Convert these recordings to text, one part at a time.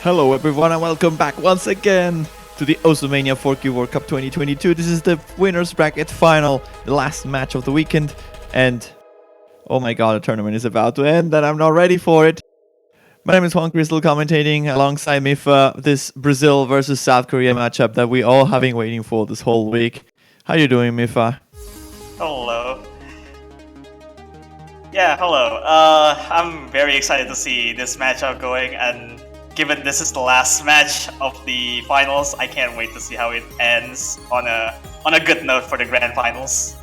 Hello everyone and welcome back once again to the Mania 4Q World Cup 2022. This is the winners bracket final, the last match of the weekend, and oh my god, the tournament is about to end and I'm not ready for it. My name is Juan Crystal, commentating alongside me for this Brazil versus South Korea matchup that we all have been waiting for this whole week. How you doing, Mifa? Hello. Yeah, hello. I'm very excited to see this matchup going, and given this is the last match of the finals, I can't wait to see how it ends on a good note for the grand finals.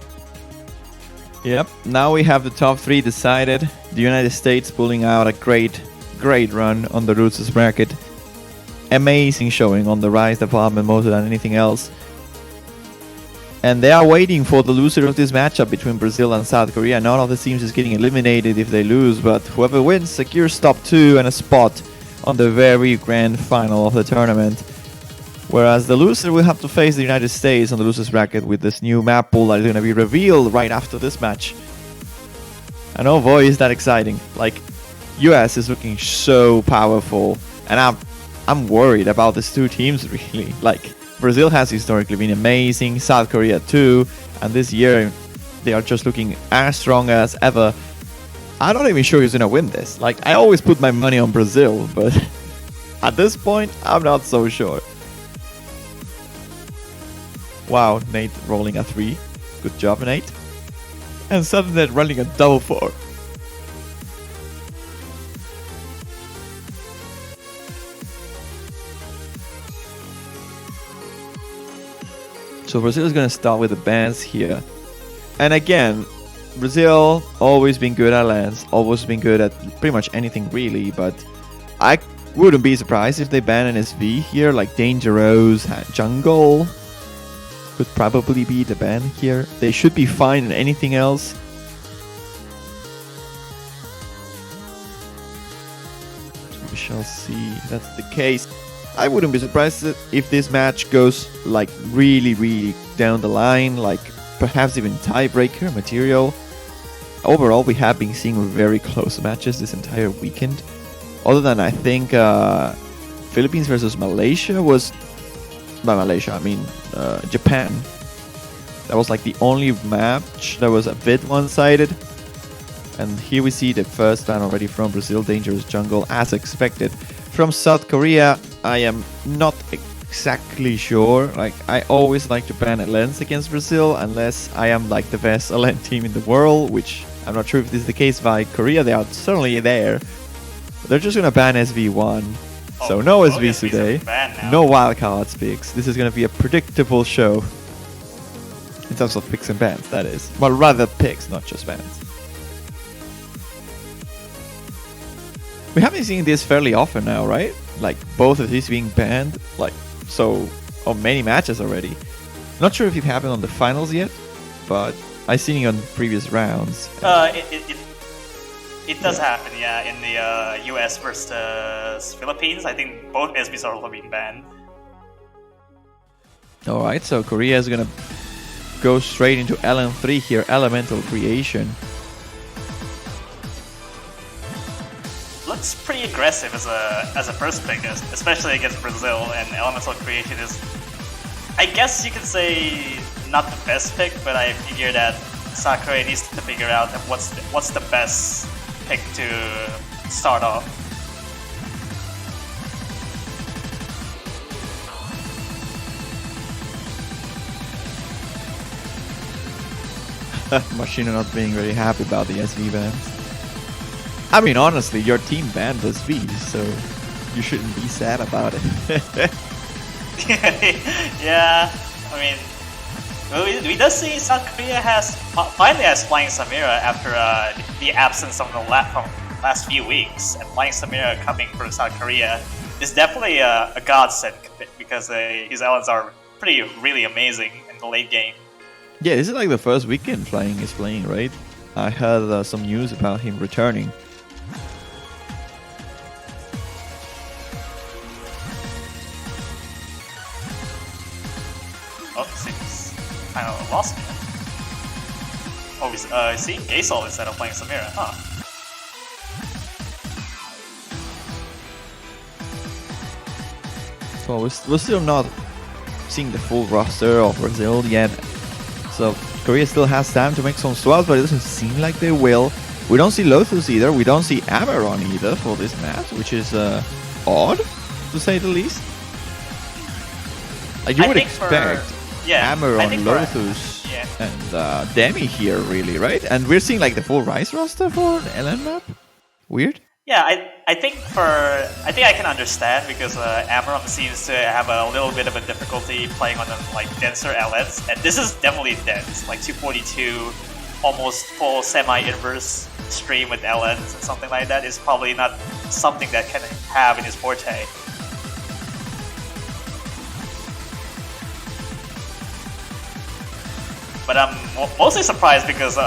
Yep, now we have the top three decided. The United States pulling out a great run on the losers bracket. Amazing showing on the rise department more than anything else. And they are waiting for the loser of this matchup between Brazil and South Korea. None of the teams is getting eliminated if they lose, but whoever wins secures top 2 and a spot on the very grand final of the tournament. Whereas the loser will have to face the United States on the losers bracket with this new map pool that is going to be revealed right after this match. And oh boy, is that exciting. Like, US is looking so powerful, and I'm worried about these two teams really. Like, Brazil has historically been amazing, South Korea too, and this year they are just looking as strong as ever. I'm not even sure who's gonna win this. Like, I always put my money on Brazil, but at this point, I'm not so sure. Wow, Nate rolling a 3. Good job, Nate. And Suddennet running a double 4. So Brazil is going to start with the bans here. And again, Brazil always been good at lands, always been good at pretty much anything really, but I wouldn't be surprised if they ban an SV here, like Dangerous, Jungle could probably be the ban here. They should be fine in anything else. We shall see if that's the case. I wouldn't be surprised if this match goes like really down the line, like perhaps even tiebreaker material. Overall, we have been seeing very close matches this entire weekend. Other than I think Philippines versus Malaysia was... By Malaysia, I mean Japan. That was like the only match that was a bit one-sided. And here we see the first ban already from Brazil, Dangerous Jungle, as expected. From South Korea, I am not exactly sure. Like, I always like to ban LNs against Brazil unless I am like the best LN team in the world, which I'm not sure if this is the case by Korea. They are certainly there. They're just gonna ban SV1. So no SVs today, no wildcards picks. This is gonna be a predictable show. In terms of picks and bans, that is. Well, rather picks, not just bans. We have been seeing this fairly often now, right? Like, both of these being banned, like, so, on many matches already. Not sure if it happened on the finals yet, but I've seen it on previous rounds. It does happen, yeah, in the US versus Philippines. I think both SBs are also being banned. Alright, so Korea is gonna go straight into LN3 here, Elemental Creation. Looks pretty aggressive as a first pick, especially against Brazil, and Elemental Creation is, I guess you could say, not the best pick, but I figure that South Korea needs to figure out what's the best pick to start off. Machina not being very happy about the SV bans. I mean, honestly, your team banned SVs, so you shouldn't be sad about it. Yeah, I mean, we does see South Korea finally has Flying Samira after the absence of from last few weeks, and Flying Samira coming for South Korea is definitely a godsend because his LNs are really amazing in the late game. Yeah, this is like the first weekend Flying is playing, right? I heard some news about him returning. Oh, seems kind of lost me. Oh, he's seeing Gaysol instead of playing Samira, huh? So we're still not seeing the full roster of Brazil yet. So Korea still has time to make some swaps, but it doesn't seem like they will. We don't see Lotus either. We don't see Amaron either for this match, which is odd, to say the least. You would expect Amaron, Lotus, and Demi here, really, right? And we're seeing like the full Rise roster for LN map. Weird. Yeah, I think I can understand because Amaron seems to have a little bit of a difficulty playing on like denser LNs, and this is definitely dense, like 242, almost full semi-inverse stream with LNs and something like that is probably not something that can have in his forte. But I'm mostly surprised because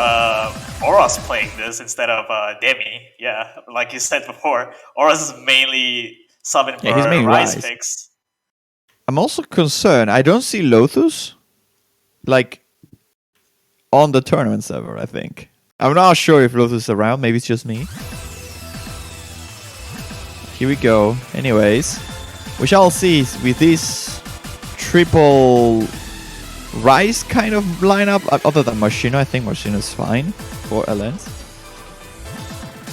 Oros playing this instead of Demi. Yeah, like you said before, Oros is mainly subbing for Rise picks. I'm also concerned. I don't see Lotus like on the tournament server, I think. I'm not sure if Lotus is around. Maybe it's just me. Here we go. Anyways, we shall see with this triple Rise kind of lineup, other than Machino. I think Machino is fine for LNs.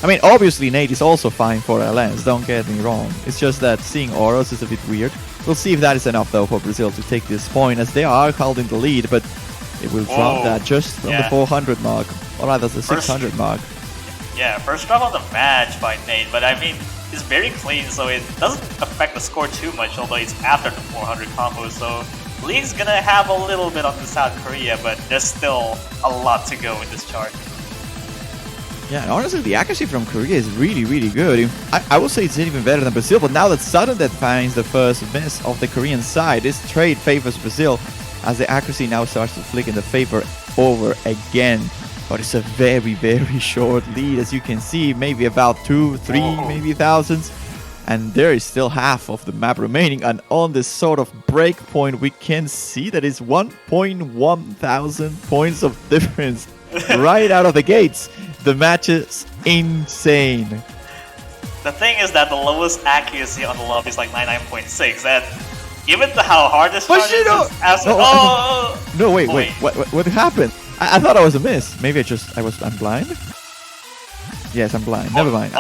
I mean, obviously Nate is also fine for LNs, don't get me wrong. It's just that seeing Oros is a bit weird. We'll see if that is enough though for Brazil to take this point, as they are holding the lead, but it will drop that just on the 400 mark. Or rather, the 600 mark. Yeah, first drop on the match by Nate, but I mean, it's very clean, so it doesn't affect the score too much, although it's after the 400 combo, so Lee's gonna have a little bit on the South Korea, but there's still a lot to go in this chart. Yeah, and honestly, the accuracy from Korea is really, really good. I would say it's even better than Brazil, but now that Sudden Death finds the first miss of the Korean side, this trade favors Brazil, as the accuracy now starts to flick in the favor over again. But it's a very, very short lead, as you can see, maybe about 2, 3, maybe thousands. And there is still half of the map remaining, and on this sort of break point, we can see that it's 1.1 thousand points of difference right out of the gates. The match is insane. The thing is that the lowest accuracy on the lobby is like 99.6, and given how hard this chart is, no, wait, what happened? I thought I was a miss. Maybe I'm blind? Yes, I'm blind. Never mind.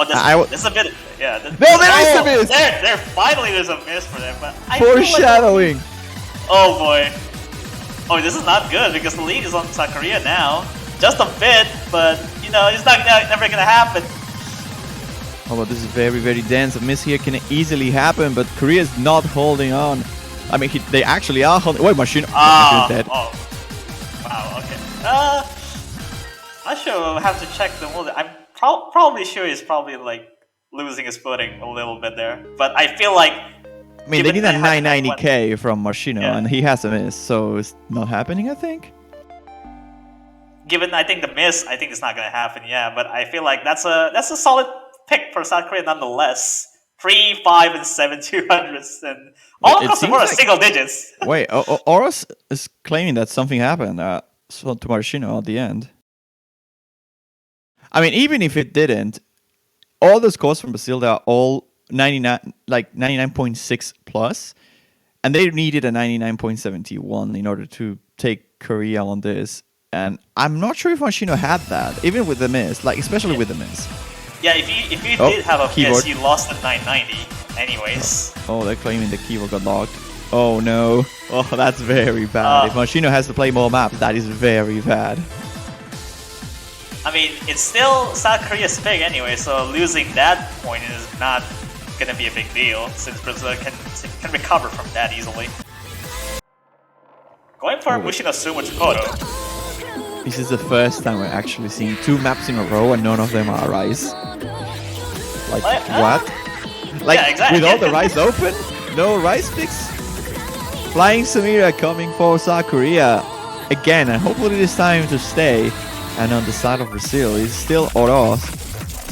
This is a bit, yeah. No, there is a miss! There finally there's a miss for them, but foreshadowing! Oh boy. Oh, this is not good because the lead is on South Korea now. Just a bit, but you know, it's never gonna happen. Oh, but this is very, very dense. A miss here can easily happen, but Korea is not holding on. I mean, they actually are holding. Wait, Machine is dead. Oh. Wow, okay. Not sure, we'll have to check the mode. I'm probably sure he's probably like losing his footing a little bit there. But I feel like... I mean, they need a 990k from Machino, and he has a miss, so it's not happening, I think? Given, I think, the miss, I think it's not going to happen, yeah. But I feel like that's a solid pick for South Korea nonetheless. 3, 5, and 7 200s, and all across the board are single digits. Wait, Oros is claiming that something happened to Machino at the end. I mean, even if it didn't, all the scores from Brazil, they are all 99.6 plus, and they needed a 99.71 in order to take Korea on this. And I'm not sure if Machino had that, even with the miss, like especially with the miss. Yeah, if you did have a miss, you lost at 990 anyways. Oh, they're claiming the keyboard got locked. Oh no. Oh, that's very bad. If Machino has to play more maps, that is very bad. I mean, it's still South Korea's pick anyway, so losing that point is not gonna be a big deal, since Brazil can recover from that easily. Going for Mushino Sumo Chikoto. This is the first time we're actually seeing 2 maps in a row and none of them are Rise. Like, what? Like, yeah, exactly. With all the Rise open, no Rise picks? Flying Samira coming for South Korea again, and hopefully this time to stay. And on the side of Brazil is still Oros,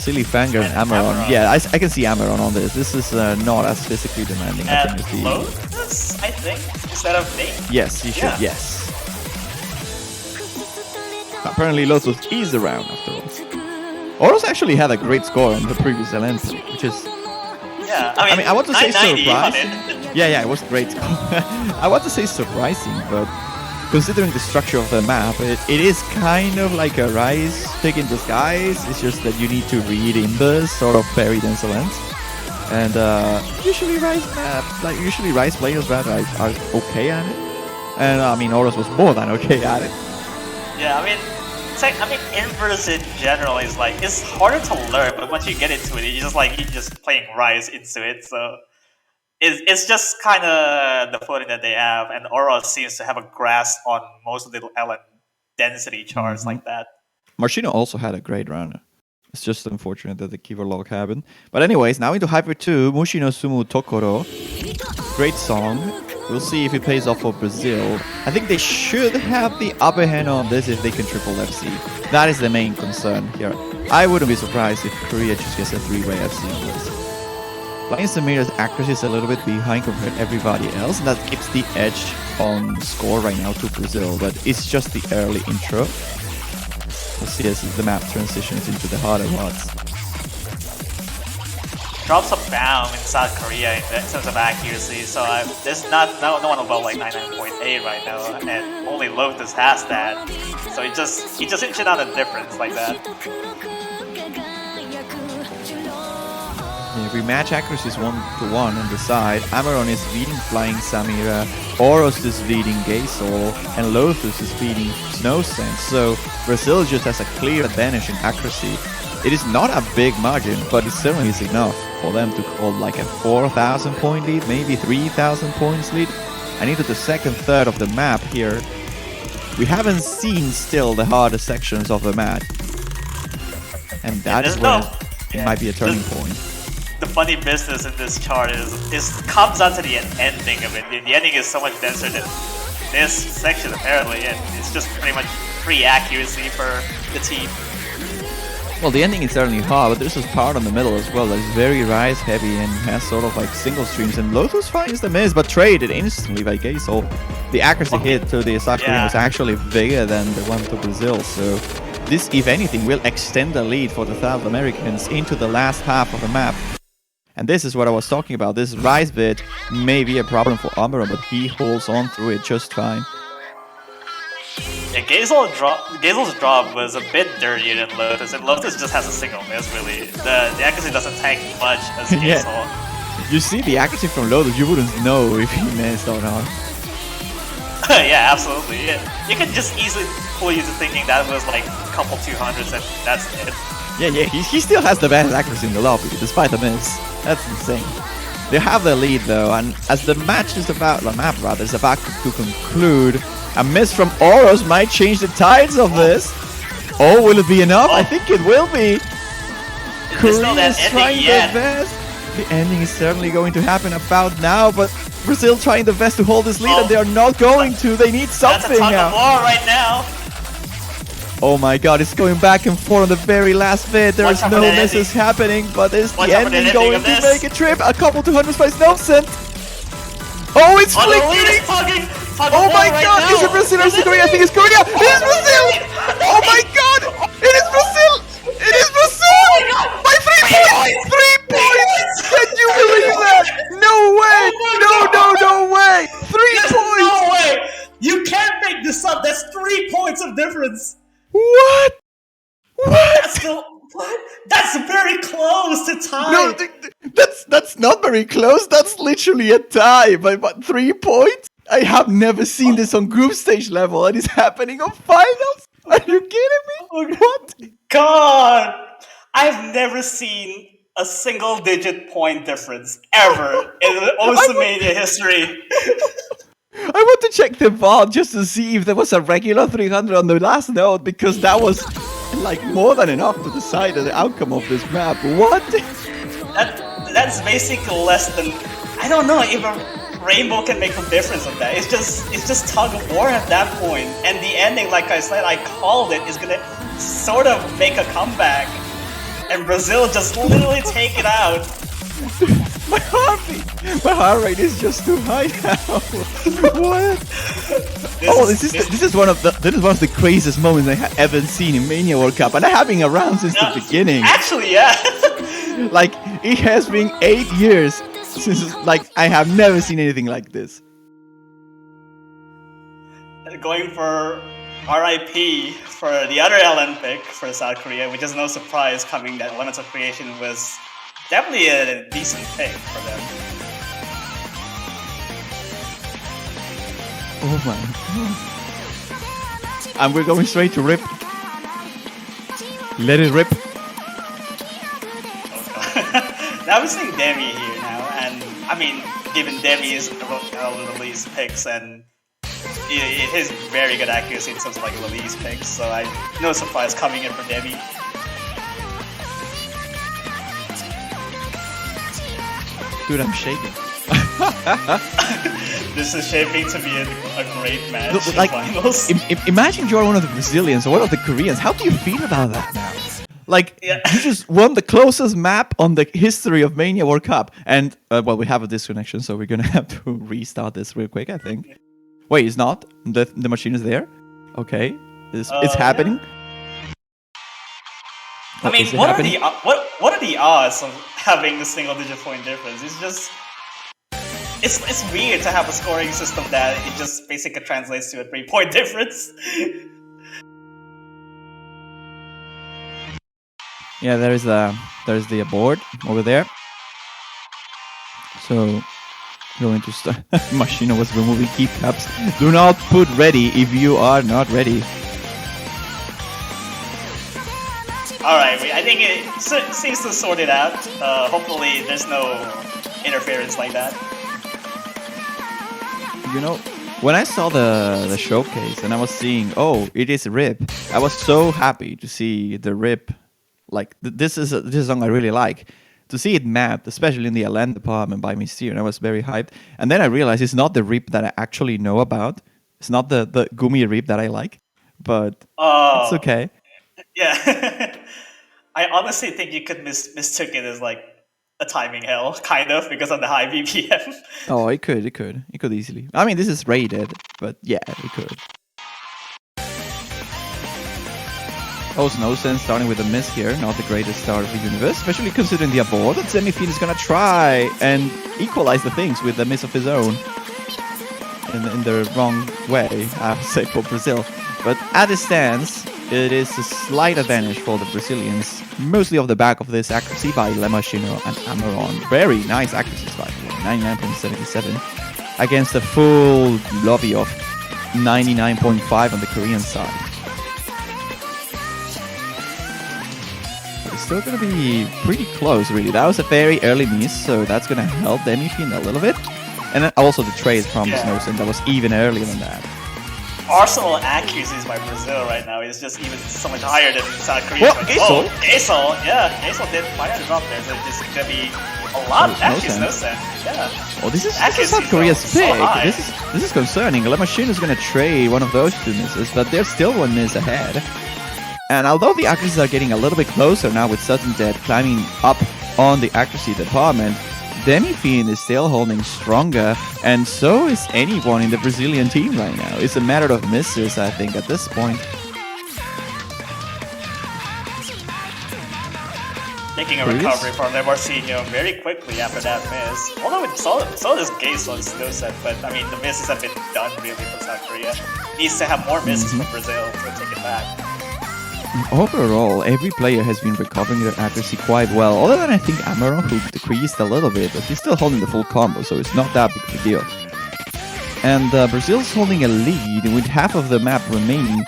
Silly Fanger, and Amaron. Yeah, I can see Amaron on this. This is not as physically demanding. And Lotus, I think, instead of Nate. Yes, he should, yes. Apparently Lotus is around after all. Oros actually had a great score on the previous LN, which is... Yeah, I mean I want to say surprise. Yeah, it was great. I want to say surprising, but considering the structure of the map, it is kind of like a Rise pick in disguise. It's just that you need to read Imbus, sort of buried insolence. And usually Rise players are okay at it. And I mean, Oros was more than okay at it. Yeah, I mean, Inverse in general is like, it's harder to learn, but once you get into it, you're just playing Rise into it. So it's just kind of the footing that they have, and Oros seems to have a grasp on most of the Ellen density charts like that. Marshino also had a great run. It's just unfortunate that the keeper log happened. But anyways, now into Hyper 2, Mushino Sumu Tokoro. Great song. We'll see if it pays off for Brazil. I think they should have the upper hand on this if they can triple FC. That is the main concern here. I wouldn't be surprised if Korea just gets a 3-way FC on this. Flying Samira's accuracy is a little bit behind compared to everybody else, and that gives the edge on score right now to Brazil, but it's just the early intro. We'll see as the map transitions into the harder mods. Drops a bomb in South Korea in terms of accuracy, so there's no one above like 99.8 right now, and only Lotus has that. So he just inches out a difference like that. Yeah, rematch accuracy is 1-1 on the side. Amaron is leading Flying Samira, Oros is leading Gaysol, and Lotus is leading Snowsense. So Brazil just has a clear advantage in accuracy. It is not a big margin, but it certainly is enough for them to call like a 4,000 point lead, maybe 3,000 points lead. And into the second third of the map here, we haven't seen still the harder sections of the map. And that is where it might be a turning point. The funny business in this chart is comes down to the ending of it. The ending is so much denser than this section apparently, and it's just pretty much free accuracy for the team. Well, the ending is certainly hard, but there's this part on the middle as well that is very Rise heavy and has sort of like single streams, and Lotus finds the miss, but traded instantly by Gaysol. The accuracy hit to the South Korean was actually bigger than the one to Brazil, so this, if anything, will extend the lead for the South Americans into the last half of the map. And this is what I was talking about. This Rise bit may be a problem for Amaron, but he holds on through it just fine. Yeah, Gaysol's drop was a bit dirtier than Lotus, and Lotus just has a single miss, really. The accuracy doesn't tank much as Gaysol. You see the accuracy from Lotus, you wouldn't know if he missed or not. Yeah, absolutely. Yeah. You could just easily fool you to thinking that was like a couple 200s and that's it. Yeah, he still has the best accuracy in the lobby, despite the miss. That's insane. They have the lead though, and as the match is about, the map rather, is about to conclude, a miss from Oros might change the tides of this. Oh, will it be enough? I think it will be. Korea is trying their best. The ending is certainly going to happen about now, but Brazil trying the best to hold this lead, and they are not going to. They need something now. That's a tug of war right now. Oh my god, it's going back and forth on the very last bit. There is no misses happening, but is the ending going to make a trip? A couple 200s by Snowsense. Oh, it's flicking! Oh my god, is it Brazil or is it Korea? I think it's Korea! It is Brazil! Oh my god! It is Brazil! It is Brazil! By 3 points! 3 points! Can you believe that? No way! No way! 3 points! No way! You can't make this up! That's 3 points of difference! What? That's very close to tie! No, that's not very close. That's literally a tie by what, 3 points? I have never seen this on group stage level, and it's happening on finals. Are you kidding me? What? God, I've never seen a single-digit point difference ever in Osamania history. I want to check the VOD just to see if there was a regular 300 on the last node, because that was like more than enough to decide the outcome of this map. What? That's basically less than, I don't know if a Rainbow can make a difference on that. It's just tug of war at that point, and the ending, like I said, I called it, is gonna sort of make a comeback, and Brazil just literally take it out. My heart rate is just too high now. What? This is one of the craziest moments I have ever seen in Mania World Cup, and I have been around since the beginning. Actually, yeah. Like, it has been 8 years Like, I have never seen anything like this. Going for RIP for the other LN pick for South Korea, which is no surprise coming that Limits of Creation was definitely a decent pick for them. Oh my god. And we're going straight to Rip. Let it rip. Now we're seeing Demi here now, and I mean, given Demi's release picks, and it is very good accuracy in terms of like release picks, so no surprise coming in for Demi. Dude, I'm shaking. This is shaping to be a great match. Look, like, finals. Imagine you're one of the Brazilians or one of the Koreans. How do you feel about that now? Like, you just won the closest map on the history of Mania World Cup. And, well, we have a disconnection, so we're going to have to restart this real quick, I think. Wait, it's not? The machine is there? Okay. It's happening? I mean, what are the odds of having a single-digit point difference? It's just... It's weird to have a scoring system that it just basically translates to a 3-point difference. Yeah, there's the board over there. So, going to start. Machina was removing keycaps. Do not put ready if you are not ready. Alright, I think it seems to sort it out. Hopefully there's no interference like that. You know, when I saw the showcase and I was seeing, oh, it is Rip, I was so happy to see the Rip. Like, this is a song I really like. To see it mapped, especially in the LN department by Mystere, and I was very hyped. And then I realized it's not the Rip that I actually know about. It's not the Gumi Rip that I like. But it's okay. Yeah. I honestly think you could mistook it as like a timing hell, kind of, because of the high BPM. Oh, it could easily. I mean, this is rated, but yeah, it could. Also, no sense starting with a miss here. Not the greatest start of the universe, especially considering the abort that Semifin is gonna try and equalize the things with a miss of his own. In the wrong way, I would say, for Brazil. But as it stands, it is a slight advantage for the Brazilians, mostly off the back of this accuracy by Lemashino and Amaron. Very nice accuracy spike, 99.77, against a full lobby of 99.5 on the Korean side. It's still going to be pretty close, really. That was a very early miss, so that's going to help Demifin a little bit. And then also the trade from Snowsen that was even earlier than that. Arsenal accuracies by Brazil right now is just even so much higher than South Korea. Gaesol? Gaesol, yeah, Gaesol did fire the drop there, so it's gonna be a lot of accuracy, no sense. Yeah. Oh, this is South Korea's pick. This is concerning. Lemashino is gonna trade one of those two misses, but there's still one miss ahead. And although the accuracies are getting a little bit closer now with Sudden Dead climbing up on the accuracy department, Demifin is still holding stronger, and so is anyone in the Brazilian team right now. It's a matter of misses, I think, at this point. Making a recovery from Marcinho very quickly after that miss. Although it saw this Gaesol still set, but I mean the misses have been done really for South Korea. Needs to have more misses from Brazil to take it back. Overall, every player has been recovering their accuracy quite well, other than I think Amaron, who decreased a little bit, but he's still holding the full combo, so it's not that big of a deal. And Brazil's holding a lead with half of the map remaining.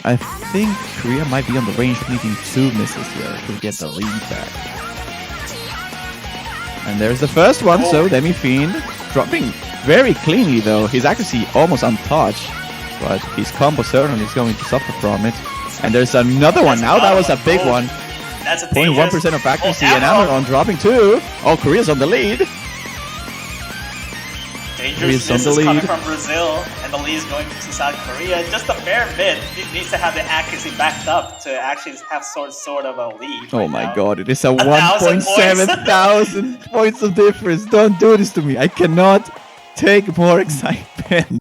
I think Korea might be on the range of needing 2 misses here to get the lead back. And there's the first one, so Demifin dropping very cleanly though. His accuracy almost untouched, but his combo certainly is going to suffer from it. And there's another one now. That was a big one. That's a 0.1% of accuracy, and Amaron dropping 2. Oh, Korea's on the lead. Dangerous misses coming from Brazil, and the lead is going to South Korea. Just a fair bit. It needs to have the accuracy backed up to actually have sort of a lead. Oh my god, it is a 1.7 thousand points of difference. Don't do this to me. I cannot take more excitement.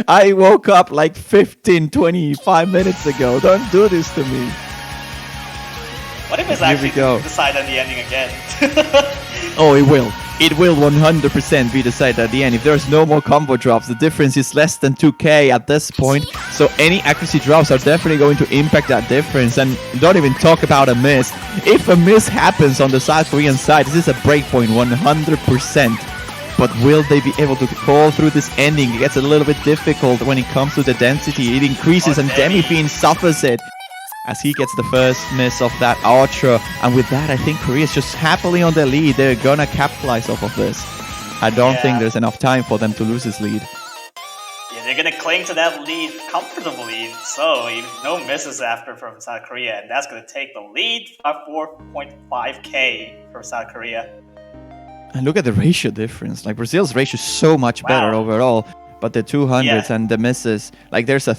I woke up like 15-25 minutes ago. Don't do this to me. What if it's actually decide on the ending again? Oh, it will. it will 100% be decided at the end. If there's no more combo drops, the difference is less than 2k at this point. So any accuracy drops are definitely going to impact that difference. And don't even talk about a miss. If a miss happens on the South Korean side, this is a breakpoint 100%. But will they be able to call through this ending? It gets a little bit difficult when it comes to the density. It increases and Demi-Fiend suffers it as he gets the first miss of that Ultra. And with that, I think Korea is just happily on the lead. They're gonna capitalize off of this. I don't think there's enough time for them to lose this lead. Yeah, they're gonna cling to that lead comfortably. So no misses after from South Korea, and that's gonna take the lead by 4.5k for South Korea. And look at the ratio difference. Like Brazil's ratio is so much better overall. But the 200s and the misses, like there's a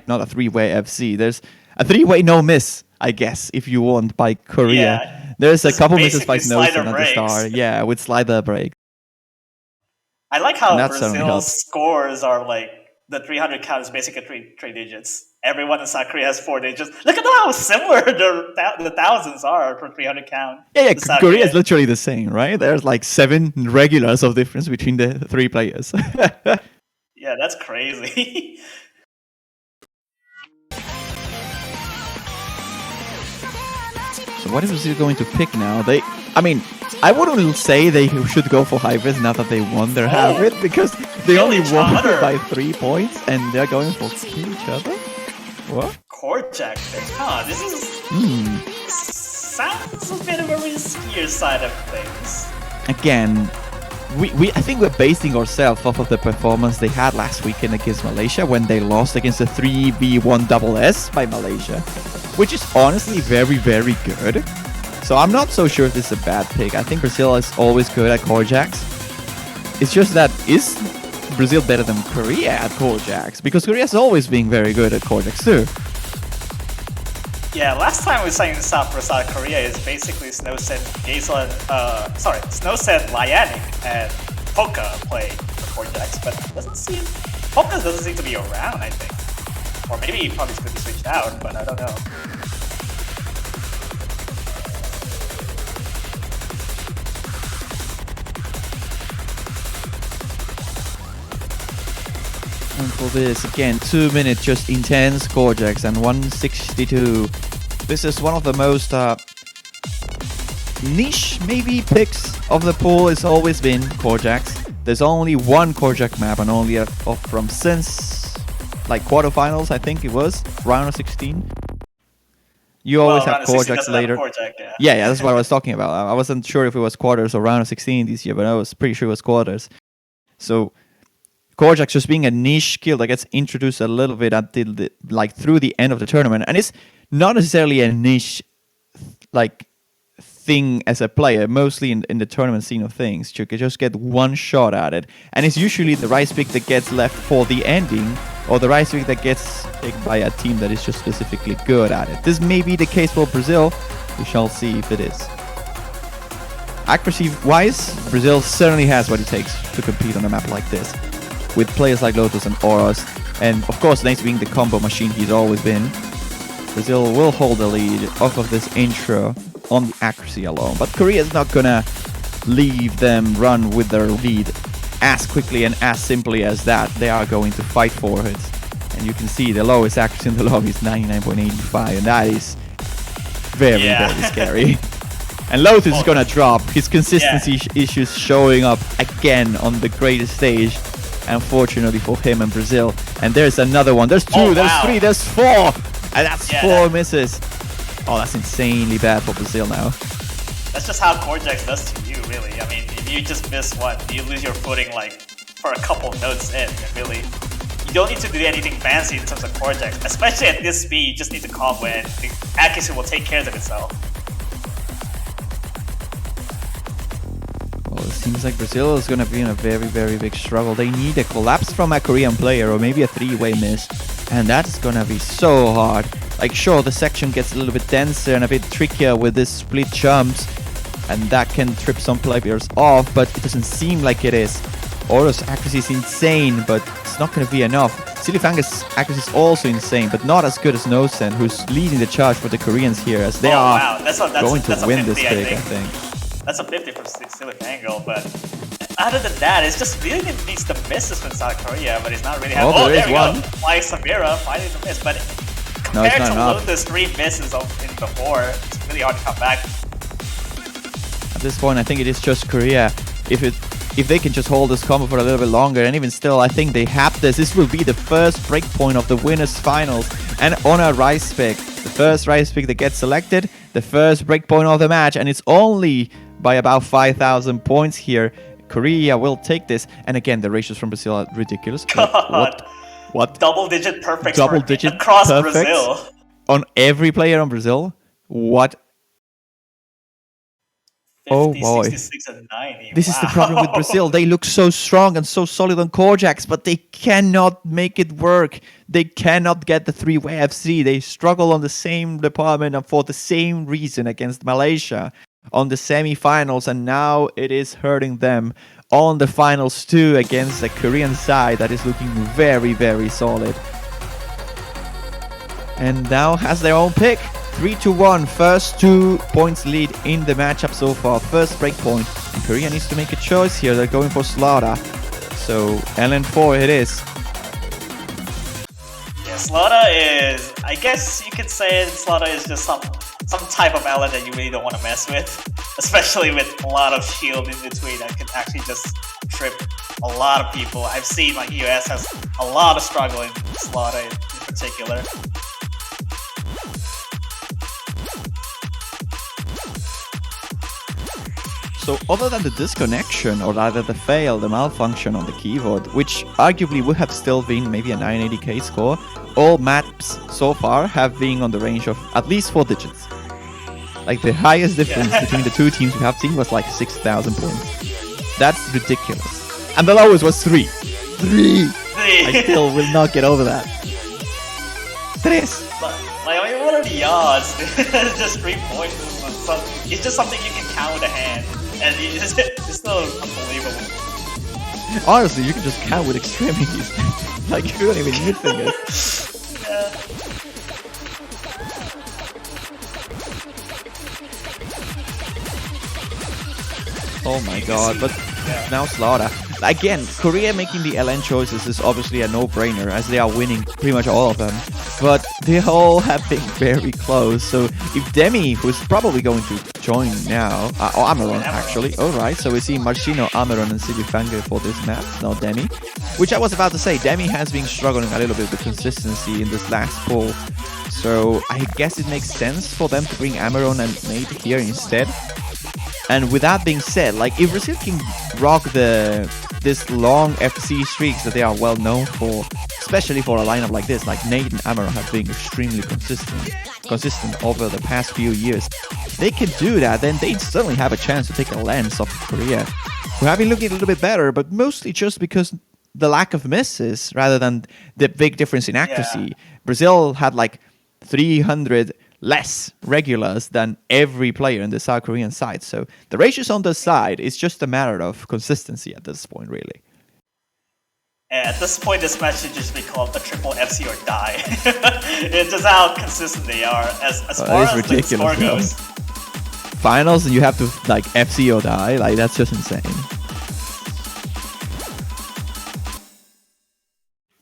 not a three-way FC. There's a three-way no miss, I guess, if you want, by Korea. Yeah. There's a couple misses by Snowsen at the start. Yeah, with slider break. I like how Brazil's scores are like the 300 count is basically three digits. Everyone in South Korea has 4 digits. Look at how similar the thousands are for 300 count. Yeah, Korea is literally the same, right? There's like 7 regulars of difference between the 3 players. Yeah, that's crazy. So what is Brazil going to pick now? I wouldn't say they should go for hybrid now that they won their hybrid, because they only won by 3 points and they're going for each other. What? Korjak thing. Huh, this is sounds a bit of a riskier side of things. Again, I think we're basing ourselves off of the performance they had last weekend against Malaysia when they lost against the 3v1SS by Malaysia, which is honestly very, very good. So I'm not so sure if this is a bad pick. I think Brazil is always good at Korjaks. It's just that, is Brazil better than Korea at Korjaks? Because Korea's always been very good at Korjaks too. Yeah, last time we saw in South Korea is basically Snowsen, Lyanic, and Poka play for Korjaks, but Poka doesn't seem to be around, I think. Or maybe he probably going to be switched out, but I don't know. And for this, again, 2 minutes, just intense Korjaks and 162. This is one of the most niche, maybe, picks of the pool. It's always been Korjaks. There's only one Korjak map and only from since like quarterfinals, I think it was, round of 16. You always have Korjaks later. Yeah, that's what I was talking about. I wasn't sure if it was quarters or round of 16 this year, but I was pretty sure it was quarters. So Korjak just being a niche skill that gets introduced a little bit until through the end of the tournament, and it's not necessarily a niche thing as a player. Mostly in the tournament scene of things, you can just get one shot at it, and it's usually the rice pick that gets left for the ending, or the rice pick that gets picked by a team that is just specifically good at it. This may be the case for Brazil. We shall see if it is. Accuracy-wise, Brazil certainly has what it takes to compete on a map like this, with players like Lotus and Auros, and of course, Nace being the combo machine he's always been. Brazil will hold the lead off of this intro on the accuracy alone, but Korea is not gonna leave them run with their lead as quickly and as simply as that. They are going to fight for it, and you can see the lowest accuracy in the lobby is 99.85, and that is very, very scary. And Lotus is gonna drop. His consistency issues showing up again on the greatest stage, unfortunately for him and Brazil. And there's another one. There's 2, there's 3, there's 4. And that's 4 misses. Oh, that's insanely bad for Brazil now. That's just how Korjak does to you, really. I mean, if you just miss one, you lose your footing for a couple notes in. And really, you don't need to do anything fancy in terms of Korjak. Especially at this speed, you just need to combo and the accuracy will take care of itself. Well, it seems like Brazil is going to be in a very, very big struggle. They need a collapse from a Korean player or maybe a 3-way miss. And that's going to be so hard. Sure, the section gets a little bit denser and a bit trickier with this split jumps. And that can trip some players off, but it doesn't seem like it is. Oro's accuracy is insane, but it's not going to be enough. Silifanga's accuracy is also insane, but not as good as Nosen, who's leading the charge for the Koreans here, as they are going to win this pick, I think. That's a 50% angle, but other than that, it's just really needs the misses from South Korea, but it's not really having. Oh, there we go. Flying Samira, finding the miss, but compared to Lotus' 3 misses in before, it's really hard to come back. At this point, I think it is just Korea. If they can just hold this combo for a little bit longer, and even still, I think they have this. This will be the first breakpoint of the winners finals, and on a Rise pick, the first Rise pick that gets selected, the first breakpoint of the match, and it's only by about 5,000 points here. Korea will take this, and again, the ratios from Brazil are ridiculous. What? Double-digit perfects Double-digit across Brazil on every player on Brazil. What? 50, oh boy. 66, and 90. This is the problem with Brazil. They look so strong and so solid on Kojaks, but they cannot make it work. They cannot get the 3-way FC. They struggle on the same department and for the same reason against Malaysia on the semi-finals, and now it is hurting them on the finals too against the Korean side that is looking very, very solid. And now has their own pick. 3-1, first 2 points lead in the matchup so far. First break point. And Korea needs to make a choice here. They're going for Slaughter. So LN4 it is. Yeah, Slaughter is, I guess you could say Slaughter is just some type of ally that you really don't want to mess with. Especially with a lot of shield in between that can actually just trip a lot of people. I've seen like US has a lot of struggle in Slaughter in particular. So other than the disconnection, or rather the fail, the malfunction on the keyboard, which arguably would have still been maybe a 980k score, all maps so far have been on the range of at least 4 digits. Like the highest difference between the two teams we have seen was like 6,000 points. That's ridiculous. And the lowest was 3. 3! I still will not get over that. 3! Like, I mean, what are the odds? It's just 3 points. It's just something you can count with a hand. And it's still unbelievable. Honestly, you can just count with extremities. Like, you don't even need fingers. Yeah. Oh my god, but now Slaughter. Again, Korea making the LN choices is obviously a no-brainer, as they are winning pretty much all of them. But they all have been very close, so if Demi, who's probably going to join now, or Ameron actually, alright, so we see Marcino, Ameron and Sibifanga for this map, not Demi. Which I was about to say, Demi has been struggling a little bit with consistency in this last poll. So I guess it makes sense for them to bring Ameron and Nate here instead. And with that being said, like if Brazil can rock this long FC streaks that they are well known for, especially for a lineup like this, like Nate and Ameron have been extremely consistent over the past few years. If they can do that, then they certainly have a chance to take a lens off Korea, who have been looking a little bit better, but mostly just because the lack of misses rather than the big difference in accuracy. Yeah. Brazil had like 300 less regulars than every player in the South Korean side. So the ratios on the side is just a matter of consistency at this point, really. At this point, this match should just be called a triple FC or die. It's just how consistent they are as far as the score goes. Finals, and you have to like FC or die. Like that's just insane.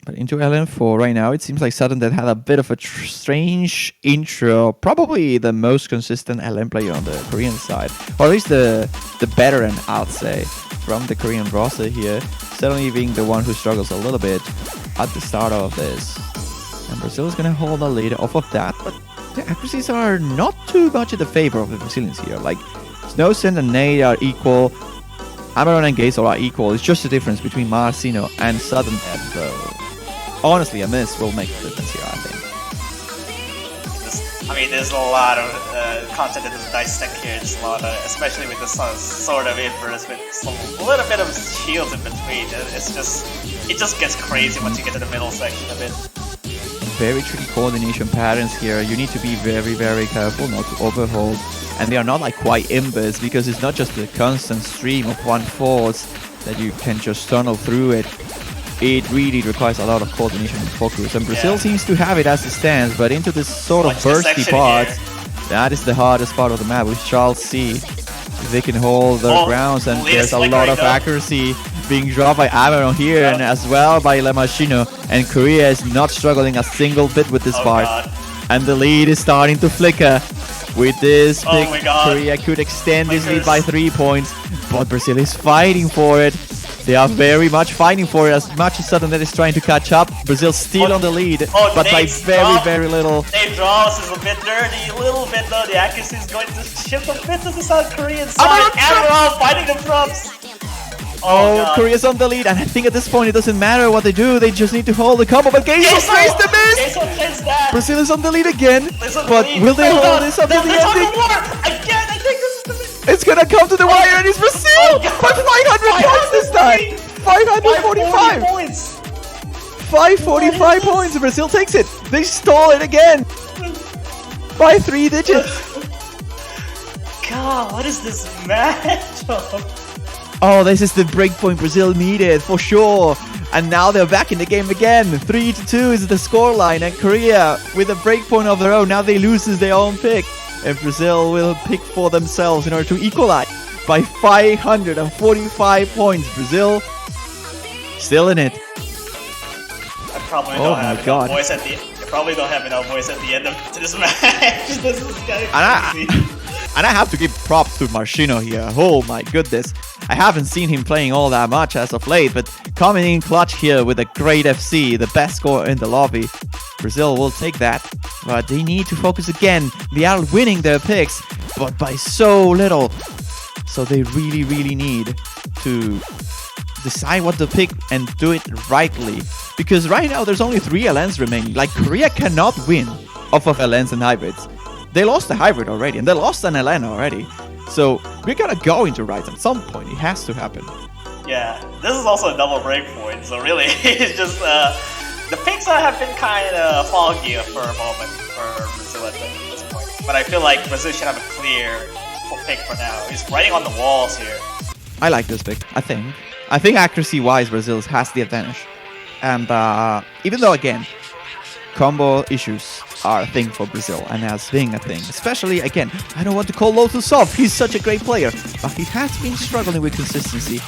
But into LN4 right now, it seems like Sudden Death had a bit of a strange intro. Probably the most consistent LN player on the Korean side. Or at least the veteran, I'd say, from the Korean roster here. Certainly being the one who struggles a little bit at the start of this. And Brazil is going to hold a lead off of that. But the accuracies are not too much in the favor of the Brazilians here. Like, Snowsen and Nate are equal. Ameron and Gazel are equal. It's just the difference between Marcino and Sudden Death, though. Honestly, a miss will make the difference here, I think. I mean, there's a lot of content to dissect here in Slaughter, especially with the sort of inverse with a little bit of shields in between. It just gets crazy once you get to the middle section of it. Very tricky coordination patterns here. You need to be very, very careful not to overhold. And they are not like quite imbers, because it's not just the constant stream of one force that you can just tunnel through it. It really requires a lot of coordination and focus. And Brazil seems to have it as it stands, but into this sort of bursty part, that is the hardest part of the map, we shall see. They can hold their grounds, and there's a lot of accuracy being dropped by Amaron here, and as well by Le Machino. And Korea is not struggling a single bit with this part. And the lead is starting to flicker. With this pick, Korea could extend this lead by 3 points, but Brazil is fighting for it. They are very much fighting for it, as much as Sudden Death is trying to catch up. Brazil still on the lead, but by very little. Nate draws is a bit dirty, a little bit though. The accuracy is going to shift a bit to the South Korean side. Amaron fighting the props. Oh, Korea's on the lead, and I think at this point it doesn't matter what they do, they just need to hold the combo. But Geiso plays the miss! Brazil is on the lead again, but will they hold this up to the ending? Again, I think this is the miss. It's gonna come to the wire, and it's Brazil! By 500 points this time! 545! 545 points, Brazil takes it! They stole it again! By 3 digits! God, what is this matchup? Oh, this is the breakpoint Brazil needed, for sure. And now they're back in the game again. 3-2 is the scoreline, and Korea, with a breakpoint of their own, now they lose their own pick. And Brazil will pick for themselves in order to equalize by 545 points. Brazil still in it. I probably don't have enough voice at the end of this match. This is kind of crazy. And I have to give props to Machino here. Oh my goodness. I haven't seen him playing all that much as of late, but coming in clutch here with a great FC, the best score in the lobby. Brazil will take that, but they need to focus again. They are winning their picks, but by so little. So they really need to decide what to pick and do it rightly. Because right now there's only 3 LNs remaining. Like, Korea cannot win off of LNs and hybrids. They lost the hybrid already, and they lost an LN already. So we're gonna go into Rise at some point. It has to happen. Yeah, this is also a double break point. So really, it's just the picks have been kind of foggy for a moment for Brazil at this point. But I feel like Brazil should have a clear pick for now. He's writing on the walls here. I like this pick. I think accuracy-wise, Brazil has the advantage. And even though, again, combo issues are a thing for Brazil, and has been a thing. Especially, again, I don't want to call Lotus off. He's such a great player, but he has been struggling with consistency.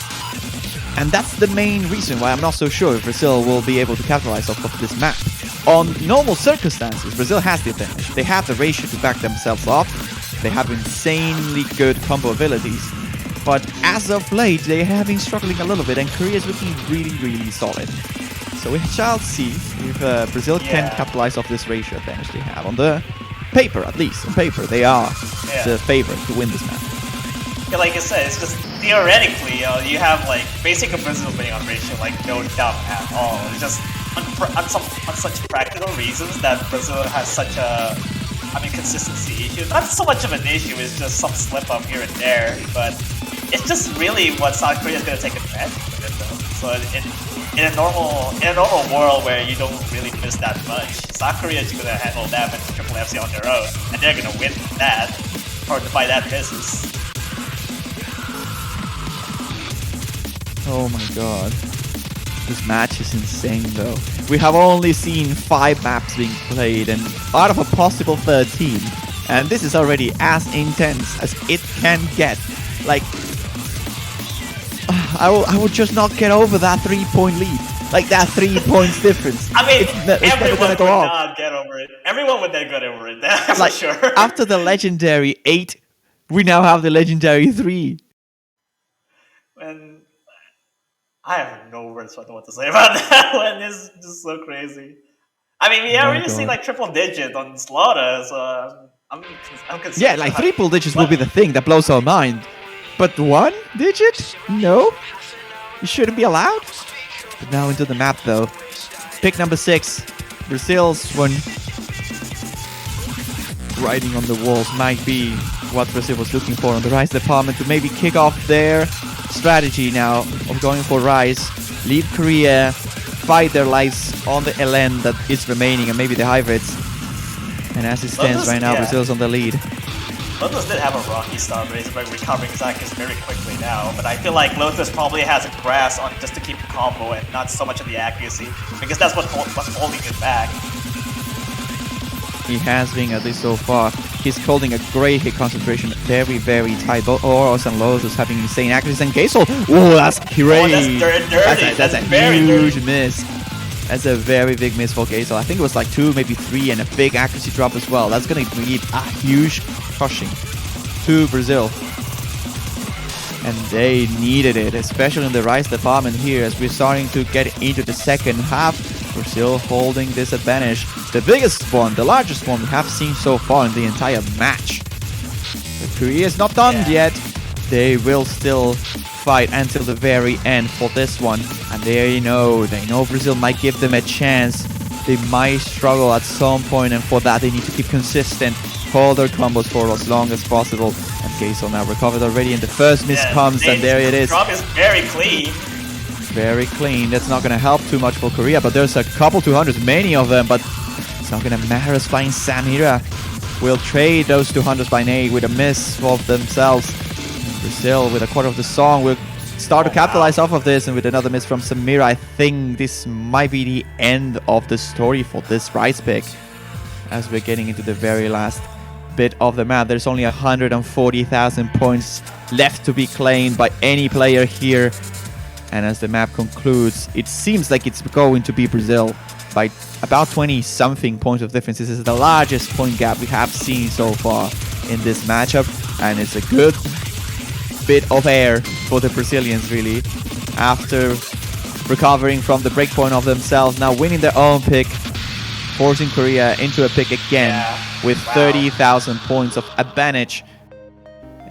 And that's the main reason why I'm not so sure if Brazil will be able to capitalize off of this map. On normal circumstances, Brazil has the advantage. They have the ratio to back themselves up. They have insanely good combo abilities. But as of late, they have been struggling a little bit, and Korea is looking really solid. So we shall see if Brazil can capitalize off this ratio advantage they have. On the paper, at least. On paper, they are the favorite to win this match. Yeah, like I said, it's just theoretically, you have like basic Brazil winning on ratio, like no doubt at all. It's just on such practical reasons that Brazil has such a, consistency issue. Not so much of an issue, it's just some slip up here and there, but it's just really what South Korea is going to take advantage of it though. So in a normal world where you don't really miss that much, South Korea is going to handle that and Triple FC on their own, and they're going to win that, or by that basis. Oh my god. This match is insane though. We have only seen 5 maps being played, and out of a possible 13. And this is already as intense as it can get. Like, I will just not get over that 3-point lead. Like, that 3 points difference. It's never gonna go off. Not get over it. Everyone would not get over it, that's like, for sure. After the legendary 8, we now have the legendary 3. And I have no words what to say about that one. It's just so crazy. We already seen like triple digit on Slaughter, so I'm concerned. Yeah, like triple digits will be the thing that blows our mind. But 1 digit? No? You shouldn't be allowed? But now into the map though. Pick number 6. Brazil's one. Writing on the walls might be what Brazil was looking for on the Rise department to maybe kick off their strategy now of going for Rise. Leave Korea, fight their lives on the LN that is remaining, and maybe the hybrids. And as it stands right now, Brazil's on the lead. Lotus did have a rocky start, but he's recovering Zacchus very quickly now. But I feel like Lotus probably has a grasp on just to keep the combo and not so much of the accuracy, because that's what's holding it back. He has been, at least so far. He's holding a great hit concentration, very, very tight. Both Oros and Lotus having insane accuracy. And Gazel, oh, that's great. Oh, That's a huge miss. That's a very big miss for Gazel. I think it was like 2, maybe 3, and a big accuracy drop as well. That's going to be a huge crushing to Brazil. And they needed it, especially in the Rise department here, as we're starting to get into the second half. Brazil holding this advantage. The biggest one, the largest one we have seen so far in the entire match. But Korea is not done yet. They will still fight until the very end for this one. And they know Brazil might give them a chance. They might struggle at some point, and for that they need to keep consistent, hold their combos for as long as possible. And Gazel now recovered already, and the first miss comes, and there it is. Drop is very clean. Very clean. That's not going to help too much for Korea, but there's a couple 200s, many of them, but it's not going to matter as Flying Samira will trade those 200s by Nate with a miss of themselves. And Brazil, with a quarter of the song, will start to capitalize off of this, and with another miss from Samira, I think this might be the end of the story for this Rise pick. As we're getting into the very last bit of the map, there's only 140,000 points left to be claimed by any player here. And as the map concludes, it seems like it's going to be Brazil by about 20-something points of difference. This is the largest point gap we have seen so far in this matchup. And it's a good bit of air for the Brazilians, really. After recovering from the breakpoint of themselves, now winning their own pick, forcing Korea into a pick again with 30,000 points of advantage.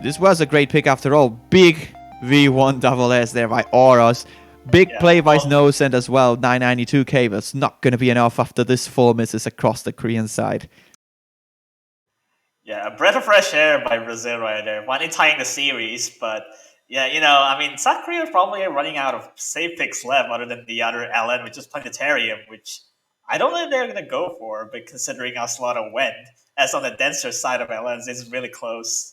This was a great pick after all. Big V1SS there by Oros. Big play by Snowsend as well, 992k, but it's not going to be enough after this 4 misses across the Korean side. Yeah, a breath of fresh air by Brazil right there. Finally tying the series, but yeah, you know, I mean, South Korea is probably running out of safe picks left other than the other LN, which is Planetarium, which I don't know if they're going to go for, but considering our slot of Wend, as on the denser side of LNs, it's really close.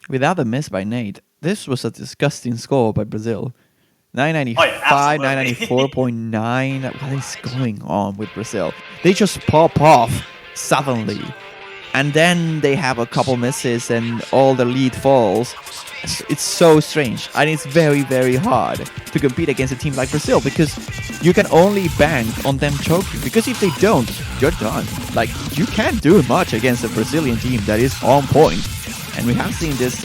Without a miss by Nate, this was a disgusting score by Brazil. 995, 994.9. What is going on with Brazil? They just pop off suddenly. And then they have a couple misses and all the lead falls. It's so strange. And it's very, very hard to compete against a team like Brazil, because you can only bank on them choking. Because if they don't, you're done. Like, you can't do much against a Brazilian team that is on point. And we have seen this,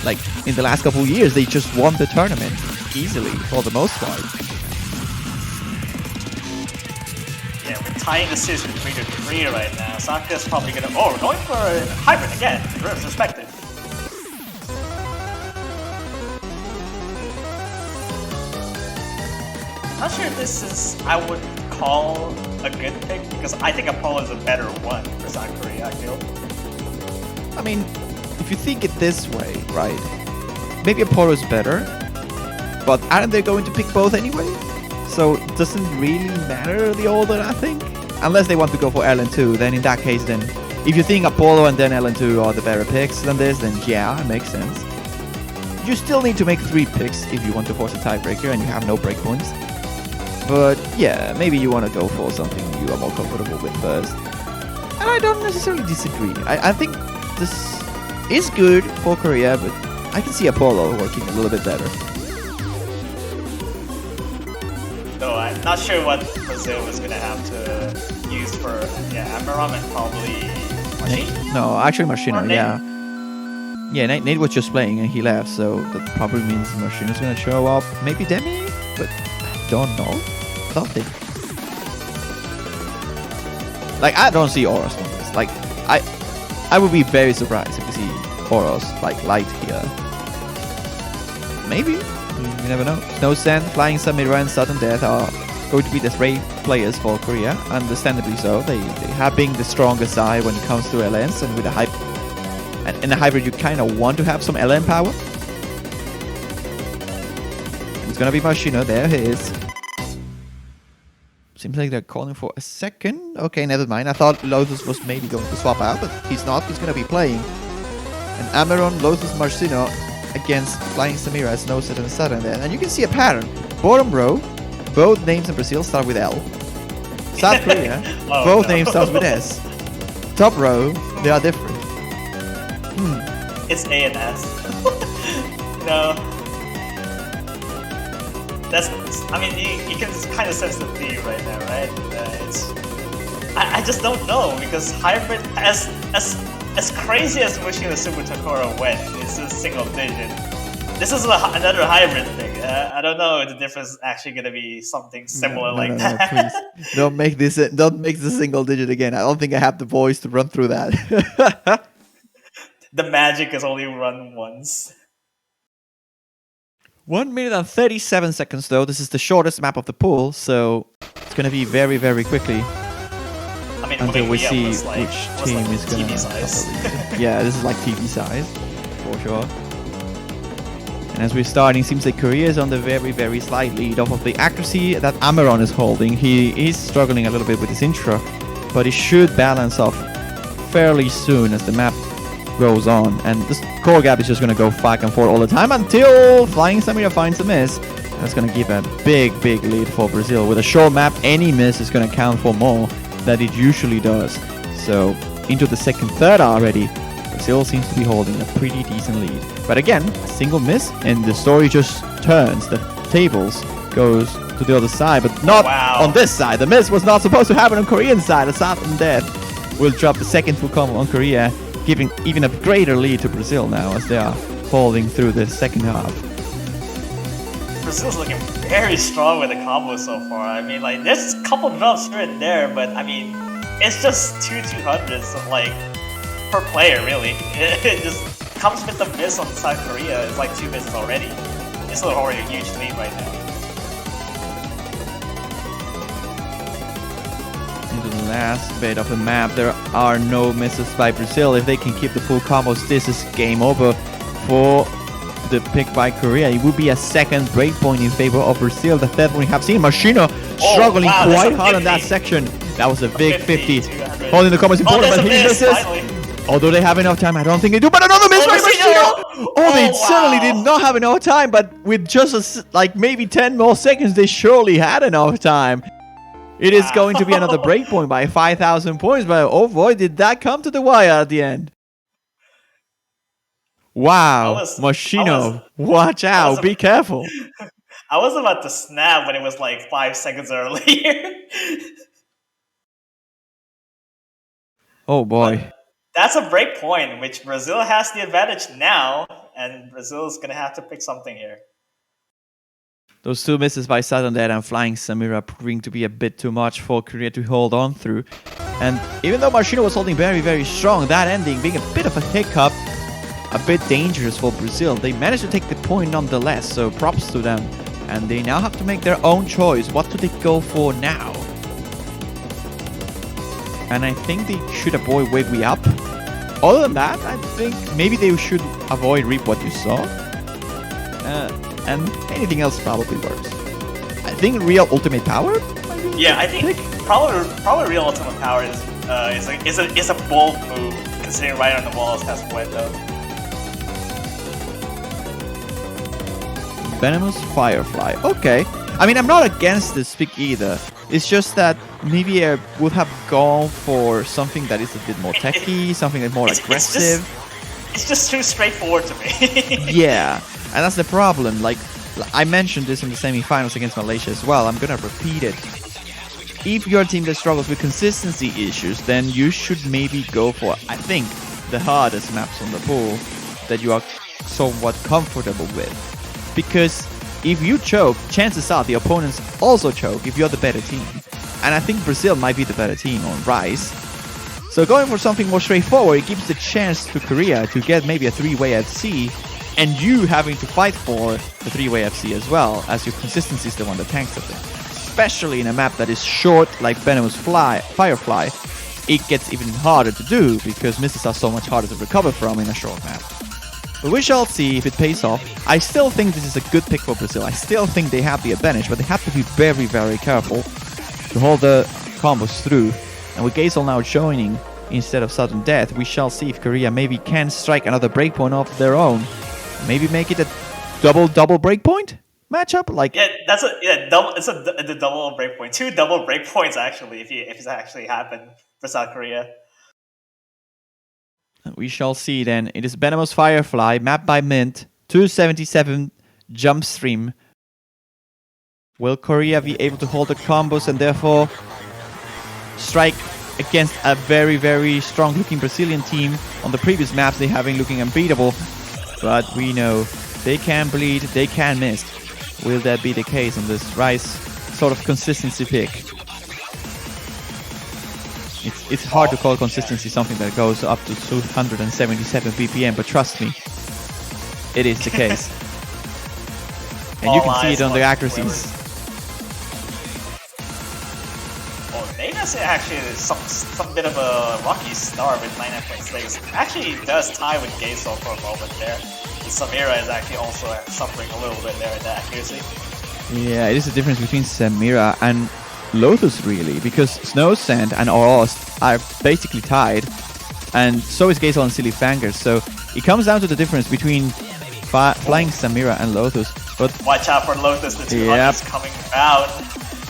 like, in the last couple of years. They just won the tournament easily, for the most part. Yeah, we're tying the series with 3-3 right now. Saka's probably gonna... Oh, we're going for a hybrid again. Reverse perspective. Not sure if this is, I would call a good pick, because I think Apollo is a better one for South Korea, I feel. I mean, if you think it this way, right? Maybe Apollo's better, but aren't they going to pick both anyway? So it doesn't really matter the order, I think. Unless they want to go for LN2, then in that case, then if you think Apollo and then LN2 are the better picks than this, then yeah, it makes sense. You still need to make 3 picks if you want to force a tiebreaker and you have no breakpoints. But yeah, maybe you want to go for something you are more comfortable with first. And I don't necessarily disagree. I think this is good for Korea, but I can see Apollo working a little bit better. No, I'm not sure what Brazil was going to have to use for, Amaram and probably Machine? No, actually Machino, yeah. Yeah, Nate was just playing and he left, so that probably means Machino's going to show up. Maybe Demi, but I don't know. I don't think. Like, I don't see Oros on this. Like, I would be very surprised if we see Oros, like, light here. Maybe. You never know. Snowsend, Flying Samira, and Sudden Death are going to be the 3 players for Korea. Understandably so. They have been the strongest side when it comes to LNs, and with a hybrid. And in a hybrid, you kind of want to have some LN power. It's going to be Machino. There he is. Seems like they're calling for a second. Okay, never mind. I thought Lotus was maybe going to swap out, but he's not. He's going to be playing. And Amaron, Lotus, Marcino against Flying Samira, Snowset, and Sudden there. And you can see a pattern. Bottom row, both names in Brazil start with L. South Korea. Oh, Both no. names start with S. Top row, they are different. It's A and S. No. That's. I mean, you can kind of sense the theme right now, right? I just don't know because hybrid, as crazy as Mushina Super Takora went, it's a single digit. This is another hybrid thing. I don't know if the difference is actually going to be something similar like that. No, please. Don't make this a single digit again. I don't think I have the voice to run through that. The magic is only run once. 1 minute and 37 seconds though. This is the shortest map of the pool, so it's gonna be very, very quickly. I mean, until we see like, which team is gonna TV size. Yeah, this is like TV size, for sure. And as we're starting, seems like Korea is on the very, very slight lead off of the accuracy that Amaron is holding. He is struggling a little bit with his intro, but he should balance off fairly soon as the map goes on. And this core gap is just going to go back and forth all the time until Flying Samira finds a miss. That's going to give a big, big lead for Brazil. With a short map, any miss is going to count for more than it usually does. So into the second third already, Brazil seems to be holding a pretty decent lead. But again, a single miss and the story just turns. The tables goes to the other side, but not on this side. The miss was not supposed to happen on Korean side. A sudden death will drop the second full combo on Korea, giving even a greater lead to Brazil now as they are holding through the second half. Brazil's looking very strong with the combo so far. I mean, like, there's a couple drops here and there, but I mean, it's just two 200s, like, per player, really. It just comes with the miss on South Korea. It's like 2 misses already. It's already a huge lead right now. Into the last bit of the map, there are no misses by Brazil. If they can keep the full combos, this is game over for the pick by Korea. It would be a second breakpoint in favor of Brazil. The third one we have seen. Machino struggling quite hard on that section. That was a big 50. Holding the combos important, but he misses. Although they have enough time, I don't think they do. But another miss by Machino! Oh, they certainly did not have enough time, but with just like maybe 10 more seconds, they surely had enough time. It is going to be another breakpoint by 5,000 points, but oh boy, did that come to the wire at the end. Wow, Machino, watch out, be careful. I was about to snap when it was like 5 seconds earlier. Oh boy. But that's a break point, which Brazil has the advantage now, and Brazil is going to have to pick something here. Those two misses by Sudden Dead and Flying Samira proving to be a bit too much for Korea to hold on through. And even though Machino was holding very, very strong, that ending being a bit of a hiccup, a bit dangerous for Brazil. They managed to take the point nonetheless, so props to them. And they now have to make their own choice. What do they go for now? And I think they should avoid Wake Me Up. Other than that, I think maybe they should avoid Reap What You Saw. And anything else probably works. I think Real Ultimate Power? Yeah, I think probably Real Ultimate Power is a bold move, considering right on the walls has window. Venomous Firefly. Okay. I mean, I'm not against this pick either. It's just that maybe I would have gone for something that is a bit more techy, something that's more aggressive. It's just too straightforward to me. Yeah, and that's the problem. Like, I mentioned this in the semifinals against Malaysia as well. I'm gonna repeat it. If you're a team that struggles with consistency issues, then you should maybe go for, I think, the hardest maps on the pool that you are somewhat comfortable with. Because if you choke, chances are the opponents also choke if you're the better team. And I think Brazil might be the better team on Rise. So going for something more straightforward, it gives the chance to Korea to get maybe a 3-way FC, and you having to fight for the 3-way FC as well, as your consistency is the one that tanks at them. Especially in a map that is short like Venomous Firefly, it gets even harder to do because misses are so much harder to recover from in a short map. But we shall see if it pays off. I still think this is a good pick for Brazil. I still think they have the advantage, but they have to be very, very careful to hold the combos through. And with Gazel now joining instead of Sudden Death, we shall see if Korea maybe can strike another breakpoint of their own. Maybe make it a double breakpoint? matchup. Like, Yeah, that's a double. It's the double breakpoint. 2 double breakpoints actually, if it's actually happened for South Korea. we shall see then. It is Venomous Firefly, mapped by Mint, 277 jump stream. Will Korea be able to hold the combos and therefore strike against a very, very strong looking Brazilian team? On the previous maps, they have been looking unbeatable, but we know they can bleed, they can miss. Will that be the case on this Rise sort of consistency pick? It's hard to call consistency something that goes up to 277 BPM, but trust me, it is the case. And you can see it on the accuracies. Oh, Vegas actually is some bit of a lucky star with 99.6. Actually, it does tie with Gazel for a moment there. Samira is actually also suffering a little bit there in the accuracy. Yeah, it is the difference between Samira and Lotus, really, because Snow Sand and Oros are basically tied, and so is Gazel and Silly Fangers. So it comes down to the difference between flying Samira and Lotus. But watch out for Lotus, the 200's coming out.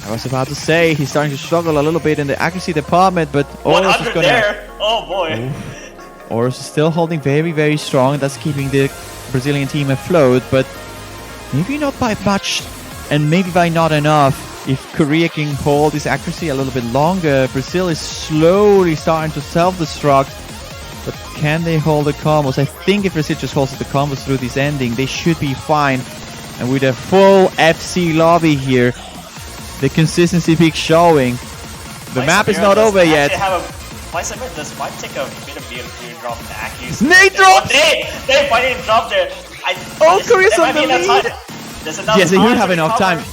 I was about to say he's starting to struggle a little bit in the accuracy department, but Oros is gonna. There. Oh boy. Oros is still holding very, very strong. That's keeping the Brazilian team afloat, but maybe not by much, and maybe by not enough. If Korea can hold this accuracy a little bit longer, Brazil is slowly starting to self-destruct. But can they hold the combos? I think if Brazil just holds the combos through this ending, they should be fine. And with a full FC lobby here, the consistency peak showing. The map is not over yet. This might take a bit of a drop in the accuracy. Nate dropped! They might even drop there. Korea's on the lead! Yes, they would have enough time.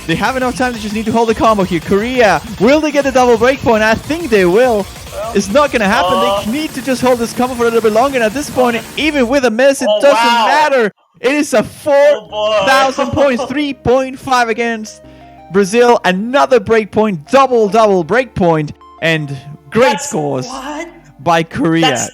They have enough time, they just need to hold the combo here. Korea, will they get the double breakpoint? I think they will. It's not gonna happen. They need to just hold this combo for a little bit longer. And at this point, even with a miss, it doesn't matter. It is a 4,000 points, 3.5 against Brazil. Another breakpoint, double breakpoint, and great scores by Korea.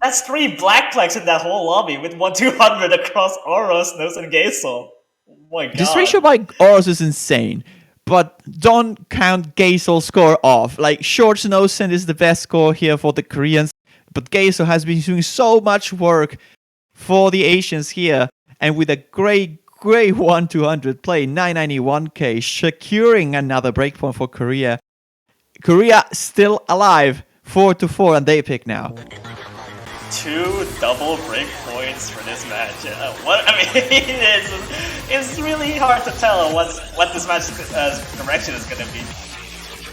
That's 3 black flags in that whole lobby with 1-200 across Oros, Nose, and Gazel. Oh my god. This ratio by Oros is insane, but don't count Gazel's score off. Like, short Snow Sand is the best score here for the Koreans, but Gazel has been doing so much work for the Asians here, and with a great 1-200 play, 991k, securing another breakpoint for Korea. Korea still alive, 4-4, and they pick now. 2 double breakpoints for this match. It's really hard to tell what this match's direction is gonna be.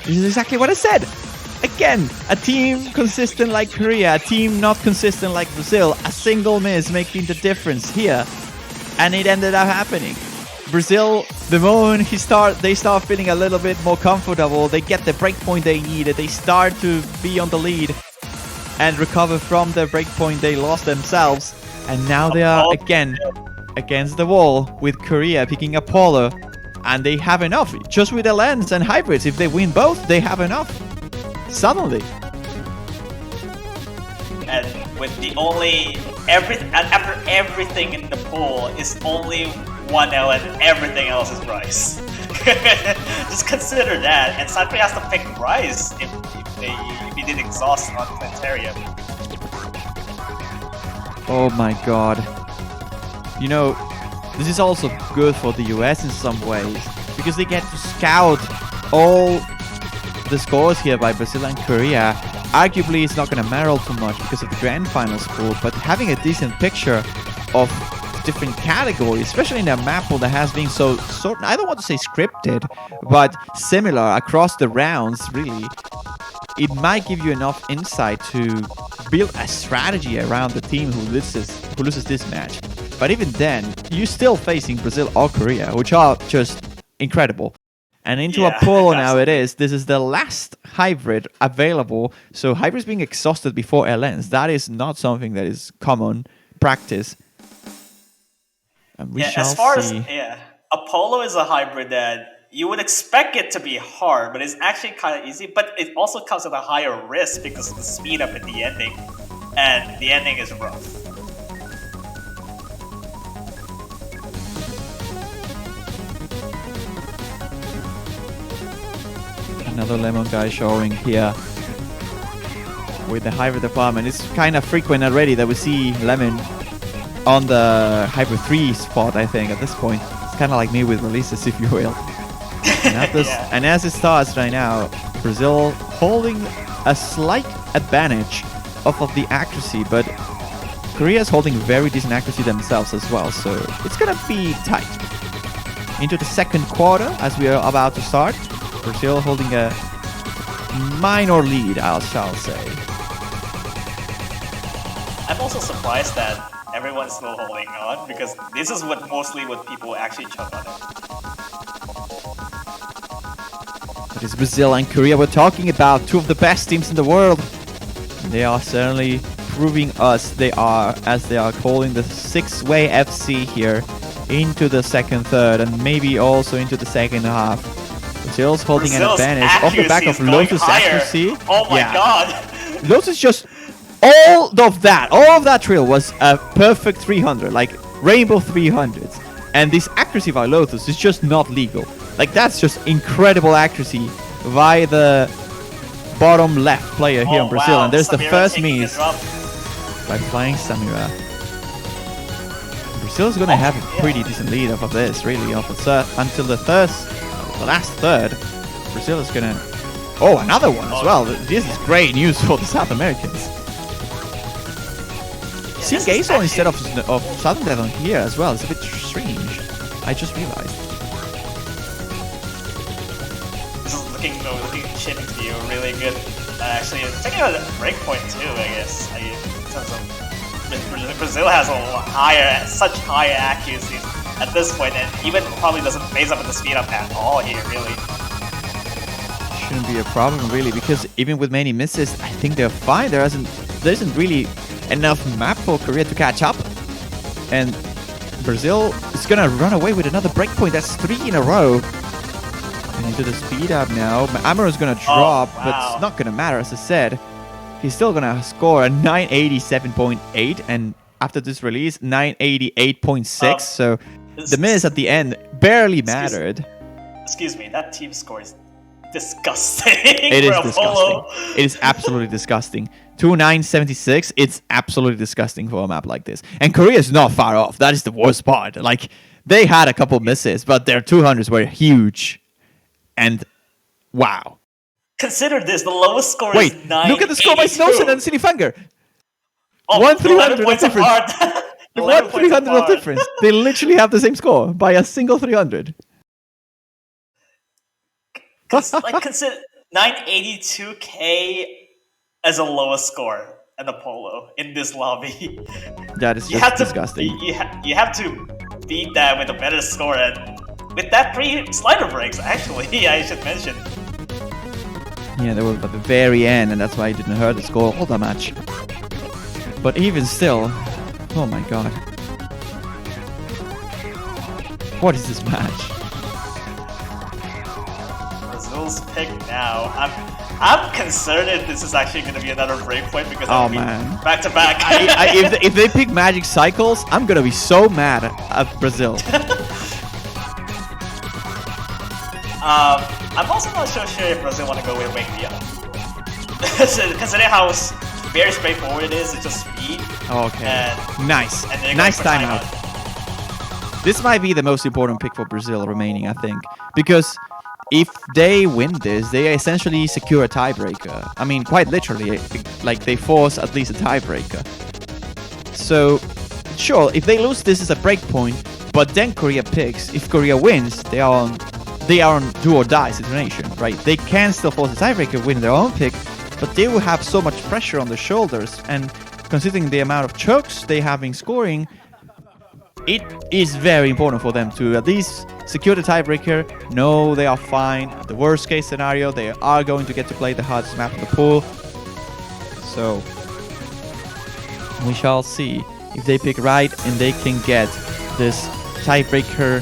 This is exactly what I said. Again, a team consistent like Korea, a team not consistent like Brazil. A single miss making the difference here, and it ended up happening. Brazil, the moment they start feeling a little bit more comfortable, they get the breakpoint they needed, they start to be on the lead and recover from the breakpoint they lost themselves. And now they are again against the wall with Korea picking Apollo. And they have enough. Just with the lens and hybrids, if they win both, they have enough. Suddenly. And with the after everything in the pool is only 1L and everything else is Rice. Just consider that. And Sakura has to pick Rice if he did exhaust on Planetarium. Oh my god. You know, this is also good for the US in some ways, because they get to scout all the scores here by Brazil and Korea. Arguably, it's not going to matter too much because of the grand finals pool, but having a decent picture of different categories, especially in a map pool that has been so I don't want to say scripted, but similar across the rounds, really, it might give you enough insight to build a strategy around the team who loses this match. But even then, you're still facing Brazil or Korea, which are just incredible. And into Apollo now it is. This is the last hybrid available. So hybrids being exhausted before LNs, that is not something that is common practice. And we shall see. Apollo is a hybrid that you would expect it to be hard, but it's actually kind of easy. But it also comes with a higher risk because of the speed up at the ending. And the ending is rough. Another Lemon guy showing here with the Hyper department. It's kind of frequent already that we see Lemon on the Hyper 3 spot, I think, at this point. It's kind of like me with releases, if you will. And as it starts right now, Brazil holding a slight advantage off of the accuracy, but Korea is holding very decent accuracy themselves as well, so it's gonna be tight. Into the second quarter, as we are about to start, Brazil holding a minor lead, I shall say. I'm also surprised that everyone's still holding on, because this is mostly what people actually choke on it. It is Brazil and Korea. We're talking about two of the best teams in the world. They are certainly proving us they are, as they are calling the six-way FC here, into the second third and maybe also into the second half. Brazil's holding an advantage off the back of Lotus' accuracy. Oh my god! Lotus just all of that trail was a perfect 300, like rainbow 300s, and this accuracy by Lotus is just not legal. Like, that's just incredible accuracy by the bottom left player here in Brazil. Wow. And there's Samira the first taking miss by flying Samira. Brazil's gonna have a pretty decent lead off of this, really, off of until the last third. Brazil is gonna... Oh, another one as well. This is great news for the South Americans. Seeing Gazo instead of Southern Devon here as well is a bit strange. I just realized. Looking shaping to be really good. Actually, taking a break point too, I guess. In terms of Brazil has such higher accuracies at this point, and even probably doesn't phase up with the speed up at all here, really. Shouldn't be a problem, really, because even with many misses, I think they're fine. There isn't really enough map for Korea to catch up, and Brazil is gonna run away with another breakpoint. That's 3 in a row. And into the speed up now. Amaro is gonna drop, but it's not gonna matter. As I said, he's still gonna score a 987.8, and after this release, 988.6. So the miss at the end barely mattered. Excuse me, that team score is disgusting. It is disgusting. It is absolutely disgusting. 2976. It's absolutely disgusting for a map like this. And Korea is not far off. That is the worst part. Like, they had a couple misses, but their 200s were huge. And wow. Consider this, the lowest score is 982. Look at the score by Snowson and Cityfanger. Oh, 1,300 of difference. 1,300 of difference. They literally have the same score by a single 300. Consider 982k as a lowest score at the polo in this lobby. That is just disgusting. You have to beat that with a better score, and with that pre-slider breaks, actually, I should mention. Yeah, they were at the very end, and that's why I didn't hurt the score all that much. But even still, oh my god. What is this match? Brazil's pick now. I'm concerned if this is actually going to be another breakpoint, because back to back. If they pick Magic Cycles, I'm going to be so mad at Brazil. I'm also not so sure if Brazil want to go with Wing Dia. Considering how very straightforward it is, it's just speed. Okay. Nice timeout. This might be the most important pick for Brazil remaining, I think. Because if they win this, they essentially secure a tiebreaker. I mean, quite literally, like, they force at least a tiebreaker. So, sure, if they lose, this is a breakpoint. But then Korea picks. If Korea wins, they are on do or die situation, right? They can still force a tiebreaker, win their own pick, but they will have so much pressure on their shoulders. And considering the amount of chokes they have in scoring, it is very important for them to at least secure the tiebreaker. No, they are fine. The worst case scenario, they are going to get to play the hardest map in the pool. So we shall see if they pick right and they can get this tiebreaker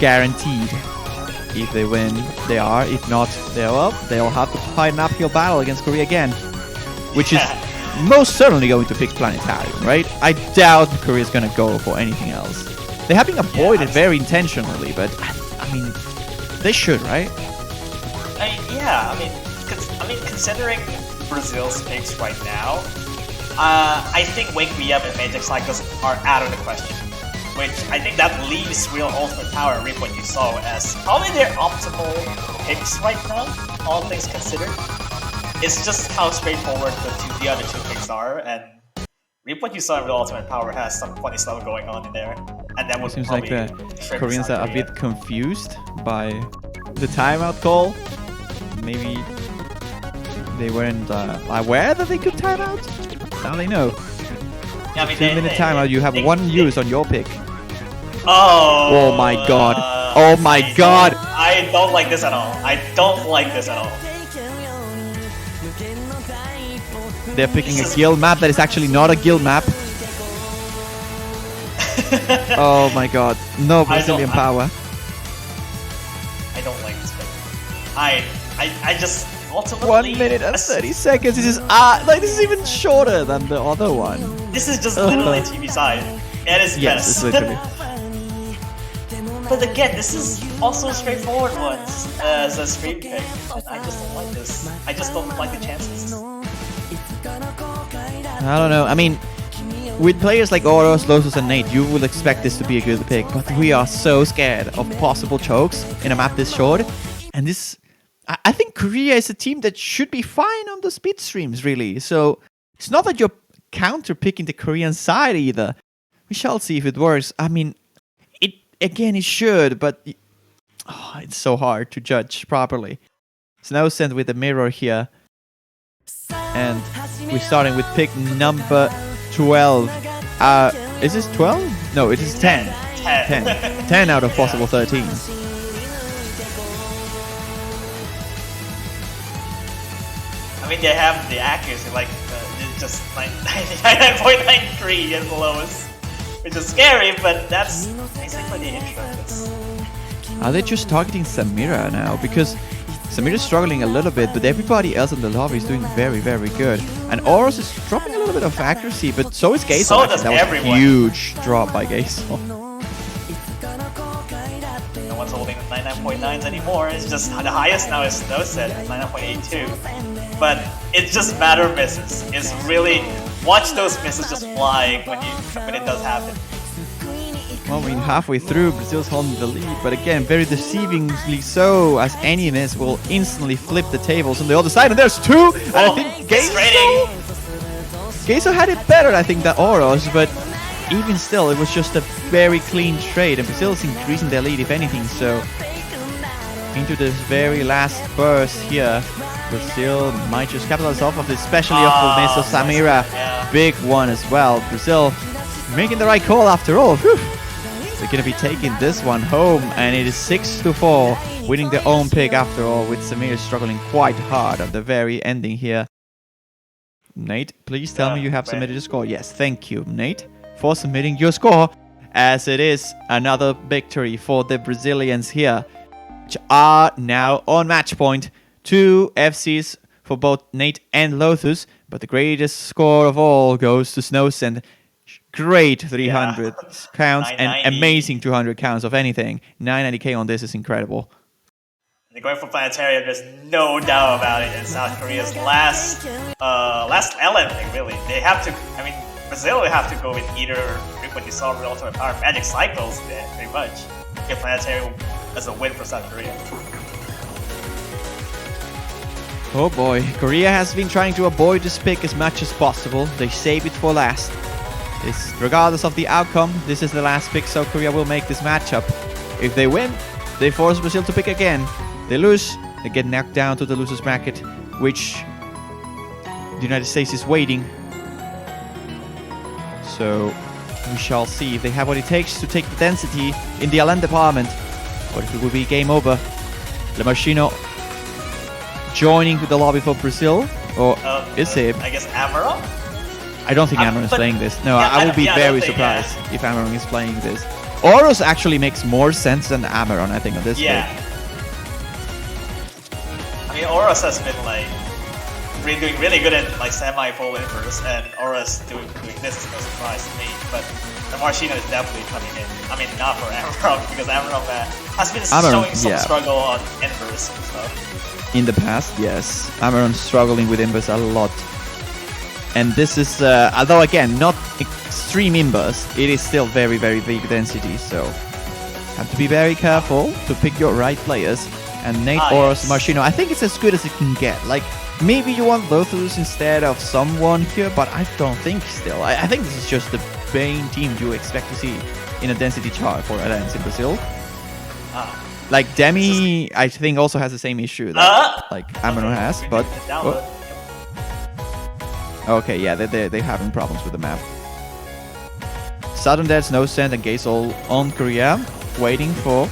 guaranteed. If they win, they are. If not, they'll have to fight an uphill battle against Korea again, which is most certainly going to pick Planetarium, right? I doubt Korea's going to go for anything else. They have been avoided very intentionally, but I mean, they should, right? Yeah, I mean, considering Brazil's picks right now, I think Wake Me Up and Magic Cycles are out of the question. Which I think that leaves Real Ultimate Power and Reap What You Sow as probably their optimal picks right now, all things considered. It's just how straightforward the other two picks are, and Reap What You Sow and Real Ultimate Power has some funny stuff going on in there. And that would Seems probably like the trip Koreans South are a Korea. bit confused by the timeout call. Maybe they weren't aware that they could time out. Now they know. Yeah, I mean, 2-minute timeout, you have one use on your pick. Oh, Oh my god. Oh my god. I don't like this at all. I don't like this at all. They're picking a guild map that is actually not a guild map. Oh my god. No Brazilian power. I don't like this pick. I just ultimately 1 minute and 30 seconds. This is this is even shorter than the other one. This is just literally TV side. It is Yes, it's literally. But again, this is also a straightforward one as a stream pick. I just don't like this. I just don't like the chances. I don't know. I mean, with players like Oros, Lotus, and Nate, you would expect this to be a good pick, but we are so scared of possible chokes in a map this short. And this, I think Korea is a team that should be fine on the speed streams, really. So it's not that you're counter picking the Korean side either. We shall see if it works. I mean, it should, but it's so hard to judge properly. Snowsend with the mirror here. And we're starting with pick number 12. Is this 12? No, it is 10. 10 out of possible 13. I mean, they have the accuracy, like, just like 99.93 is the lowest. Which is scary, but that's basically the intro of this. Are they just targeting Samira now? Because Samira's struggling a little bit, but everybody else in the lobby is doing very, very good. And Oros is dropping a little bit of accuracy, but so is Gazel. So does that was everyone. a huge drop by Gazel. No one's holding 99.9s anymore. It's just the highest now is Snowset, 99.82. But it's just matter of misses. It's really watch those misses just flying when it does happen. Well, I mean, halfway through, Brazil's holding the lead, but again, very deceivingly so, as any miss will instantly flip the tables on the other side, and there's two! And I think Gazel had it better, I think, than Oros, but even still, it was just a very clean trade, and Brazil's increasing their lead, if anything, so into this very last burst here, Brazil might just capitalize off of this, especially off the miss of Samira. Yeah. Big one as well. Brazil making the right call after all. Whew. They're going to be taking this one home, and it is 6-4, winning their own pick after all, with Samir struggling quite hard at the very ending here. Nate, please tell me you have submitted a score. Yes, thank you, Nate, for submitting your score, as it is another victory for the Brazilians here, which are now on match point. 2 FCs for both Nate and Lotus, but the greatest score of all goes to Snowsend. Great 300 counts and amazing 200 counts of anything. 990k on this is incredible. They're going for Planetarium, there's no doubt about it. In South Korea's last LM pick, really. They have to, I mean, Brazil will have to go with either when you saw Real Ultimate Power Magic Cycles, pretty much. Get Planetarium as a win for South Korea. Oh boy, Korea has been trying to avoid this pick as much as possible. They save it for last. Regardless of the outcome, this is the last pick, so Korea will make this matchup. If they win, they force Brazil to pick again. They lose, they get knocked down to the losers bracket, which the United States is waiting. So we shall see if they have what it takes to take the density in the LN department, or if it will be game over. Lemachino joining the lobby for Brazil, or is it? I guess Amaron? I don't think Amaron is playing this. No, yeah, I would be very surprised if Amaron is playing this. Oros actually makes more sense than Amaron, I think, on this pick. I mean, Oros has been like doing really good at like semi-full inverse, and Oros doing this is no surprise to me. But the Marshino is definitely coming in. I mean, not for Amaron, because Amaron has been showing some struggle on inverse and stuff. In the past, yes. Amaron struggling with Imbers a lot. And this is, although again, not extreme Imbers, it is still very, very big density, so have to be very careful to pick your right players. And Nate Oros, Marshino, I think it's as good as it can get. Like, maybe you want Lothus instead of someone here, but I don't think still. I think this is just the main team you expect to see in a density chart for Alliance in Brazil. Like, Demi, I think, also has the same issue that, like, Amaron has, but... Okay, yeah, they're having problems with the map. Sudden Death, No Send, and Gazel on Korea, waiting for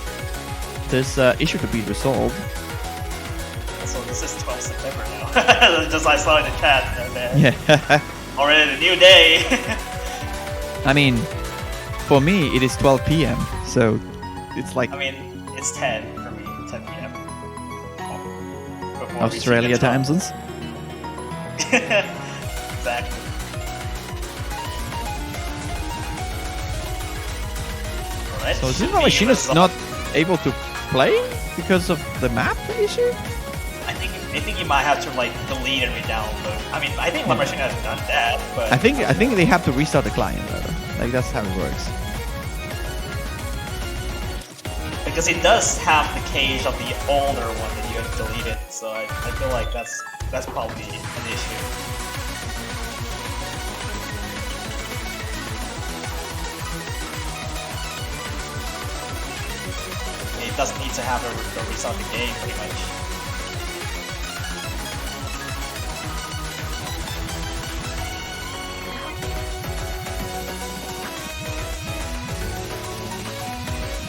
this issue to be resolved. So this is 12 September now. Just I saw in the chat. Yeah. Already a new day. I mean, for me, it is 12 p.m. So it's like... I mean, it's 10 for me, 10 p.m. Australia time zones. Exactly. Alright, so Zimba Machine is not able to play because of the map issue? I think you might have to like delete and re-download. I mean, I think La Machine has done that, but I think they have to restart the client though. Like that's how it works. Because it does have the cache of the older one that you have deleted, so I feel like that's probably an issue. It doesn't need to have a restart the game pretty much.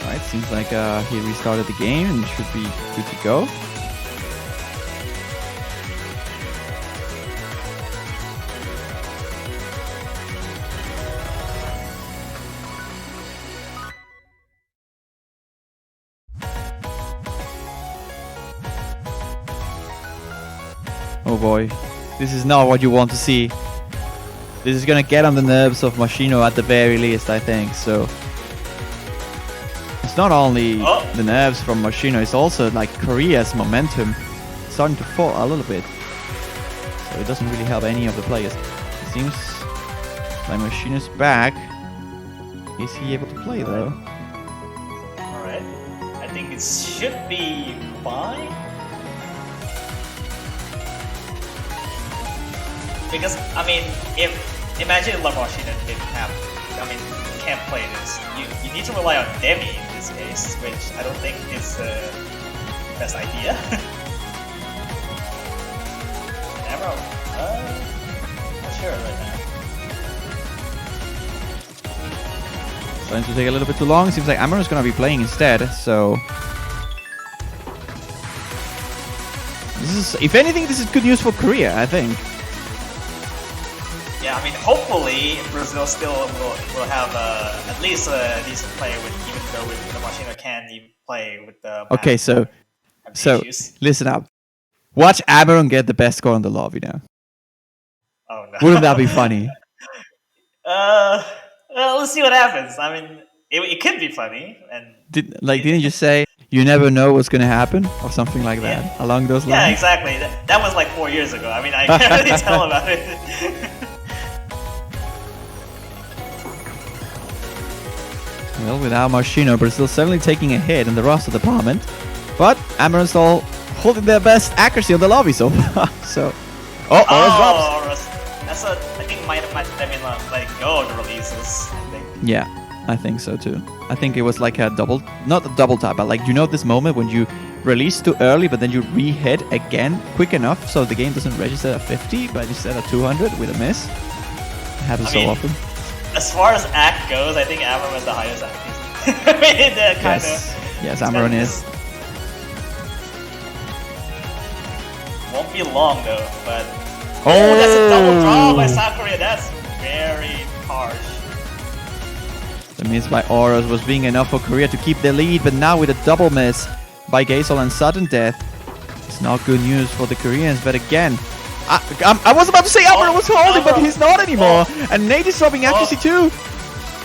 Alright, seems like he restarted the game and should be good to go. Oh boy, this is not what you want to see. This is gonna get on the nerves of Machino at the very least, I think, so... It's not only the nerves from Machino, it's also like Korea's momentum starting to fall a little bit. So it doesn't really help any of the players. It seems like Machino's back. Is he able to play though? Alright, I think it should be fine. Because, I mean, imagine La Machine didn't have, I mean, can't play this. You need to rely on Demi in this case, which I don't think is the best idea. Emerald, not sure right now. Starting to take a little bit too long. Seems like Amaron's gonna be playing instead, so... This is, if anything, this is good news for Korea, I think. Yeah, I mean, hopefully Brazil still will have at least a decent player with, even though with the Machino can't even play with the. Okay, so listen up. Watch Amaron get the best score on the lobby now. Oh no! Wouldn't that be funny? Well, let's see what happens. I mean, it could be funny, and didn't you say you never know what's gonna happen or something like that along those lines? Yeah, exactly. That was like 4 years ago. I mean, I can't really tell about it. Well, without Machino, Brazil certainly taking a hit in the roster department, but Amaron's all holding their best accuracy on the lobby so far. So, Oros. That's I think might have been letting go of the releases. I think. Yeah, I think so too. I think it was like a not a double tap, but like, you know this moment when you release too early, but then you re-hit again quick enough so the game doesn't register at 50, but instead at 200 with a miss. It happens so often. As far as act goes, I think Amaron is the highest act. I mean, that kind of. Yes, Amaron is. Won't be long though, but. Oh, that's a double draw by South Korea. That's very harsh. The miss by Oros was being enough for Korea to keep the lead, but now with a double miss by Gazel and sudden death, it's not good news for the Koreans. But again, I was about to say Amaron was holding, but he's not anymore. And Nate is dropping accuracy too.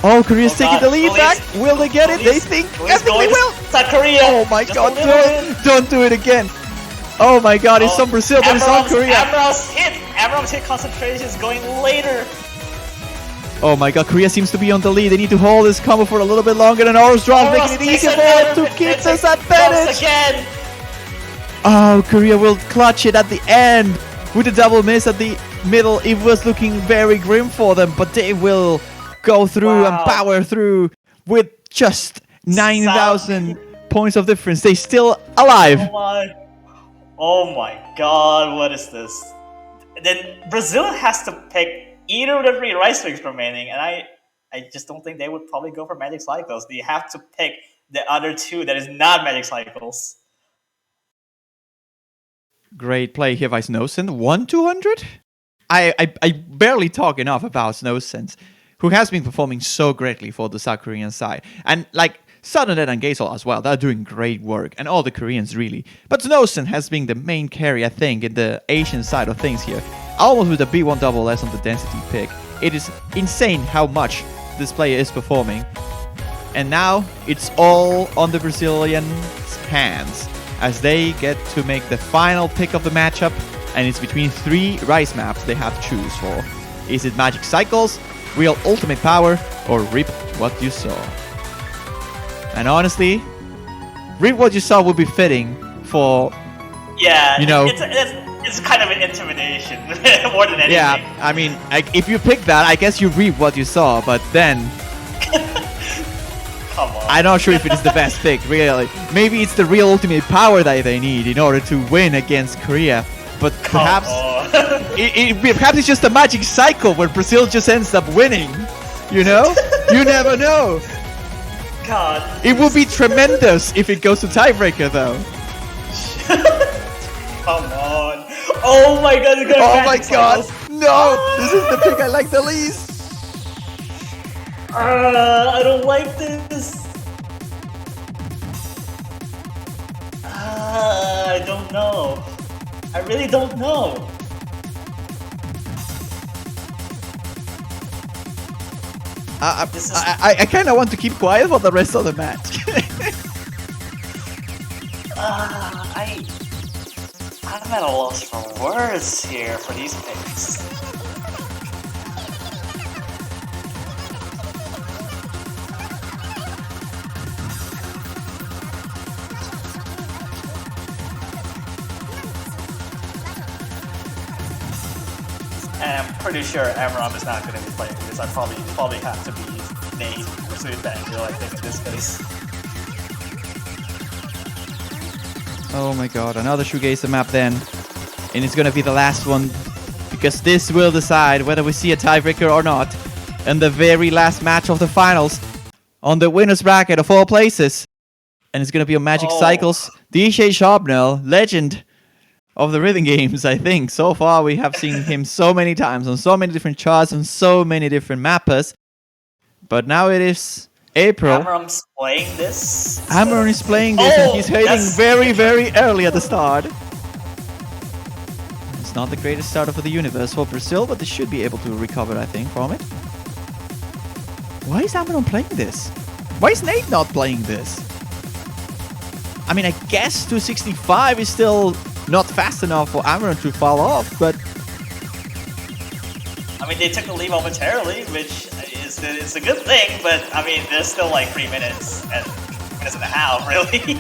Oh, Korea's taking the lead back. Will they get it? They think. I think they will. South Korea. Oh my god, don't do it again. Oh my god, it's on Brazil, but it's on Korea. Amram's hit concentration is going later. Oh my god, Korea seems to be on the lead. They need to hold this combo for a little bit longer than Auro's drop, making it easy for them to keep this advantage. Again. Oh, Korea will clutch it at the end with a double miss at the middle. It was looking very grim for them, but they will go through and power through with just 9,000 points of difference. They still alive. Oh my god, what is this? Then Brazil has to pick either of the 3 rice wings remaining, and I just don't think they would probably go for Magic Cycles. They have to pick the other 2 that is not Magic Cycles. Great play here by Snowsen. 1-200? I barely talk enough about Snowsen, who has been performing so greatly for the South Korean side. And like Sudden and Gazel as well, they're doing great work. And all the Koreans really. But Snowsen has been the main carry, I think, in the Asian side of things here. Almost with a B1SS on the density pick. It is insane how much this player is performing. And now it's all on the Brazilians' hands as they get to make the final pick of the matchup. And it's between 3 rice maps they have to choose for. Is it Magic Cycles, Real Ultimate Power, or Reap What You Saw? And honestly, Reap What You Saw would be fitting for, yeah, you know, it's kind of an intimidation more than anything. Yeah, I mean, if you pick that, I guess you reap what you saw, but then come on. I'm not sure if it is the best pick, really. Maybe it's the Real Ultimate Power that they need in order to win against Korea, but perhaps perhaps it's just a Magic Cycle where Brazil just ends up winning. You know? You never know. God. It would be tremendous if it goes to tiebreaker, though. Come on. Oh my god, it's gonna oh my god. No! This is the pick I like the least. I don't like this. I don't know. I really don't know. I kind of want to keep quiet for the rest of the match. I'm at a loss for words here for these picks. And I'm pretty sure Amram is not going to be playing this. I probably have to be Nate or Sudangil, I think, in this case. Oh my god, another shoegazer map then. And it's gonna be the last one, because this will decide whether we see a tiebreaker or not in the very last match of the finals on the winner's bracket of all places. And it's gonna be on Magic Cycles. DJ Sharpnel, legend of the rhythm games, I think. So far we have seen him so many times on so many different charts and so many different mappers. But now it is April. Amram's playing this. Amram is playing this and he's hitting very, very early at the start. It's not the greatest start of the universe for Brazil, but they should be able to recover, I think, from it. Why is Amram playing this? Why is Nate not playing this? I mean, I guess 265 is still not fast enough for Amram to fall off, but... I mean, they took the lead momentarily, which is a good thing, but I mean, there's still like 3 minutes and a half, really.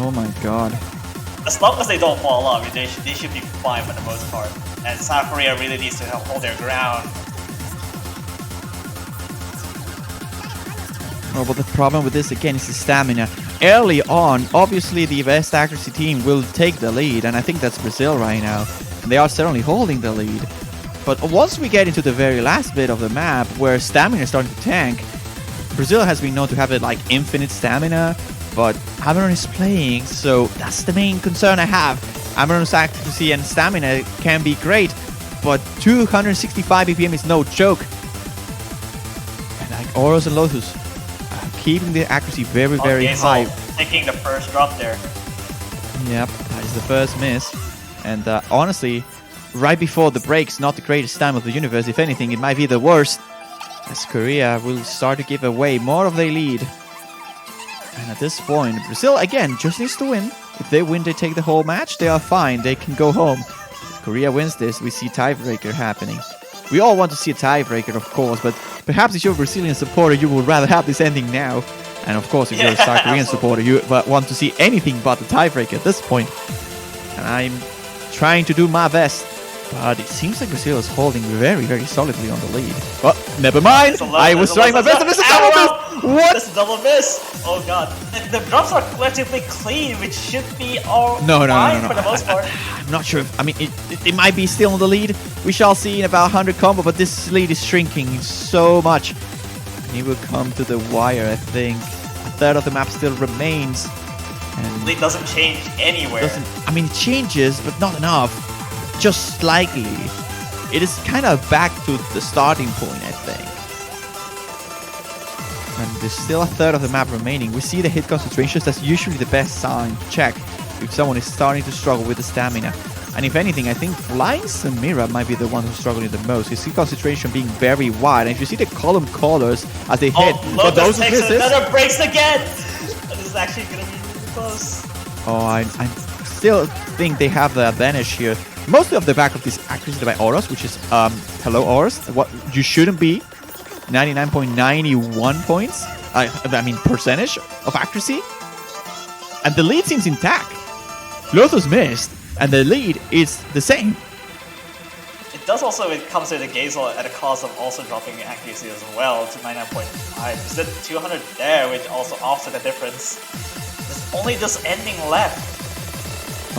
Oh my god. As long as they don't fall off, they should be fine for the most part. And South Korea really needs to hold their ground. Oh, but the problem with this again is the stamina. Early on, obviously the best accuracy team will take the lead, and I think that's Brazil right now. And they are certainly holding the lead. But once we get into the very last bit of the map, where stamina is starting to tank, Brazil has been known to have it like infinite stamina, but Amram is playing, so that's the main concern I have. Amram's accuracy and stamina can be great, but 265 BPM is no joke. And like Oros and Lotus, keeping the accuracy very, very high. Taking the first drop there. Yep, that is the first miss. And honestly, right before the break's not the greatest time of the universe. If anything, it might be the worst. as Korea will start to give away more of their lead. And at this point, Brazil, again, just needs to win. If they win, they take the whole match. They are fine. They can go home. If Korea wins this, we see tiebreaker happening. We all want to see a tiebreaker, of course, but perhaps if you're a Brazilian supporter, you would rather have this ending now. And of course, if you're a South Korean supporter, you want to see anything but the tiebreaker at this point. And I'm trying to do my best. But it seems like Brazil is holding very, very solidly on the lead. But never mind. I was trying my best. And this is double miss. What? This is double miss. Oh god. And the drops are relatively clean, which should be all fine for the most part. I'm not sure. I mean, it might be still in the lead. We shall see in about 100 combo, but this lead is shrinking so much. And he will come to the wire, I think. A third of the map still remains. And lead doesn't change anywhere. I mean, it changes, but not enough. Just slightly. It is kind of back to the starting point, I think. And there's still a third of the map remaining. We see the hit concentrations. That's usually the best sign to check if someone is starting to struggle with the stamina. And if anything, I think Flying Samira might be the one who's struggling the most. His hit concentration being very wide. And if you see the column colors as they hit, but those takes another breaks again. This is actually going to be really close. Oh, I still think they have the advantage here. Mostly off the back of this accuracy by Oros, which is, hello Oros, what you shouldn't be, 99.91 points, I mean percentage of accuracy, and the lead seems intact. Lotus missed, and the lead is the same. It does also, it comes with a Gazel at a cost of also dropping accuracy as well to 99.5. Instead 200 there, which also offset the difference. There's only this ending left.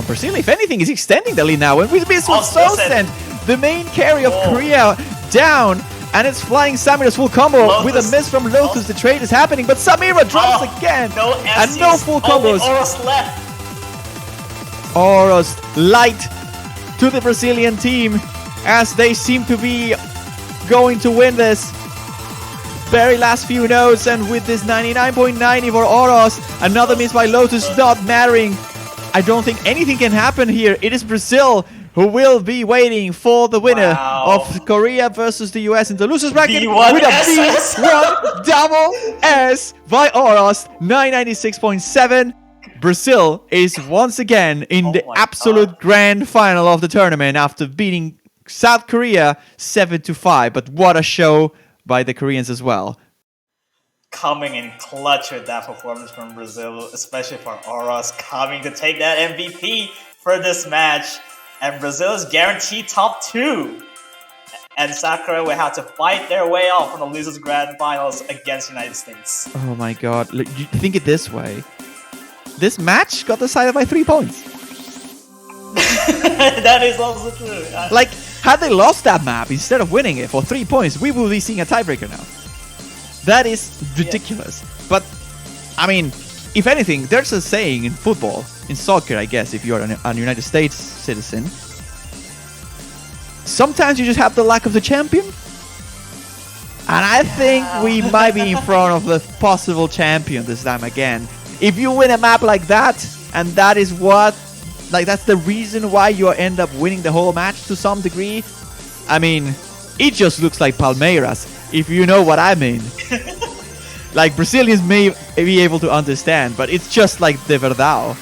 Brazil, if anything, is extending the lead now. And with this was Sosen, the main carry of Korea, down. And it's Flying Samira's full combo Lotus. With a miss from Lotus. The trade is happening, but Samira drops again. No and no full combos. Oros left. Oros light to the Brazilian team as they seem to be going to win this. Very last few notes, and with this 99.90 for Oros, another miss by Lotus not mattering. I don't think anything can happen here. It is Brazil who will be waiting for the winner of Korea versus the US in the losers bracket with a V1 double S by Oros, 996.7. Brazil is once again in the absolute grand final of the tournament after beating South Korea 7-5. But what a show by the Koreans as well. Coming in clutch with that performance from Brazil, especially for Oros, coming to take that MVP for this match. And Brazil is guaranteed top 2. And South Korea will have to fight their way out from the losers grand finals against the United States. Oh my god, look, you think it this way. This match got decided by 3 points. That is also true. Like, had they lost that map instead of winning it for 3 points, we will be seeing a tiebreaker now. That is ridiculous. Yeah. But, I mean, if anything, there's a saying in football, in soccer, I guess, if you're a United States citizen. Sometimes you just have the luck of the champion. And I think we might be in front of the possible champion this time again. If you win a map like that, and that is what, like, that's the reason why you end up winning the whole match to some degree. I mean, it just looks like Palmeiras. If you know what I mean. Like, Brazilians may be able to understand, but it's just like De Verdão.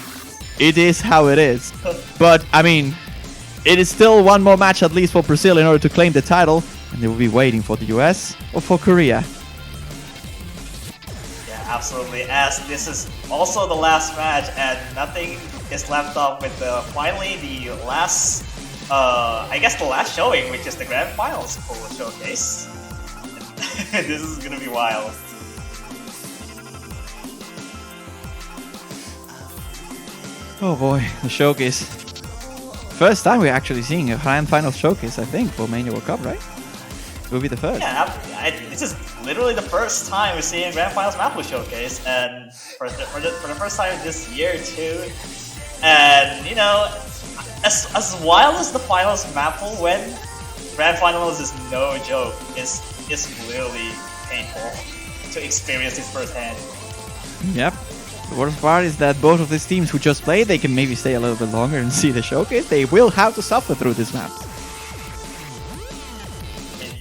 It is how it is. But, I mean, it is still one more match at least for Brazil in order to claim the title. And they will be waiting for the US or for Korea. Yeah, absolutely. As this is also the last match and nothing is left up with finally the last, I guess the last showing, which is the Grand Finals full showcase. This is gonna be wild. Oh boy, the showcase. First time we're actually seeing a Grand Final showcase, I think, for Mania World Cup, right? It will be the first. Yeah, this is literally the first time we're seeing Grand Finals Maple showcase, and for the first time this year too. And you know, as wild as the finals Maple went, Grand Finals is no joke. It's literally painful to experience this firsthand. Yep. The worst part is that both of these teams who just played, they can maybe stay a little bit longer and see the showcase. They will have to suffer through this map.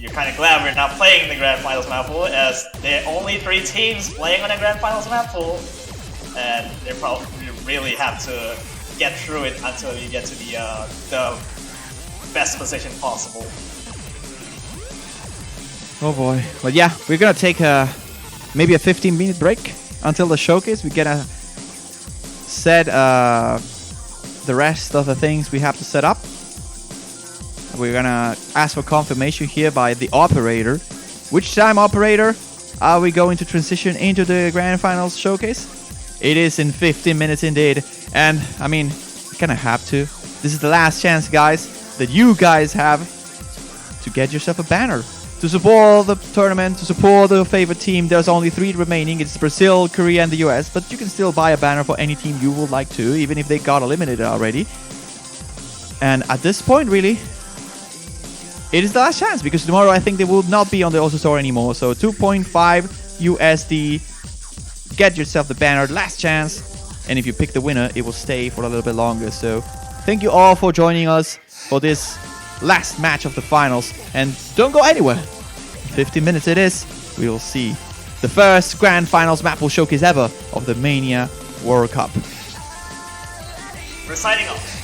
You're kind of glad we're not playing the Grand Finals map pool, as there are only 3 teams playing on the Grand Finals map pool, and they probably really have to get through it until you get to the best position possible. Oh boy. But yeah, we're gonna take maybe a 15-minute break until the showcase. We're gonna set the rest of the things we have to set up. We're gonna ask for confirmation here by the operator. Which time, operator, are we going to transition into the Grand Finals showcase? It is in 15 minutes indeed. And I mean, you kind of have to. This is the last chance, guys, that you guys have to get yourself a banner. To support the tournament, to support the favorite team, there's only 3 remaining. It's Brazil, Korea, and the US. But you can still buy a banner for any team you would like to, even if they got eliminated already. And at this point, really, it is the last chance, because tomorrow I think they will not be on the Auto Store anymore. So 2.5 USD. Get yourself the banner, last chance. And if you pick the winner, it will stay for a little bit longer. So thank you all for joining us for this last match of the finals. And don't go anywhere. 15 minutes it is. We will see the first Grand Finals map pool showcase ever of the Mania World Cup. We're signing off.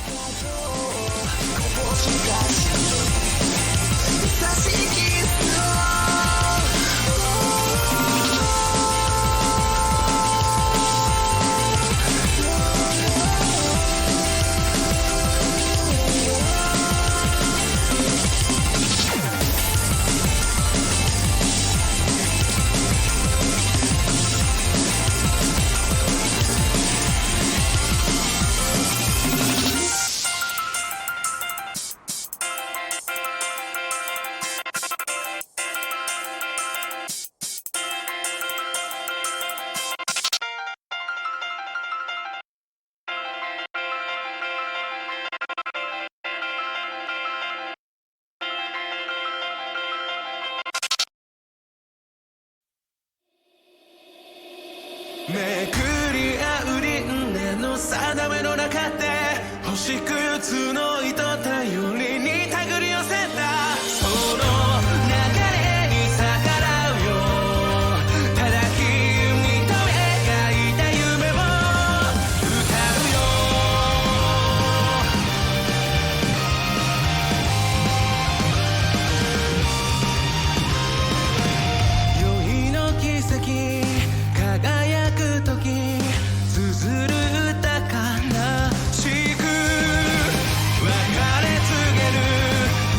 めくり合う輪廻の定めの中で星屑の糸頼りに手繰り寄せたその流れに逆らうよただ君と描いた夢を歌うよ宵の奇跡輝く時綴る歌悲しく別れ告げる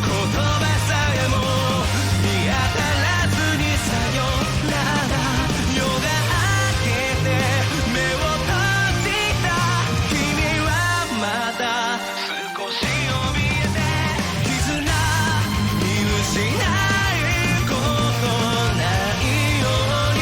言葉さえも見当たらずにさよなら夜が明けて目を閉じた君はまだ少し怯えて絆見失うことないように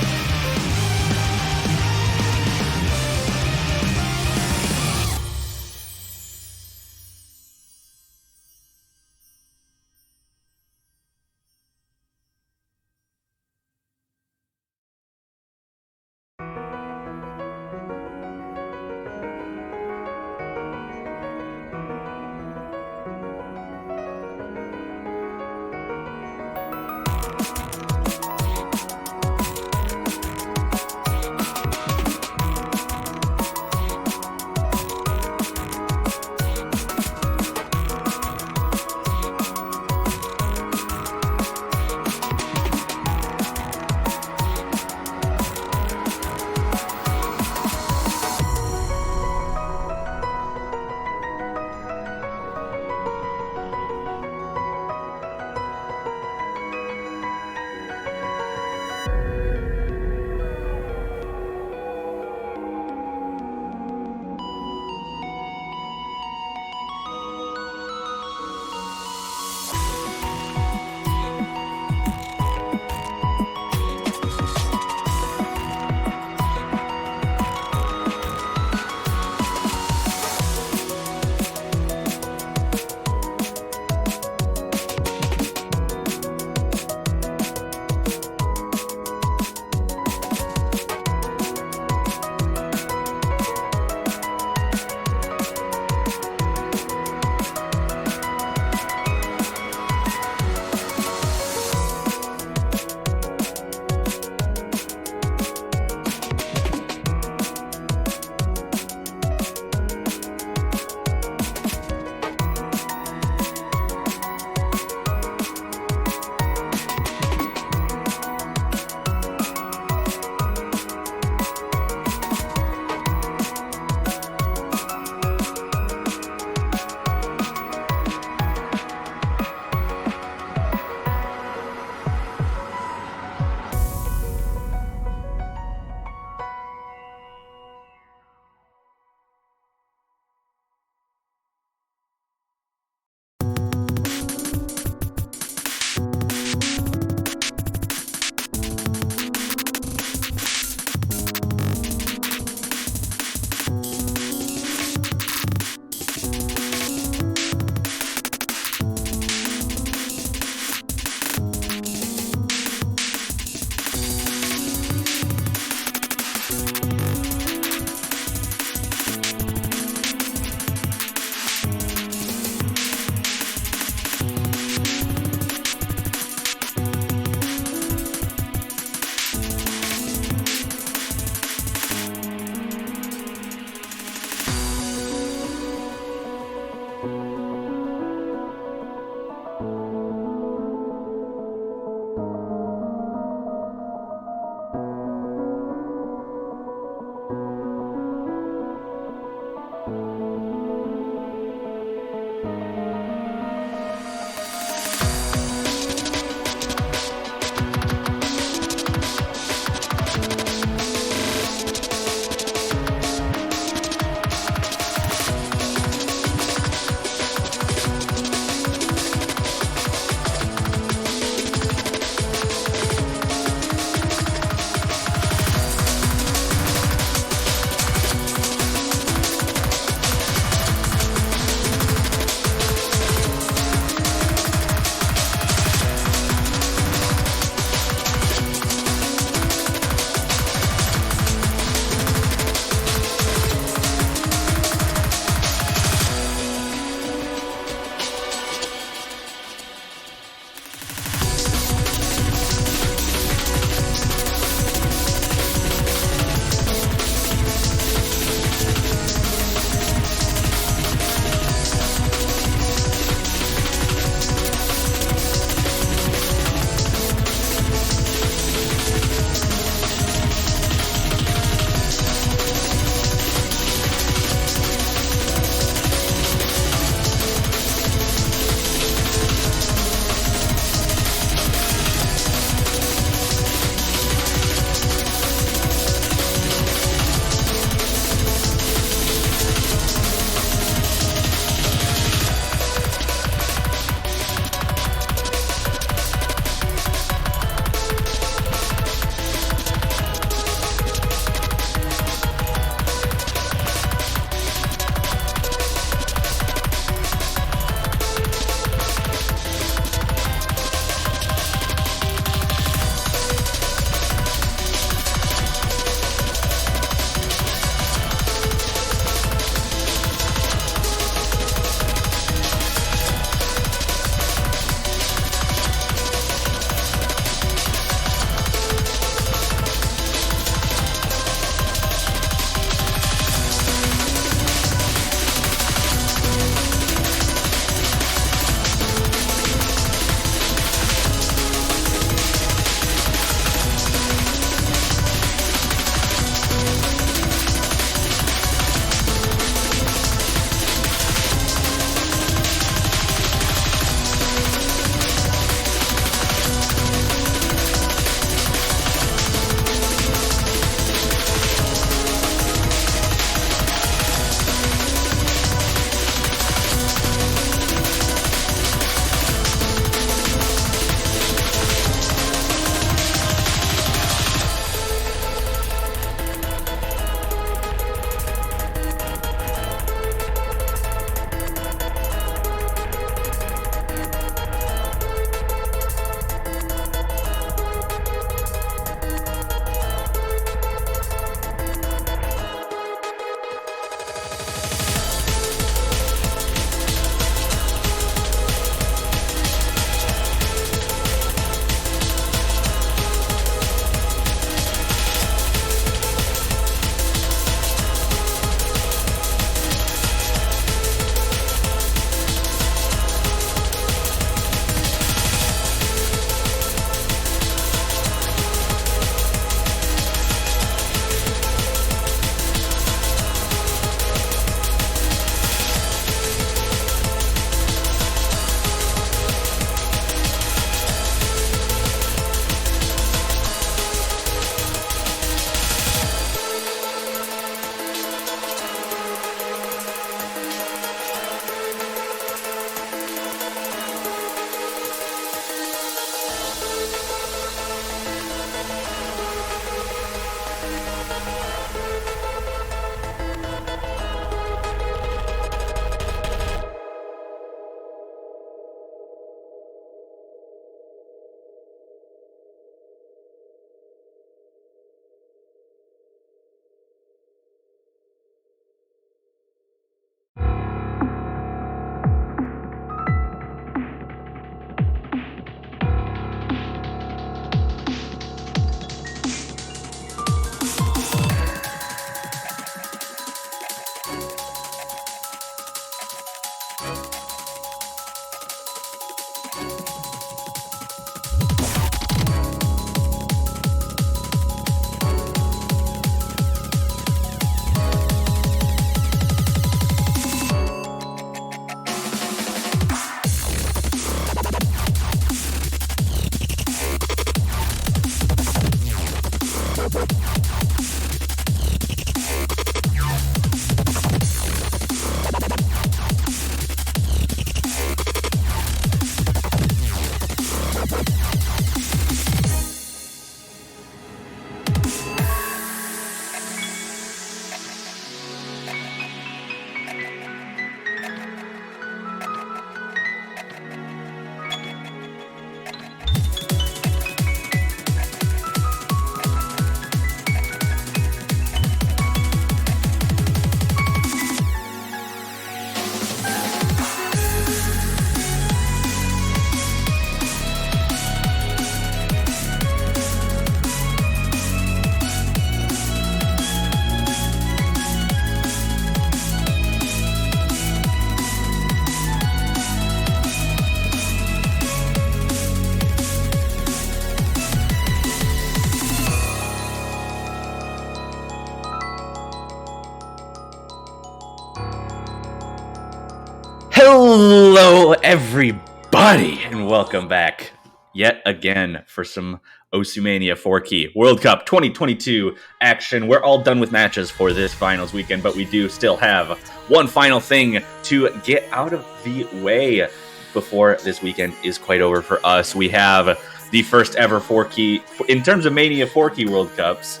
Hello, everybody, and welcome back yet again for some Osumania 4Key World Cup 2022 action. We're all done with matches for this finals weekend, but we do still have one final thing to get out of the way before this weekend is quite over for us. We have the first ever 4Key, in terms of Mania 4Key World Cups,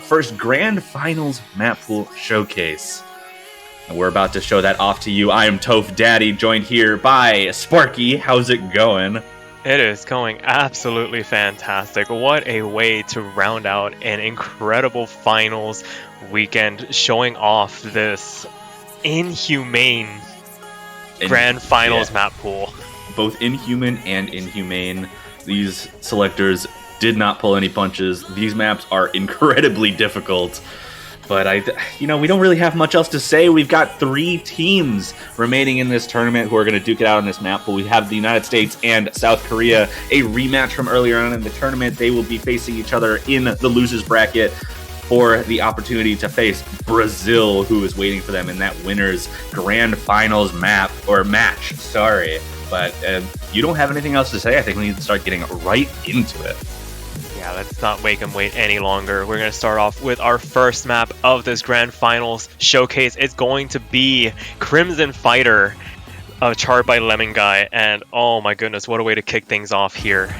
first Grand Finals Map Pool Showcase. And we're about to show that off to you. I am Toph Daddy, joined here by Sparky. How's it going? It is going absolutely fantastic. What a way to round out an incredible finals weekend, showing off this inhumane grand finals map pool. Both inhuman and inhumane. These selectors did not pull any punches. These maps are incredibly difficult. But we don't really have much else to say. We've got 3 teams remaining in this tournament who are going to duke it out on this map pool. We have the United States and South Korea, a rematch from earlier on in the tournament. They will be facing each other in the losers bracket for the opportunity to face Brazil, who is waiting for them in that winner's grand finals match. But you don't have anything else to say. I think we need to start getting right into it. Yeah, let's not make them wait any longer. We're going to start off with our first map of this Grand Finals showcase. It's going to be Crimson Fighter, charred by Lemon Guy. And oh my goodness, what a way to kick things off here.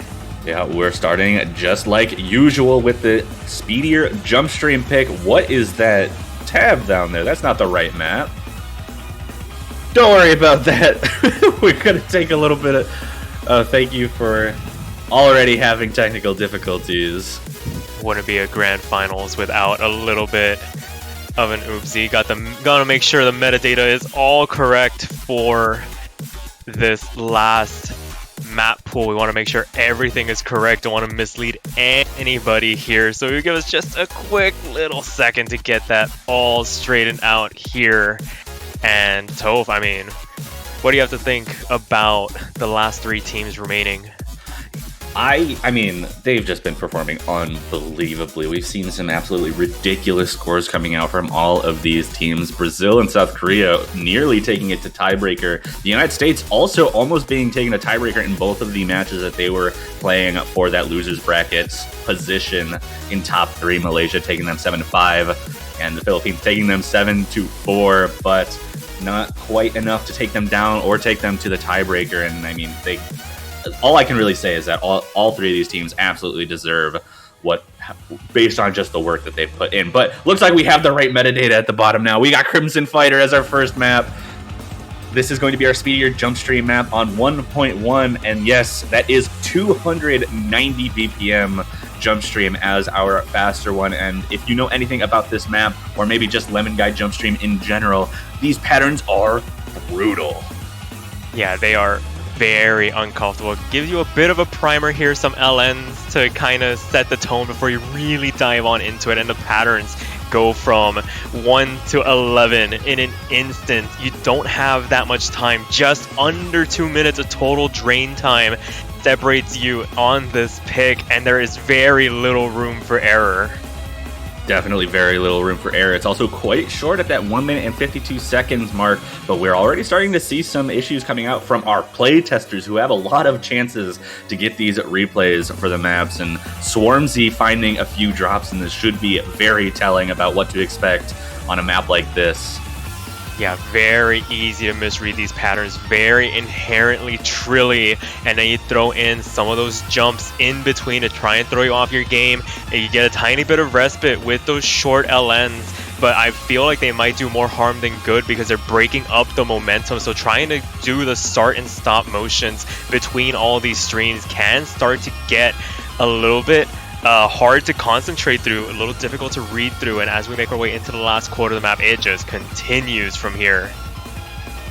Yeah, we're starting just like usual with the speedier jump stream pick. What is that tab down there? That's not the right map. Don't worry about that. We're going to take a little bit of thank you for already having technical difficulties. Wouldn't be a grand finals without a little bit of an oopsie. Gotta make sure the metadata is all correct for this last map pool. We want to make sure everything is correct. Don't want to mislead anybody here. So we give us just a quick little second to get that all straightened out here. And Toph, what do you have to think about the last 3 teams remaining? I mean, they've just been performing unbelievably. We've seen some absolutely ridiculous scores coming out from all of these teams. Brazil and South Korea nearly taking it to tiebreaker. The United States also almost being taken to tiebreaker in both of the matches that they were playing for that losers brackets position in top 3. Malaysia taking them 7-5, and the Philippines taking them 7-4, but not quite enough to take them down or take them to the tiebreaker. And all I can really say is that all 3 of these teams absolutely deserve what, based on just the work that they've put in. But looks like we have the right metadata at the bottom now. We got Crimson Fighter as our first map. This is going to be our speedier jump stream map on 1.1, and yes, that is 290 BPM jump stream as our faster one. And if you know anything about this map, or maybe just Lemon Guy jump stream in general, these patterns are brutal. Yeah, they are very uncomfortable. Gives you a bit of a primer here, some LNs to kind of set the tone before you really dive on into it, and the patterns go from 1 to 11 in an instant. You don't have that much time. Just under 2 minutes of total drain time separates you on this pick, and there is very little room for error. Definitely very little room for error. It's also quite short at that 1 minute and 52 seconds mark, but we're already starting to see some issues coming out from our play testers who have a lot of chances to get these replays for the maps, and Swarmzy finding a few drops in this should be very telling about what to expect on a map like this. Yeah, very easy to misread these patterns, very inherently trilly, and then you throw in some of those jumps in between to try and throw you off your game, and you get a tiny bit of respite with those short LNs, but I feel like they might do more harm than good because they're breaking up the momentum, so trying to do the start and stop motions between all these streams can start to get a little bit hard to concentrate through, a little difficult to read through, and as we make our way into the last quarter of the map, it just continues from here.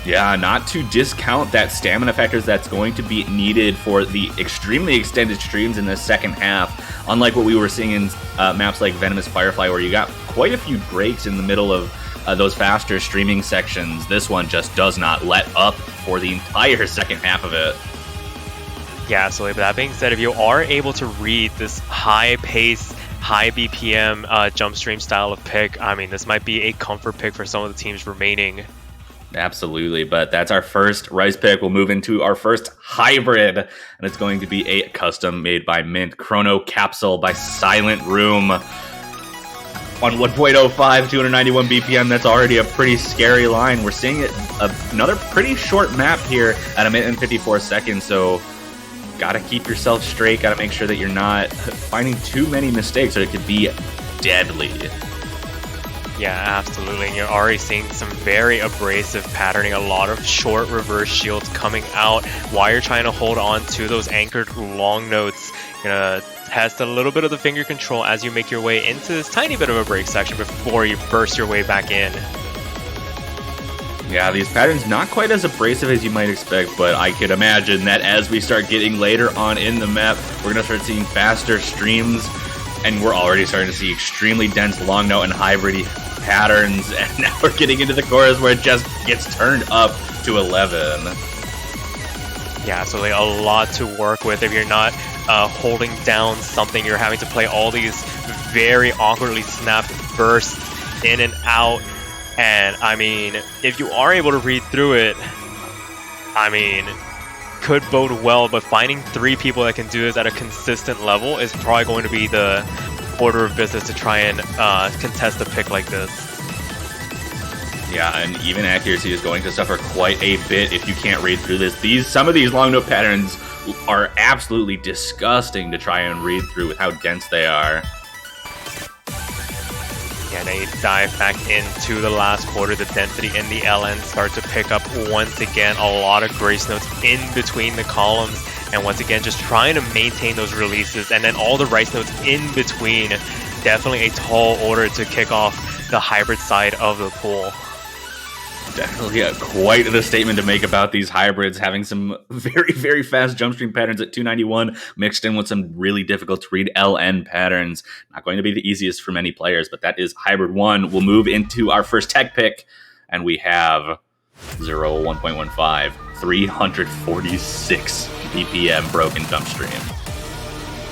Yeah, not to discount that stamina factors that's going to be needed for the extremely extended streams in the second half, unlike what we were seeing in maps like Venomous Firefly, where you got quite a few breaks in the middle of those faster streaming sections. This one just does not let up for the entire second half of it. Yeah, absolutely. But that being said, if you are able to read this high pace, high BPM jump stream style of pick, I mean, this might be a comfort pick for some of the teams remaining. Absolutely, but that's our first Rice pick. We'll move into our first hybrid, and it's going to be a custom made by Mint Chrono Capsule by Silent Room. On 1.05, 291 BPM, that's already a pretty scary line. We're seeing it another pretty short map here at 1 minute and 54 seconds, so gotta keep yourself straight, gotta make sure that you're not finding too many mistakes or it could be deadly. Yeah, absolutely. And you're already seeing some very abrasive patterning, a lot of short reverse shields coming out while you're trying to hold on to those anchored long notes. You're gonna test a little bit of the finger control as you make your way into this tiny bit of a break section before you burst your way back in. Yeah, these patterns not quite as abrasive as you might expect, but I could imagine that as we start getting later on in the map, we're going to start seeing faster streams, and we're already starting to see extremely dense long note and hybrid patterns, and now we're getting into the chorus where it just gets turned up to 11. Yeah, so like a lot to work with. If you're not holding down something, you're having to play all these very awkwardly snapped bursts in and out. And I mean, if you are able to read through it, I mean, could bode well, but finding 3 people that can do this at a consistent level is probably going to be the order of business to try and contest a pick like this. Yeah, and even accuracy is going to suffer quite a bit if you can't read through this. Some of these long note patterns are absolutely disgusting to try and read through with how dense they are. Yeah, now you dive back into the last quarter. The density in the LN start to pick up once again. A lot of grace notes in between the columns. And once again, just trying to maintain those releases. And then all the rice notes in between. Definitely a tall order to kick off the hybrid side of the pool. Definitely quite the statement to make about these hybrids, having some very, very fast jump stream patterns at 291 mixed in with some really difficult to read LN patterns. Not going to be the easiest for many players, but that is hybrid 1. We'll move into our first tech pick, and we have 1.15, 346 BPM broken jump stream.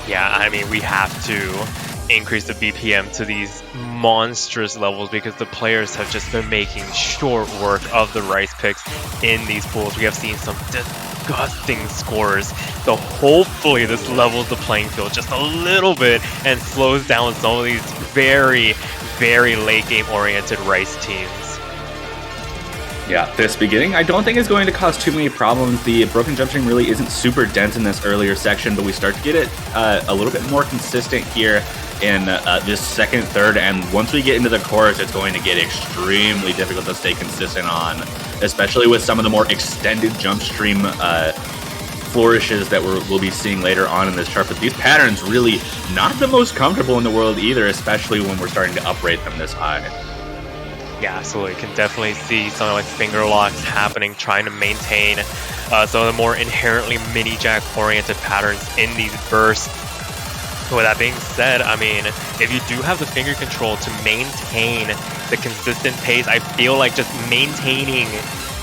Yeah, I mean, we have to increase the BPM to these monstrous levels because the players have just been making short work of the rice picks in these pools. We have seen some disgusting scores, so hopefully this levels the playing field just a little bit and slows down some of these very, very late game oriented rice teams. Yeah, this beginning I don't think is going to cause too many problems. The broken jump stream really isn't super dense in this earlier section, but we start to get it a little bit more consistent here in this second, third, and once we get into the chorus, it's going to get extremely difficult to stay consistent on, especially with some of the more extended jump stream flourishes that we'll be seeing later on in this chart. But these patterns really not the most comfortable in the world either, especially when we're starting to uprate them this high. Yeah, so you can definitely see something like finger locks happening, trying to maintain some of the more inherently mini jack oriented patterns in these bursts. With that being said, I mean, if you do have the finger control to maintain the consistent pace, I feel like just maintaining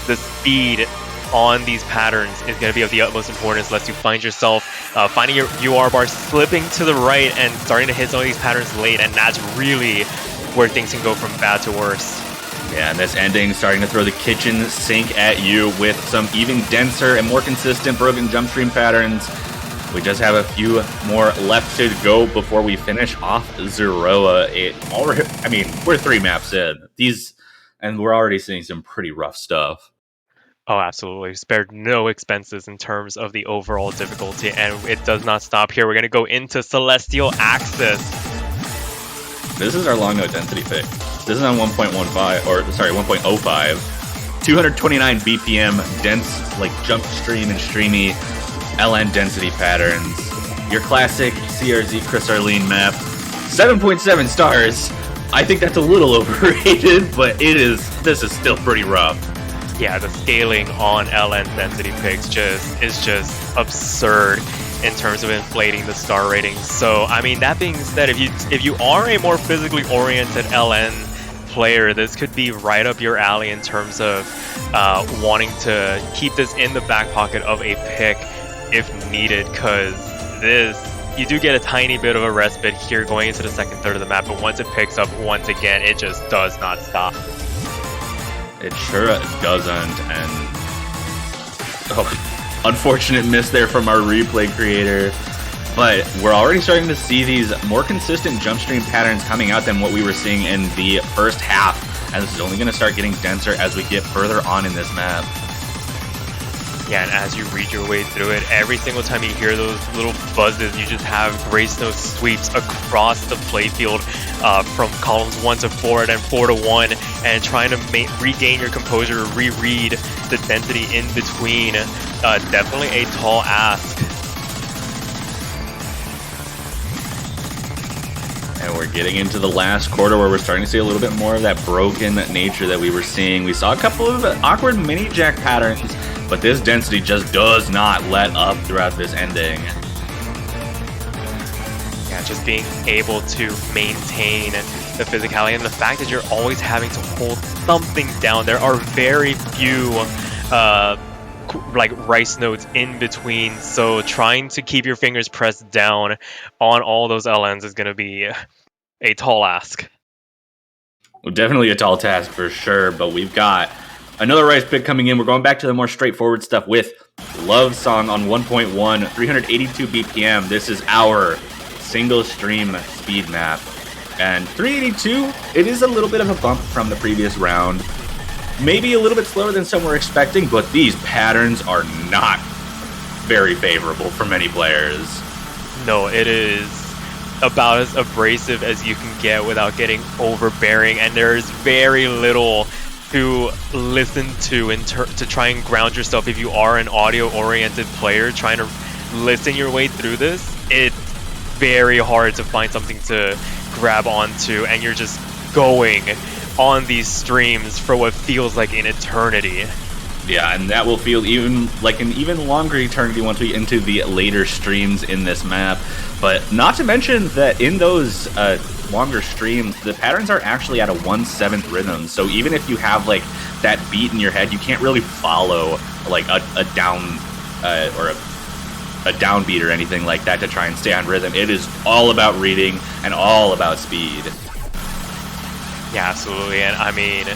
the speed on these patterns is going to be of the utmost importance, lest you find yourself finding your UR bar slipping to the right and starting to hit some of these patterns late, and that's really where things can go from bad to worse. Yeah, and this ending starting to throw the kitchen sink at you with some even denser and more consistent broken jump stream patterns. We just have a few more left to go before we finish off Zeroa. We're 3 maps in. And we're already seeing some pretty rough stuff. Oh, absolutely. Spared no expenses in terms of the overall difficulty, and it does not stop here. We're going to go into Celestial Axis. This is our long node density pick. This is on 1.05. 229 BPM, dense, like jump stream and streamy LN density patterns. Your classic CRZ Chris Arlene map. 7.7 stars. I think that's a little overrated, but this is still pretty rough. Yeah, the scaling on LN density picks is just absurd in terms of inflating the star ratings. So, I mean, that being said, if you are a more physically oriented LN player, this could be right up your alley in terms of wanting to keep this in the back pocket of a pick if needed, because you do get a tiny bit of a respite here going into the second third of the map, but once it picks up once again, it just does not stop. It sure doesn't, and unfortunate miss there from our replay creator. But we're already starting to see these more consistent jump stream patterns coming out than what we were seeing in the first half, and this is only going to start getting denser as we get further on in this map. Yeah, and as you read your way through it, every single time you hear those little buzzes, you just have Grace Note sweeps across the playfield from columns 1 to 4 and then 4 to 1, and trying to regain your composure, reread the density in between. Definitely a tall ask. And we're getting into the last quarter where we're starting to see a little bit more of that broken nature that we were seeing. We saw a couple of awkward mini jack patterns, but this density just does not let up throughout this ending. Yeah, just being able to maintain the physicality and the fact that you're always having to hold something down. There are very few rice notes in between, so trying to keep your fingers pressed down on all those LNs is going to be a tall ask. Well, definitely a tall task for sure, but we've got another rice pick coming in. We're going back to the more straightforward stuff with Love Song on 1.1, 382 BPM. This is our single stream speed map. And 382, it is a little bit of a bump from the previous round. Maybe a little bit slower than some were expecting, but these patterns are not very favorable for many players. No, it is about as abrasive as you can get without getting overbearing, and there is very little to listen to to try and ground yourself. If you are an audio-oriented player trying to listen your way through this, it's very hard to find something to grab onto, and you're just going on these streams for what feels like an eternity. Yeah, and that will feel even like an even longer eternity once we get into the later streams in this map. But not to mention that in those longer streams, the patterns are actually at a 1/7 rhythm. So even if you have like that beat in your head, you can't really follow like a down or a downbeat or anything like that to try and stay on rhythm. It is all about reading and all about speed. Yeah, absolutely. And I mean,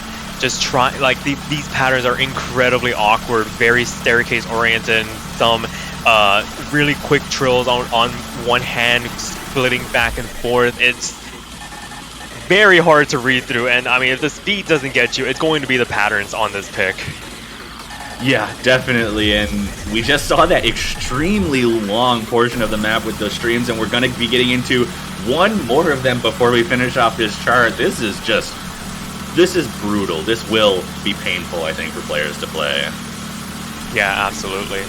just try, like, these patterns are incredibly awkward, very staircase oriented, some really quick trills on one hand, splitting back and forth. It's very hard to read through, and I mean, if the speed doesn't get you, it's going to be the patterns on this pick. Yeah, definitely, and we just saw that extremely long portion of the map with those streams, and we're going to be getting into one more of them before we finish off this chart. This is brutal. This will be painful, I think, for players to play. Yeah, absolutely.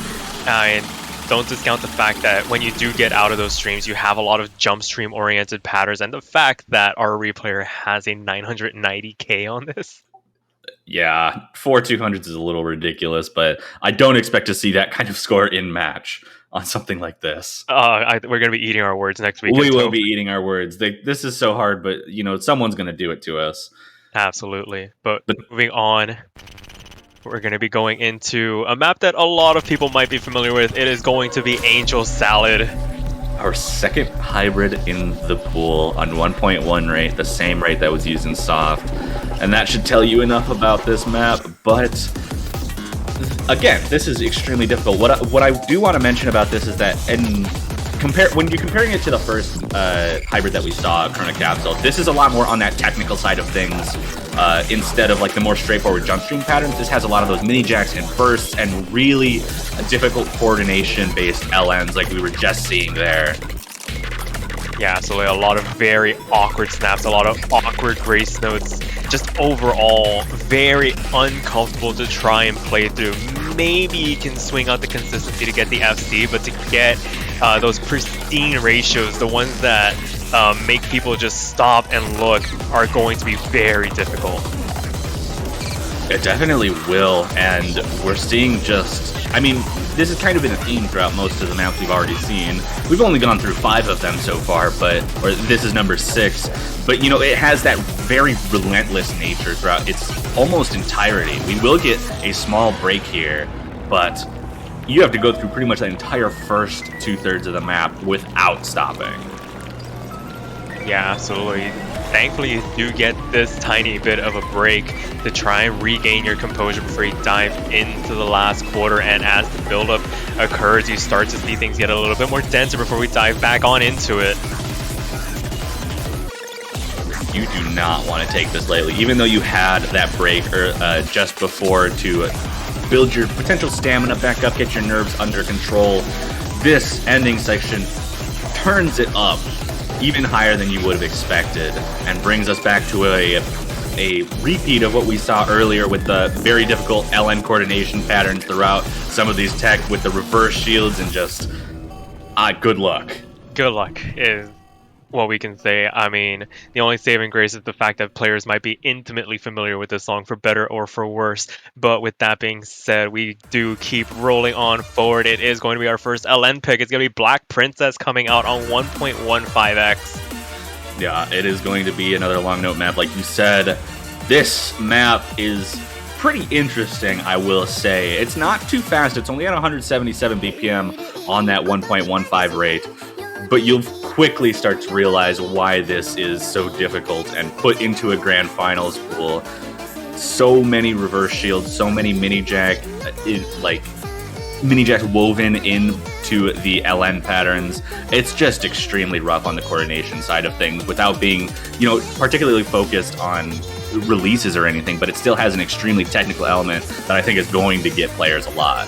And don't discount the fact that when you do get out of those streams, you have a lot of jump stream oriented patterns, and the fact that our replayer has a 990k on this. Yeah, 4 200s is a little ridiculous, but I don't expect to see that kind of score in match on something like this. We're going to be eating our words next week. We will be eating our words. This is so hard, but someone's going to do it to us. Absolutely. But moving on, We're going to be going into a map that a lot of people might be familiar with. It is going to be Angel Salad. Our second hybrid in the pool on 1.1 rate, the same rate that was used in soft. And that should tell you enough about this map, but again, this is extremely difficult. What I do want to mention about this is that when you're comparing it to the first hybrid that we saw, Corona Capsule, this is a lot more on that technical side of things. Instead of like the more straightforward jump stream patterns, this has a lot of those mini jacks and bursts and really difficult coordination-based LNs like we were just seeing there. Yeah, so like a lot of very awkward snaps, a lot of awkward grace notes, just overall very uncomfortable to try and play through. Maybe you can swing out the consistency to get the FC, but to get those pristine ratios, the ones that make people just stop and look, are going to be very difficult. It definitely will, and we're seeing I mean, this has kind of been a theme throughout most of the maps we've already seen. We've only gone through 5 of them so far, or this is number 6, but you know, it has that very relentless nature throughout its almost entirety. We will get a small break here, but you have to go through pretty much the entire first 2/3 of the map without stopping. Yeah, absolutely. Thankfully, you do get this tiny bit of a break to try and regain your composure before you dive into the last quarter. And as the buildup occurs, you start to see things get a little bit more denser before we dive back on into it. You do not want to take this lightly, even though you had that break just before to build your potential stamina back up, get your nerves under control. This ending section turns it up even higher than you would have expected, and brings us back to a repeat of what we saw earlier with the very difficult LN coordination patterns throughout some of these tech with the reverse shields and just good luck. Good luck is what we can say. I mean, the only saving grace is the fact that players might be intimately familiar with this song for better or for worse. But with that being said, we do keep rolling on forward. It is going to be our first LN pick. It's going to be Black Princess coming out on 1.15x. Yeah, it is going to be another long note map. Like you said, this map is pretty interesting, I will say. It's not too fast. It's only at 177 BPM on that 1.15 rate. But you'll quickly start to realize why this is so difficult and put into a grand finals pool. So many reverse shields, so many mini jacks woven into the LN patterns. It's just extremely rough on the coordination side of things without being, particularly focused on releases or anything, but it still has an extremely technical element that I think is going to get players a lot.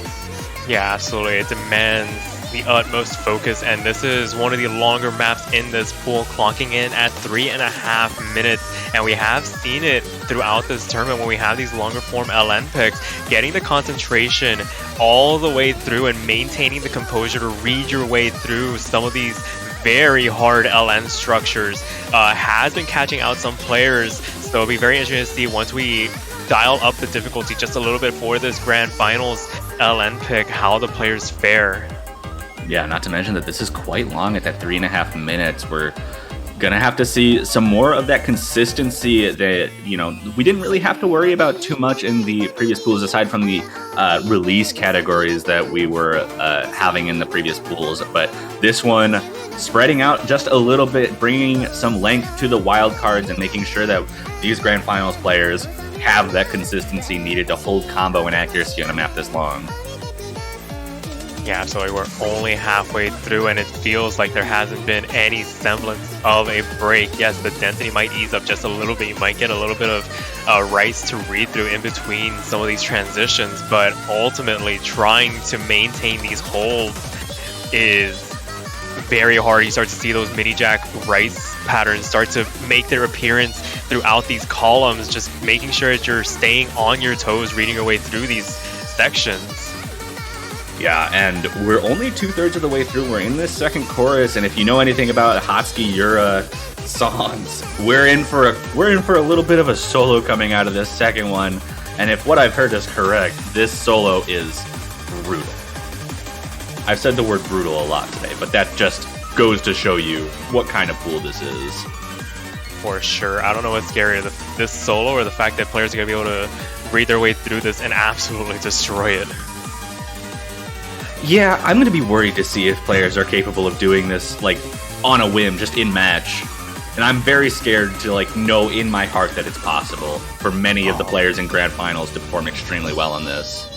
Yeah, absolutely. It demands the utmost focus, and this is one of the longer maps in this pool, clocking in at 3.5 minutes. And we have seen it throughout this tournament when we have these longer form LN picks, getting the concentration all the way through and maintaining the composure to read your way through some of these very hard LN structures has been catching out some players. So it'll be very interesting to see once we dial up the difficulty just a little bit for this grand finals LN pick, how the players fare. Yeah, not to mention that this is quite long at that 3.5 minutes. We're gonna have to see some more of that consistency that, we didn't really have to worry about too much in the previous pools, aside from the release categories that we were having in the previous pools. But this one, spreading out just a little bit, bringing some length to the wild cards and making sure that these grand finals players have that consistency needed to hold combo and accuracy on a map this long. Yeah, so we're only halfway through, and it feels like there hasn't been any semblance of a break. Yes, the density might ease up just a little bit. You might get a little bit of rice to read through in between some of these transitions, but ultimately trying to maintain these holds is very hard. You start to see those mini jack rice patterns start to make their appearance throughout these columns, just making sure that you're staying on your toes, reading your way through these sections. Yeah, and we're only 2/3 of the way through. We're in this second chorus, and if you know anything about Hatsuki Yura songs, we're in for a little bit of a solo coming out of this second one. And if what I've heard is correct, this solo is brutal. I've said the word brutal a lot today, but that just goes to show you what kind of pool this is. For sure. I don't know what's scarier, this solo or the fact that players are going to be able to read their way through this and absolutely destroy it. Yeah, I'm going to be worried to see if players are capable of doing this, like, on a whim, just in match. And I'm very scared to, like, know in my heart that it's possible for many of the players in Grand Finals to perform extremely well on this.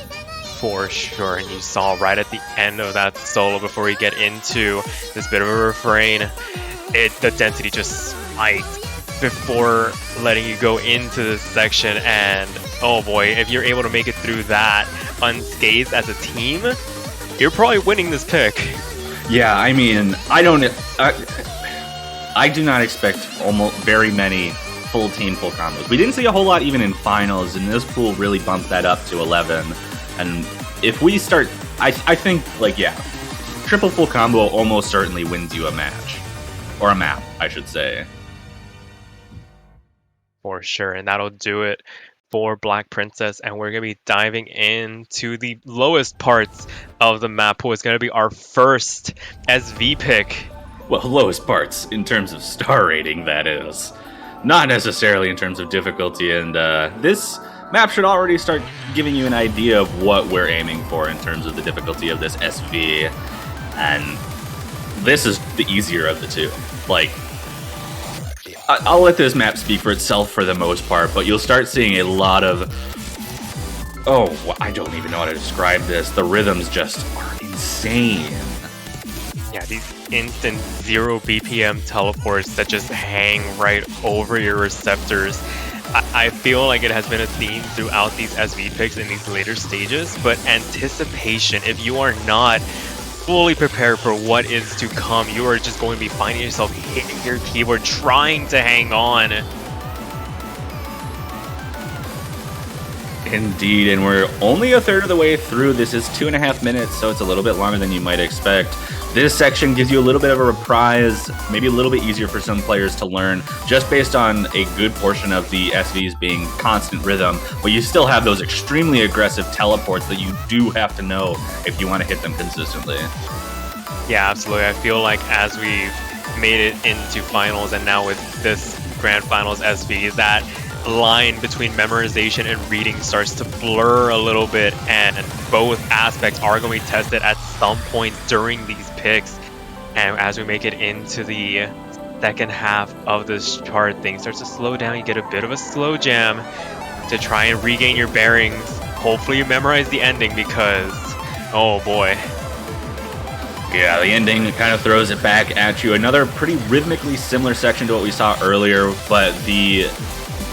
For sure, and you saw right at the end of that solo before we get into this bit of a refrain, the density just spiked before letting you go into this section, and oh boy, if you're able to make it through that unscathed as a team, you're probably winning this pick. Yeah, I mean, I do not expect almost very many full team full combos. We didn't see a whole lot even in finals, and this pool really bumped that up to 11. And if we start, I think, like, yeah, triple full combo almost certainly wins you a match. Or a map, I should say. For sure, and that'll do it for Black Princess, and we're going to be diving into the lowest parts of the map pool. It's going to be our first SV pick. Well, lowest parts in terms of star rating, that is. Not necessarily in terms of difficulty, and this map should already start giving you an idea of what we're aiming for in terms of the difficulty of this SV. And this is the easier of the two. Like, I'll let this map speak for itself for the most part, but you'll start seeing a lot of... Oh, I don't even know how to describe this. The rhythms just are insane. Yeah, these instant 0 BPM teleports that just hang right over your receptors. I feel like it has been a theme throughout these SV picks in these later stages, but anticipation, if you are not fully prepared for what is to come, you are just going to be finding yourself hitting your keyboard, trying to hang on. Indeed, and we're only a third of the way through. This is 2.5 minutes, so it's a little bit longer than you might expect. This section gives you a little bit of a reprise, maybe a little bit easier for some players to learn, just based on a good portion of the SVs being constant rhythm, but you still have those extremely aggressive teleports that you do have to know if you want to hit them consistently. Yeah, absolutely. I feel like as we've made it into finals, and now with this Grand Finals SV, that line between memorization and reading starts to blur a little bit, and both aspects are going to be tested at some point during these picks. And as we make it into the second half of this chart, things start to slow down. You get a bit of a slow jam to try and regain your bearings. Hopefully you memorize the ending, because oh boy. Yeah, the ending kind of throws it back at you. Another pretty rhythmically similar section to what we saw earlier, but the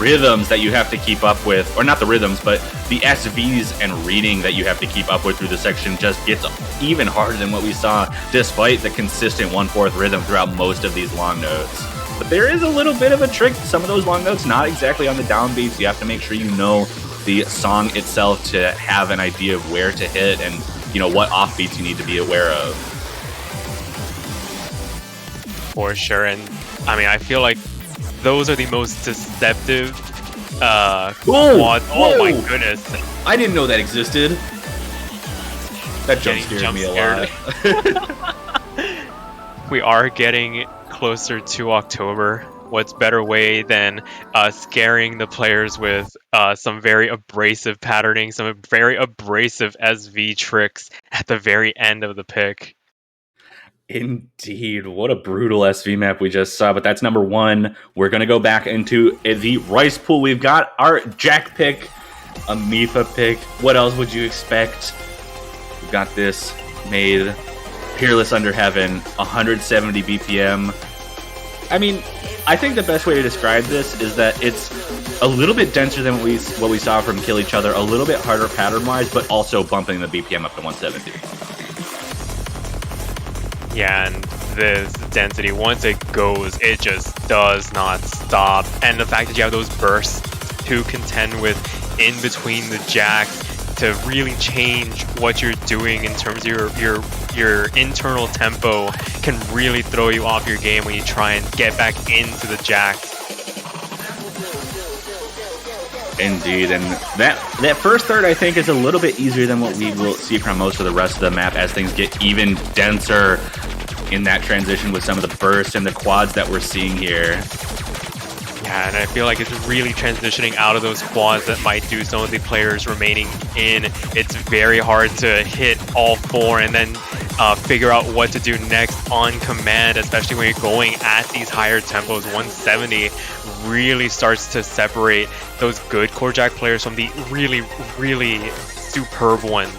rhythms that you have to keep up with, or not the rhythms, but the SVs and reading that you have to keep up with through the section just gets even harder than what we saw, despite the consistent 1/4 rhythm throughout most of these long notes. But there is a little bit of a trick to some of those long notes, not exactly on the downbeats. You have to make sure you know the song itself to have an idea of where to hit and, you know, what offbeats you need to be aware of. For sure, and I mean, I feel like those are the most deceptive quads. Oh my goodness. I didn't know that existed. That jump Getting scared me a lot. We are getting closer to October. What's better way than scaring the players with some very abrasive patterning, some very abrasive SV tricks at the very end of the pick. Indeed, what a brutal SV map we just saw, but that's number 1. We're going to go back into the Rice pool. We've got our Jack pick, a Mifa pick. What else would you expect? We've got this made Peerless Under Heaven, 170 BPM. I mean, I think the best way to describe this is that it's a little bit denser than what we saw from Kill Each Other, a little bit harder pattern-wise, but also bumping the BPM up to 170. Yeah, and this density, once it goes, it just does not stop. And the fact that you have those bursts to contend with in between the jacks to really change what you're doing in terms of your internal tempo can really throw you off your game when you try and get back into the jacks. Indeed, and that first third, I think, is a little bit easier than what we will see from most of the rest of the map as things get even denser in that transition with some of the bursts and the quads that we're seeing here. Yeah, Yeah, and I feel like it's really transitioning out of those quads that might do some of the players remaining in. It's very hard to hit all four and then figure out what to do next on command, especially when you're going at these higher tempos. 170 really starts to separate those good core jack players from the really, really superb ones.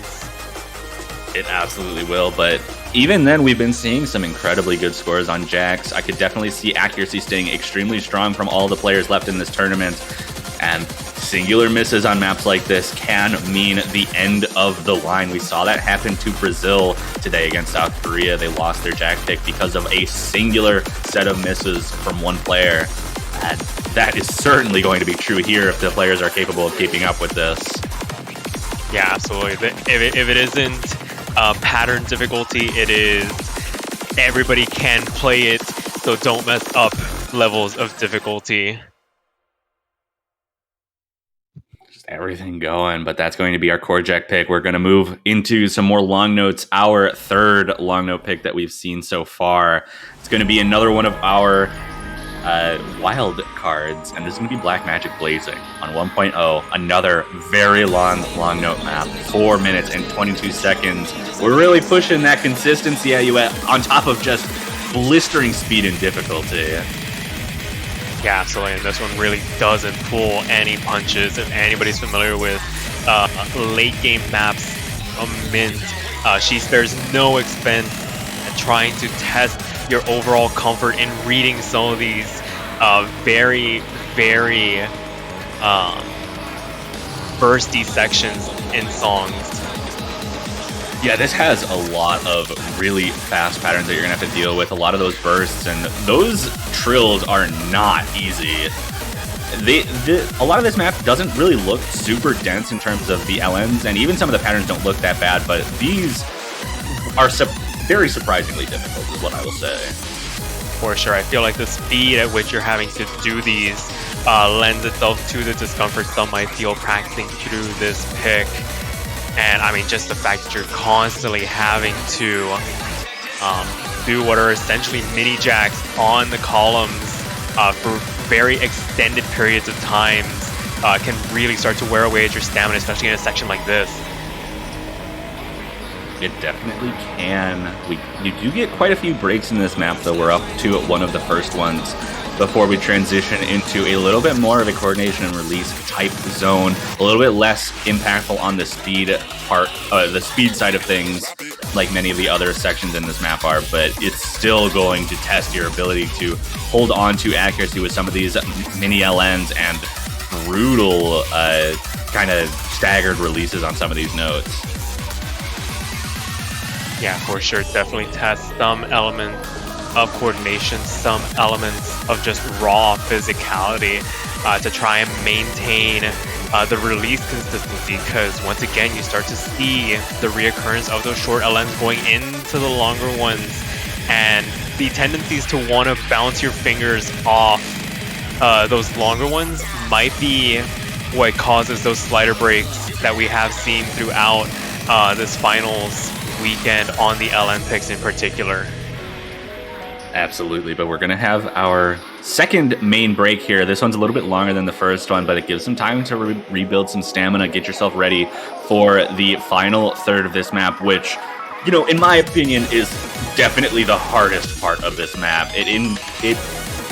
It absolutely will, but even then, we've been seeing some incredibly good scores on jacks. I could definitely see accuracy staying extremely strong from all the players left in this tournament, and singular misses on maps like this can mean the end of the line. We saw that happen to Brazil today against South Korea. They lost their jack pick because of a singular set of misses from one player. And that is certainly going to be true here if the players are capable of keeping up with this. Yeah, absolutely. If it isn't pattern difficulty, it is everybody can play it, so don't mess up levels of difficulty. Just everything going, but that's going to be our core jack pick. We're going to move into some more long notes. Our third long note pick that we've seen so far. It's going to be another one of our wild cards, and this is going to be Black Magic Blazing on 1.0. Another very long note map, 4 minutes and 22 seconds. We're really pushing that consistency at you on top of just blistering speed and difficulty. Yeah, absolutely, and this one really doesn't pull any punches. If anybody's familiar with late game maps, Mint, she spares no expense at trying to test your overall comfort in reading some of these very, very bursty sections in songs. Yeah, this has a lot of really fast patterns that you're going to have to deal with, a lot of those bursts, and those trills are not easy. A lot of this map doesn't really look super dense in terms of the LNs, and even some of the patterns don't look that bad, but these are very surprisingly difficult, is what I will say. For sure, I feel like the speed at which you're having to do these lends itself to the discomfort some might feel practicing through this pick. And I mean, just the fact that you're constantly having to do what are essentially mini jacks on the columns for very extended periods of times can really start to wear away at your stamina, especially in a section like this. It definitely can. You do get quite a few breaks in this map, though. We're up to one of the first ones before we transition into a little bit more of a coordination and release type zone, a little bit less impactful on the speed part, the speed side of things, like many of the other sections in this map are, but it's still going to test your ability to hold on to accuracy with some of these mini LNs and brutal kind of staggered releases on some of these notes. Yeah, for sure. Definitely test some elements of coordination, some elements of just raw physicality to try and maintain the release consistency, because once again you start to see the reoccurrence of those short LNs going into the longer ones, and the tendencies to want to bounce your fingers off those longer ones might be what causes those slider breaks that we have seen throughout this finals weekend on the LN picks in particular. Absolutely, but we're going to have our second main break here. This one's a little bit longer than the first one, but it gives some time to rebuild some stamina, get yourself ready for the final third of this map, which, you know, in my opinion, is definitely the hardest part of this map. It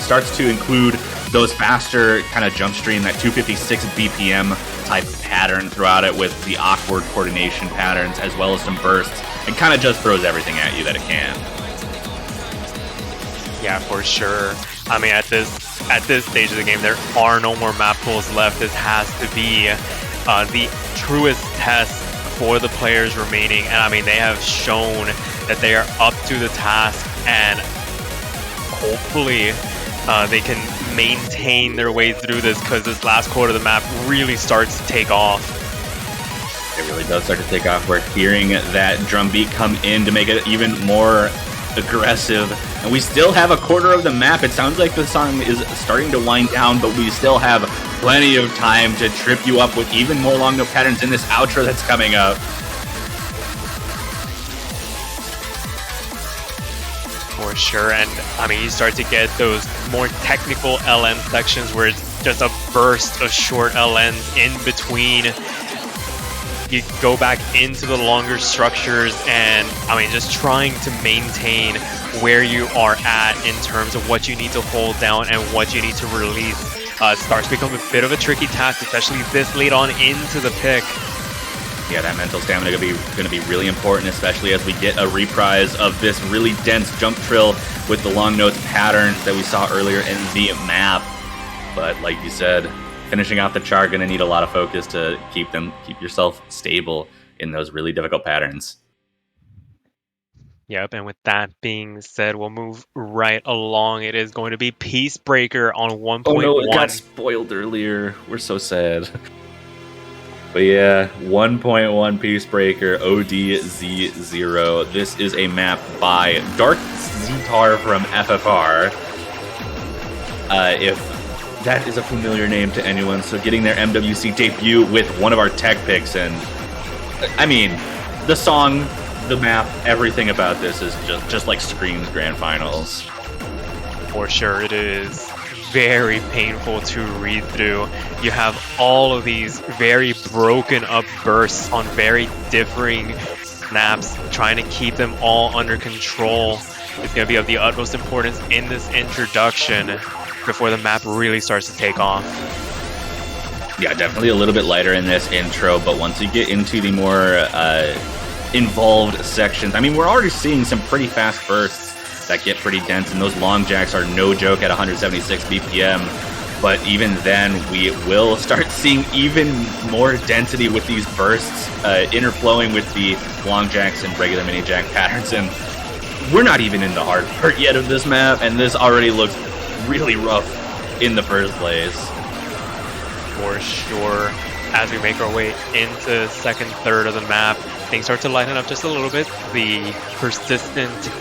starts to include those faster kind of jump stream, that 256 BPM type pattern throughout it, with the awkward coordination patterns as well as some bursts. It kind of just throws everything at you that it can. Yeah, for sure. I mean, at this stage of the game, there are no more map pools left. This has to be the truest test for the players remaining, and I mean, they have shown that they are up to the task, and hopefully they can maintain their way through this, because this last quarter of the map really starts to take off. It really does start to take off. We're hearing that drum beat come in to make it even more aggressive, and we still have a quarter of the map. It sounds like the song is starting to wind down, but we still have plenty of time to trip you up with even more long note patterns in this outro that's coming up. For For sure, and I mean, you start to get those more technical LN sections where it's just a burst of short LNs in between. You go back into the longer structures, and I mean, just trying to maintain where you are at in terms of what you need to hold down and what you need to release. Starts to become a bit of a tricky task, especially this late on into the pick. Yeah, that mental stamina going to be really important, especially as we get a reprise of this really dense jump trill with the long notes patterns that we saw earlier in the map. But like you said, finishing out the chart, going to need a lot of focus to keep yourself stable in those really difficult patterns. Yep, and with that being said, we'll move right along. It is going to be Peacebreaker on 1.1. Oh no, it got spoiled earlier. We're so sad. But yeah, 1.1 Peacebreaker ODZ0. This is a map by Dark Zetar from FFR. If that is a familiar name to anyone, so getting their MWC debut with one of our tech picks, and I mean, the song, the map, everything about this is just like screams grand finals. For sure, it is very painful to read through. You have all of these very broken up bursts on very differing snaps, trying to keep them all under control. It's going to be of the utmost importance in this introduction before the map really starts to take off. Yeah, definitely a little bit lighter in this intro, but once you get into the more involved sections, I mean, we're already seeing some pretty fast bursts that get pretty dense, and those long jacks are no joke at 176 BPM. But even then, we will start seeing even more density with these bursts, interflowing with the long jacks and regular mini jack patterns. And we're not even in the hard part yet of this map, and this already looks really rough in the first place. For sure. As we make our way into second, third of the map, things start to lighten up just a little bit. The persistent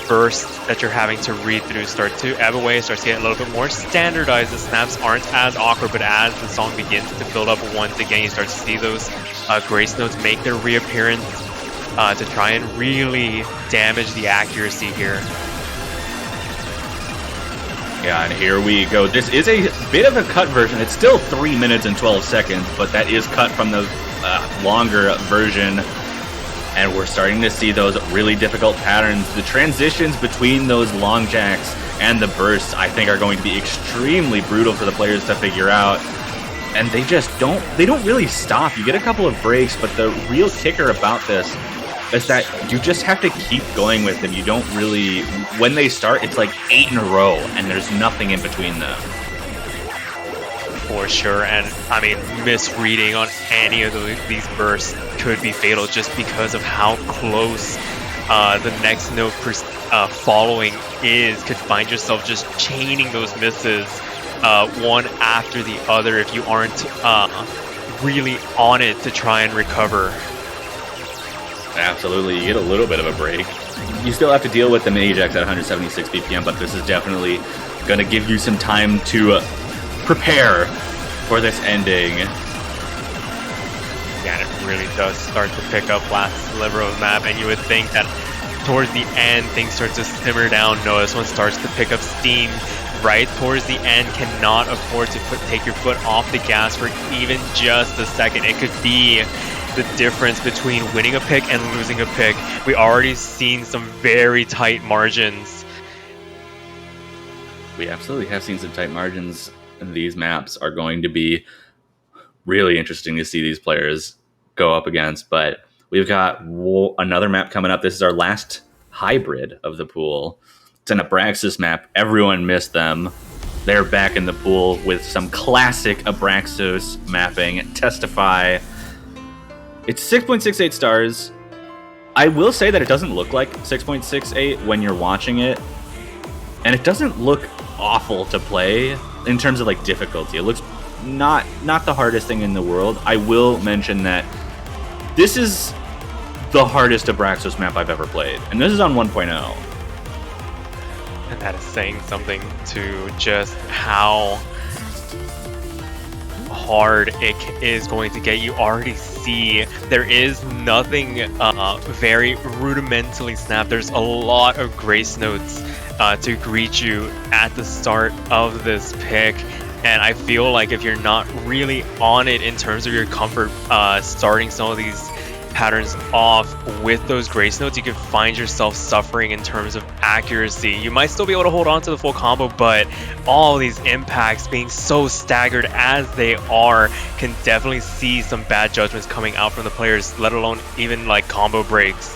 bursts that you're having to read through start to ebb away, starts to get a little bit more standardized. The snaps aren't as awkward, but as the song begins to build up once again, you start to see those grace notes make their reappearance to try and really damage the accuracy here. Yeah, and here we go. This is a bit of a cut version. It's still 3 minutes and 12 seconds, but that is cut from the longer version. And we're starting to see those really difficult patterns. The transitions between those long jacks and the bursts, I think, are going to be extremely brutal for the players to figure out. And they just don't really stop. You get a couple of breaks, but the real kicker about this is that you just have to keep going with them. You don't really, when they start, it's like 8 in a row, and there's nothing in between them. For sure, and I mean, misreading on any of these bursts could be fatal just because of how close the next note following is. Could find yourself just chaining those misses one after the other if you aren't really on it to try and recover. Absolutely, you get a little bit of a break. You still have to deal with the mini jacks at 176 BPM, but this is definitely going to give you some time to prepare for this ending. Yeah, it really does start to pick up last sliver of map, and you would think that towards the end things start to simmer down. No, this one starts to pick up steam right towards the end. Cannot afford to take your foot off the gas for even just a second. It could be the difference between winning a pick and losing a pick. We already seen some very tight margins. We absolutely have seen some tight margins. These maps are going to be really interesting to see these players go up against, but we've got another map coming up. This is our last hybrid of the pool. It's an Abraxas map. Everyone missed them. They're back in the pool with some classic Abraxos mapping. Testify. It's 6.68 stars. I will say that it doesn't look like 6.68 when you're watching it, and it doesn't look awful to play in terms of like difficulty. It looks not the hardest thing in the world. I will mention that this is the hardest Abraxos map I've ever played, and this is on 1.0. And that is saying something to just how hard it is going to get. You already see there is nothing very rudimentally snapped. There's a lot of grace notes to greet you at the start of this pick. And I feel like if you're not really on it in terms of your comfort starting some of these patterns off with those grace notes, you can find yourself suffering in terms of accuracy. You might still be able to hold on to the full combo, but all these impacts being so staggered as they are can definitely see some bad judgments coming out from the players, let alone even like combo breaks.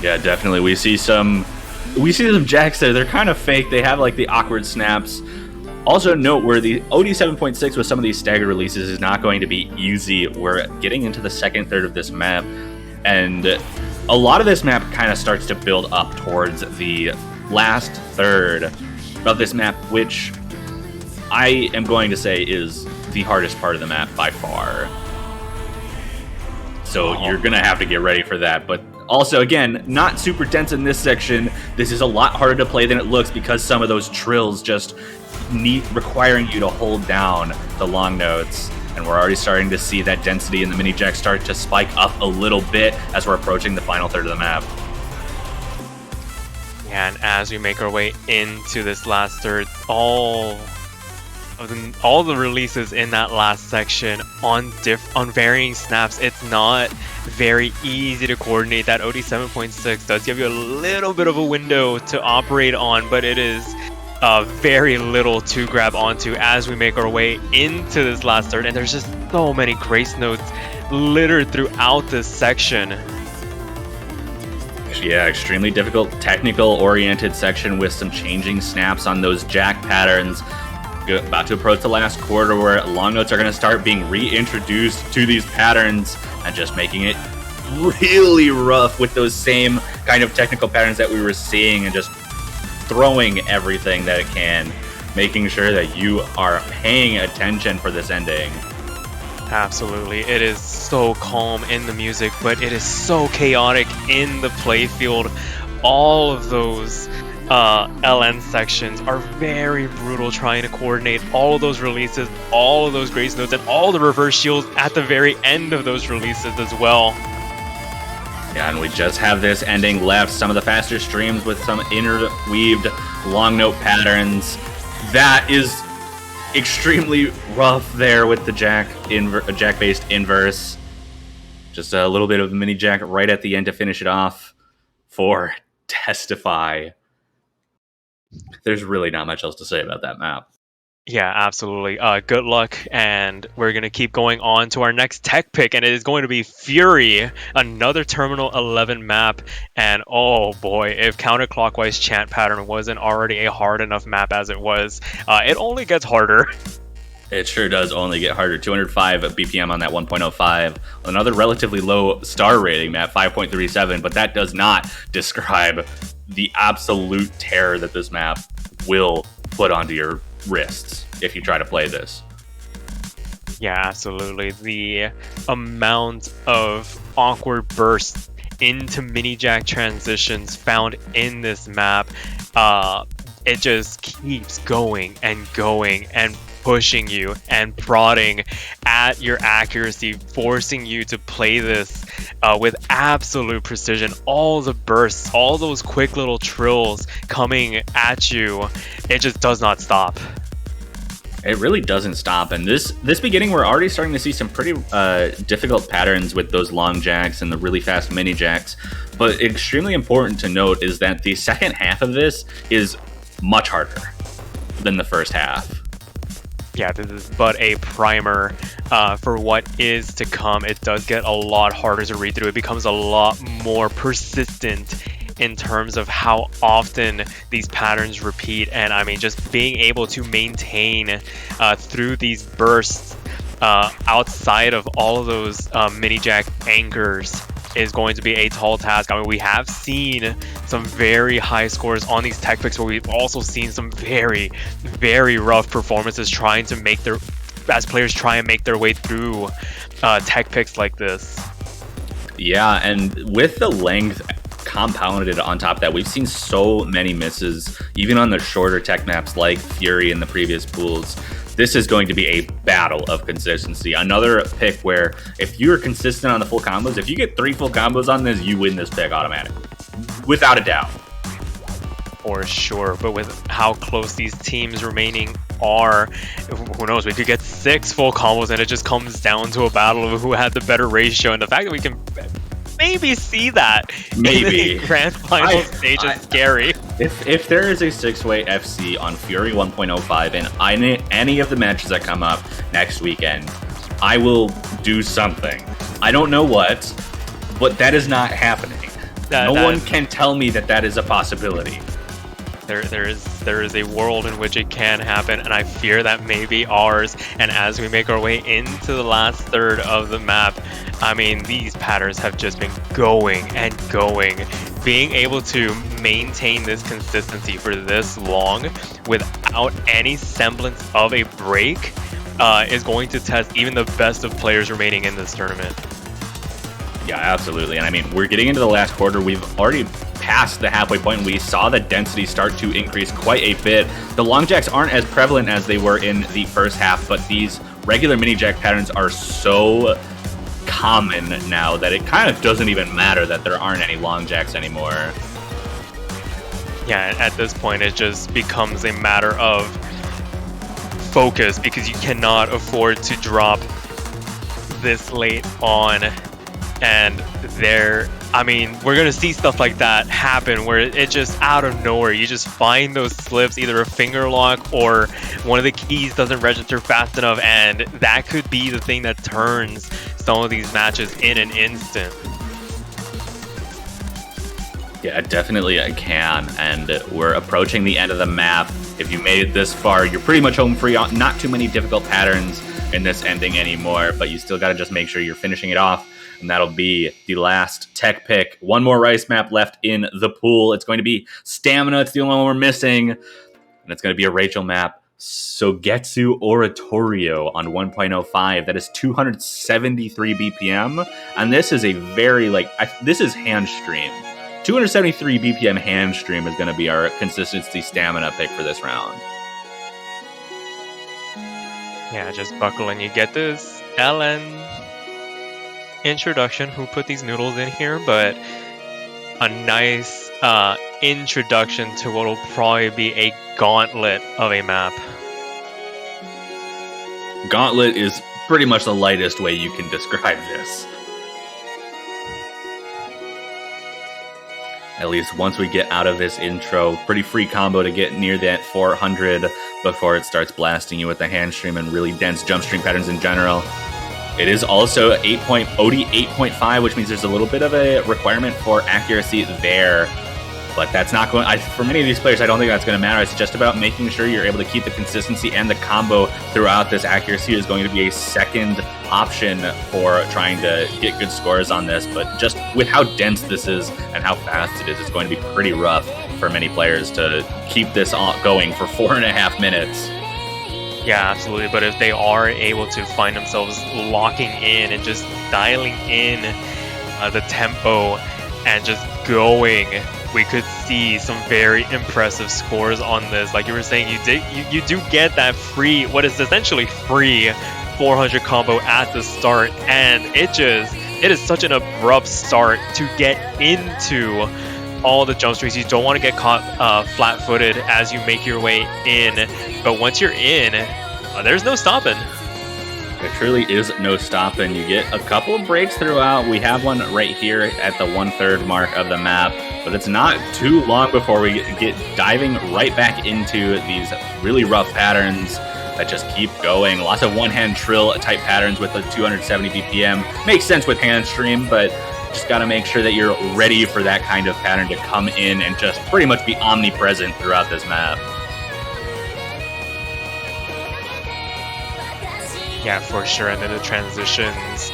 Yeah, definitely. We see some jacks there. They're kind of fake. They have like the awkward snaps. Also noteworthy, OD 7.6 with some of these staggered releases is not going to be easy. We're getting into the second third of this map, and a lot of this map kind of starts to build up towards the last third of this map, which I am going to say is the hardest part of the map by far. So you're going to have to get ready for that. But also, again, not super dense in this section. This is a lot harder to play than it looks because some of those trills just requiring you to hold down the long notes. And we're already starting to see that density in the mini jack start to spike up a little bit as we're approaching the final third of the map. And as we make our way into this last third, all the releases in that last section on varying snaps, it's not very easy to coordinate. That OD 7.6 does give you a little bit of a window to operate on, but it is very little to grab onto as we make our way into this last third. And there's just so many grace notes littered throughout this section. Yeah, extremely difficult, technical-oriented section with some changing snaps on those jack patterns. About to approach the last quarter where long notes are going to start being reintroduced to these patterns and just making it really rough with those same kind of technical patterns that we were seeing, and just throwing everything that it can, making sure that you are paying attention for this ending. Absolutely. It is so calm in the music, but it is so chaotic in the playfield. All of those LN sections are very brutal trying to coordinate all of those releases, all of those grace notes, and all the reverse shields at the very end of those releases as well. Yeah, and we just have this ending left. Some of the faster streams with some interweaved long note patterns. That is extremely rough there with the jack-based inverse. Just a little bit of mini jack right at the end to finish it off for Testify. There's really not much else to say about that map. Yeah, absolutely. Good luck, and we're going to keep going on to our next tech pick, and it is going to be Fury, another Terminal 11 map. And oh boy, if counterclockwise chant pattern wasn't already a hard enough map as it was, it only gets harder. It sure does only get harder. 205 BPM on that 1.05. Another relatively low star rating map, 5.37, but that does not describe the absolute terror that this map will put onto your wrists if you try to play this. Yeah, absolutely. The amount of awkward bursts into mini jack transitions found in this map, it just keeps going and pushing you and prodding at your accuracy, forcing you to play this with absolute precision. All the bursts, all those quick little trills coming at you, it just does not stop. It really doesn't stop, and this beginning we're already starting to see some pretty difficult patterns with those long jacks and the really fast mini jacks. But extremely important to note is that the second half of this is much harder than the first half. Yeah, this is but a primer for what is to come. It does get a lot harder to read through. It becomes a lot more persistent in terms of how often these patterns repeat. And I mean, just being able to maintain through these bursts outside of all of those mini jack anchors is going to be a tall task. I mean, we have seen some very high scores on these tech picks, but we've also seen some very, very rough performances trying to make as players try and make their way through tech picks like this. Yeah, and with the length compounded on top of that, we've seen so many misses, even on the shorter tech maps like Fury in the previous pools. this is going to be a battle of consistency. Another pick where if you're consistent on the full combos, if you get 3 full combos on this, you win this pick automatically. Without a doubt. For sure, but with how close these teams remaining are, who knows, we could get 6 full combos and it just comes down to a battle of who had the better ratio, and the fact that we can maybe see that maybe in the grand final stage is scary. If there is a 6-way FC on Fury 1.05 in any of the matches that come up next weekend, I will do something. I don't know what, but that is not happening. No one can tell me that is a possibility. There is a world in which it can happen, and I fear that may be ours. And as we make our way into the last third of the map, I mean, these patterns have just been going and going. Being able to maintain this consistency for this long without any semblance of a break is going to test even the best of players remaining in this tournament. Yeah, absolutely. And I mean, we're getting into the last quarter. We've already passed the halfway point. We saw the density start to increase quite a bit. The long jacks aren't as prevalent as they were in the first half, but these regular mini jack patterns are so common now that it kind of doesn't even matter that there aren't any long jacks anymore. Yeah, at this point, it just becomes a matter of focus, because you cannot afford to drop this late on. And I mean, we're going to see stuff like that happen where it just out of nowhere, you just find those slips, either a finger lock or one of the keys doesn't register fast enough, and that could be the thing that turns some of these matches in an instant. Yeah, definitely I can, and we're approaching the end of the map. If you made it this far, you're pretty much home free. Not too many difficult patterns in this ending anymore, but you still got to just make sure you're finishing it off. And that'll be the last tech pick. One more rice map left in the pool. It's going to be Stamina. It's the only one we're missing. And it's going to be a Rachel map. Sogetsu Oratorio on 1.05. That is 273 BPM. And this is a very, this is hand stream. 273 BPM hand stream is going to be our consistency stamina pick for this round. Yeah, just buckle and you get this LN introduction. Who put these noodles in here? But a nice introduction to what will probably be a gauntlet of a map. Gauntlet is pretty much the lightest way you can describe this. At least once we get out of this intro, pretty free combo to get near that 400 before it starts blasting you with the hand stream and really dense jump stream patterns in general. It is also OD 8.5, which means there's a little bit of a requirement for accuracy there. But that's not going... for many of these players, I don't think that's going to matter. It's just about making sure you're able to keep the consistency and the combo throughout this. Accuracy is going to be a second option for trying to get good scores on this. But just with how dense this is and how fast it is, it's going to be pretty rough for many players to keep this going for 4.5 minutes. Yeah, absolutely. But if they are able to find themselves locking in and just dialing in the tempo and just going, we could see some very impressive scores on this. Like you were saying, you do get that free, what is essentially free 400 combo at the start, and it is such an abrupt start to get into all the jump streams. You don't want to get caught flat-footed as you make your way in, but once you're in, there's no stopping. There truly is no stopping. You get a couple of breaks throughout. We have one right here at the 1/3 mark of the map, but it's not too long before we get diving right back into these really rough patterns that just keep going. Lots of one-hand trill type patterns with the 270 BPM. Makes sense with hand stream, but just got to make sure that you're ready for that kind of pattern to come in and just pretty much be omnipresent throughout this map. Yeah, for sure. And then the transitions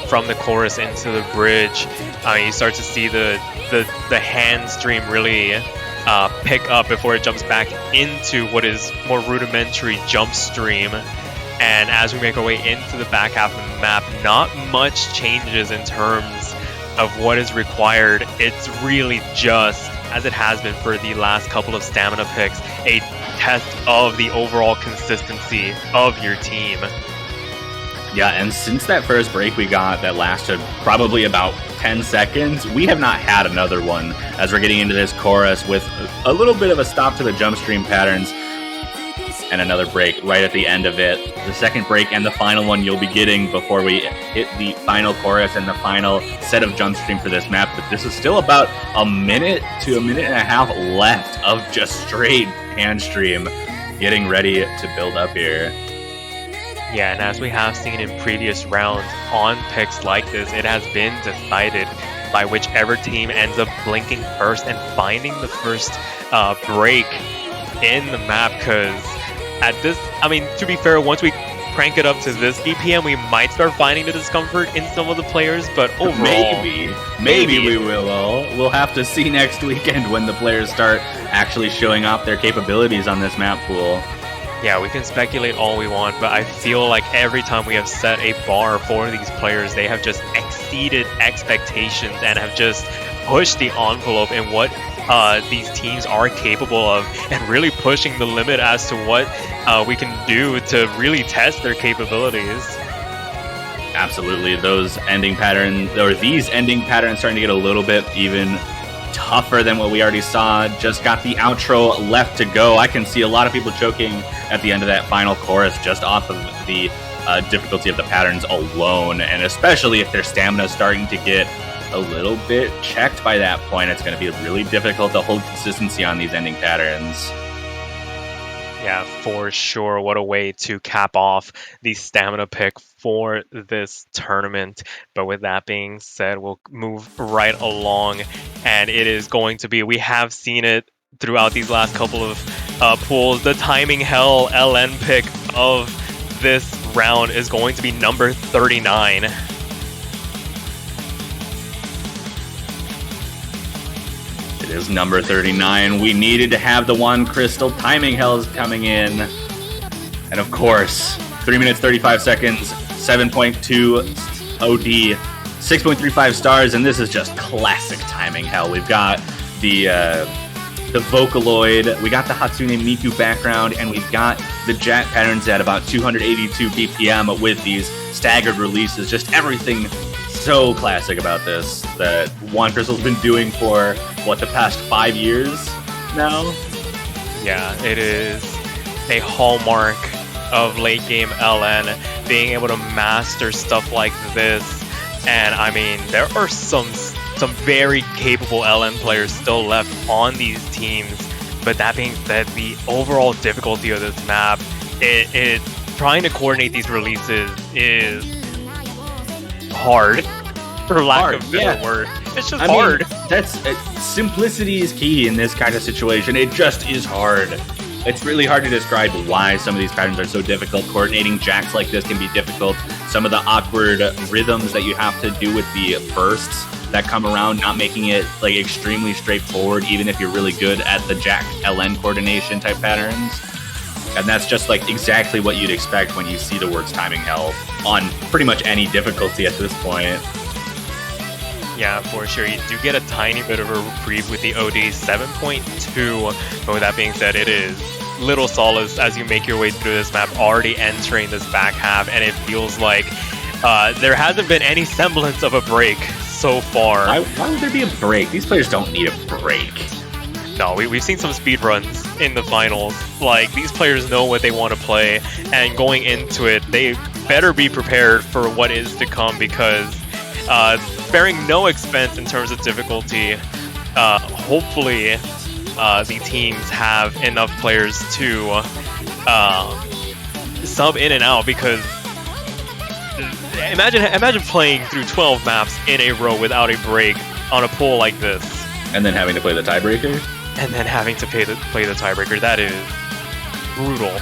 from the chorus into the bridge, you start to see the hand stream really pick up before it jumps back into what is more rudimentary jump stream. And as we make our way into the back half of the map, not much changes in terms of what is required. It's really just, as it has been for the last couple of stamina picks, a test of the overall consistency of your team. Yeah, and since that first break we got that lasted probably about 10 seconds, we have not had another one as we're getting into this chorus with a little bit of a stop to the jump stream patterns and another break right at the end of it. The second break and the final one you'll be getting before we hit the final chorus and the final set of jump stream for this map. But this is still about a minute to a minute and a half left of just straight hand stream getting ready to build up here. Yeah, and as we have seen in previous rounds on picks like this, it has been decided by whichever team ends up blinking first and finding the first break in the map. Because at this, I mean, to be fair, once we crank it up to this BPM, we might start finding the discomfort in some of the players, but overall... Maybe we will. We'll have to see next weekend when the players start actually showing off their capabilities on this map pool. Yeah, we can speculate all we want, but I feel like every time we have set a bar for these players, they have just exceeded expectations and have just pushed the envelope in what these teams are capable of, and really pushing the limit as to what we can do to really test their capabilities. Absolutely, those ending patterns, or these ending patterns, starting to get a little bit even tougher than what we already saw. Just got the outro left to go. I can see a lot of people choking at the end of that final chorus just off of the difficulty of the patterns alone, and especially if their stamina is starting to get a little bit checked by that point, it's going to be really difficult to hold consistency on these ending patterns. Yeah, for sure. What a way to cap off the stamina pick for this tournament. But with that being said, we'll move right along, and it is going to be, we have seen it throughout these last couple of pools, the timing hell LN pick of this round is going to be number 39. It is number 39. We needed to have the one crystal. Timing Hells coming in. And of course, 3 minutes 35 seconds, 7.2 OD, 6.35 stars, and this is just classic Timing Hell. We've got the Vocaloid, we got the Hatsune Miku background, and we've got the Jack patterns at about 282 BPM with these staggered releases. Just everything so classic about this that Juan Crystal's been doing for, what, the past 5 years now? Yeah, it is a hallmark of late game LN, being able to master stuff like this. And I mean, there are some very capable LN players still left on these teams. But that being said, the overall difficulty of this map, it trying to coordinate these releases is hard, for lack of a better word. It's just hard. That's simplicity is key in this kind of situation. It just is hard. It's really hard to describe why some of these patterns are so difficult. Coordinating jacks like this can be difficult. Some of the awkward rhythms that you have to do with the bursts that come around, not making it like extremely straightforward, even if you're really good at the jack LN coordination type patterns. And that's just like exactly what you'd expect when you see the words Timing Hell on pretty much any difficulty at this point. Yeah, for sure. You do get a tiny bit of a reprieve with the OD 7.2. But with that being said, it is little solace as you make your way through this map, already entering this back half, and it feels like there hasn't been any semblance of a break so far. Why would there be a break? These players don't need a break. No, we've seen some speed runs in the finals. Like, these players know what they want to play, and going into it, they better be prepared for what is to come, because sparing no expense in terms of difficulty, hopefully the teams have enough players to sub in and out, because imagine playing through 12 maps in a row without a break on a pool like this. And then having to play the tiebreaker? And then having to play the tiebreaker. That is brutal.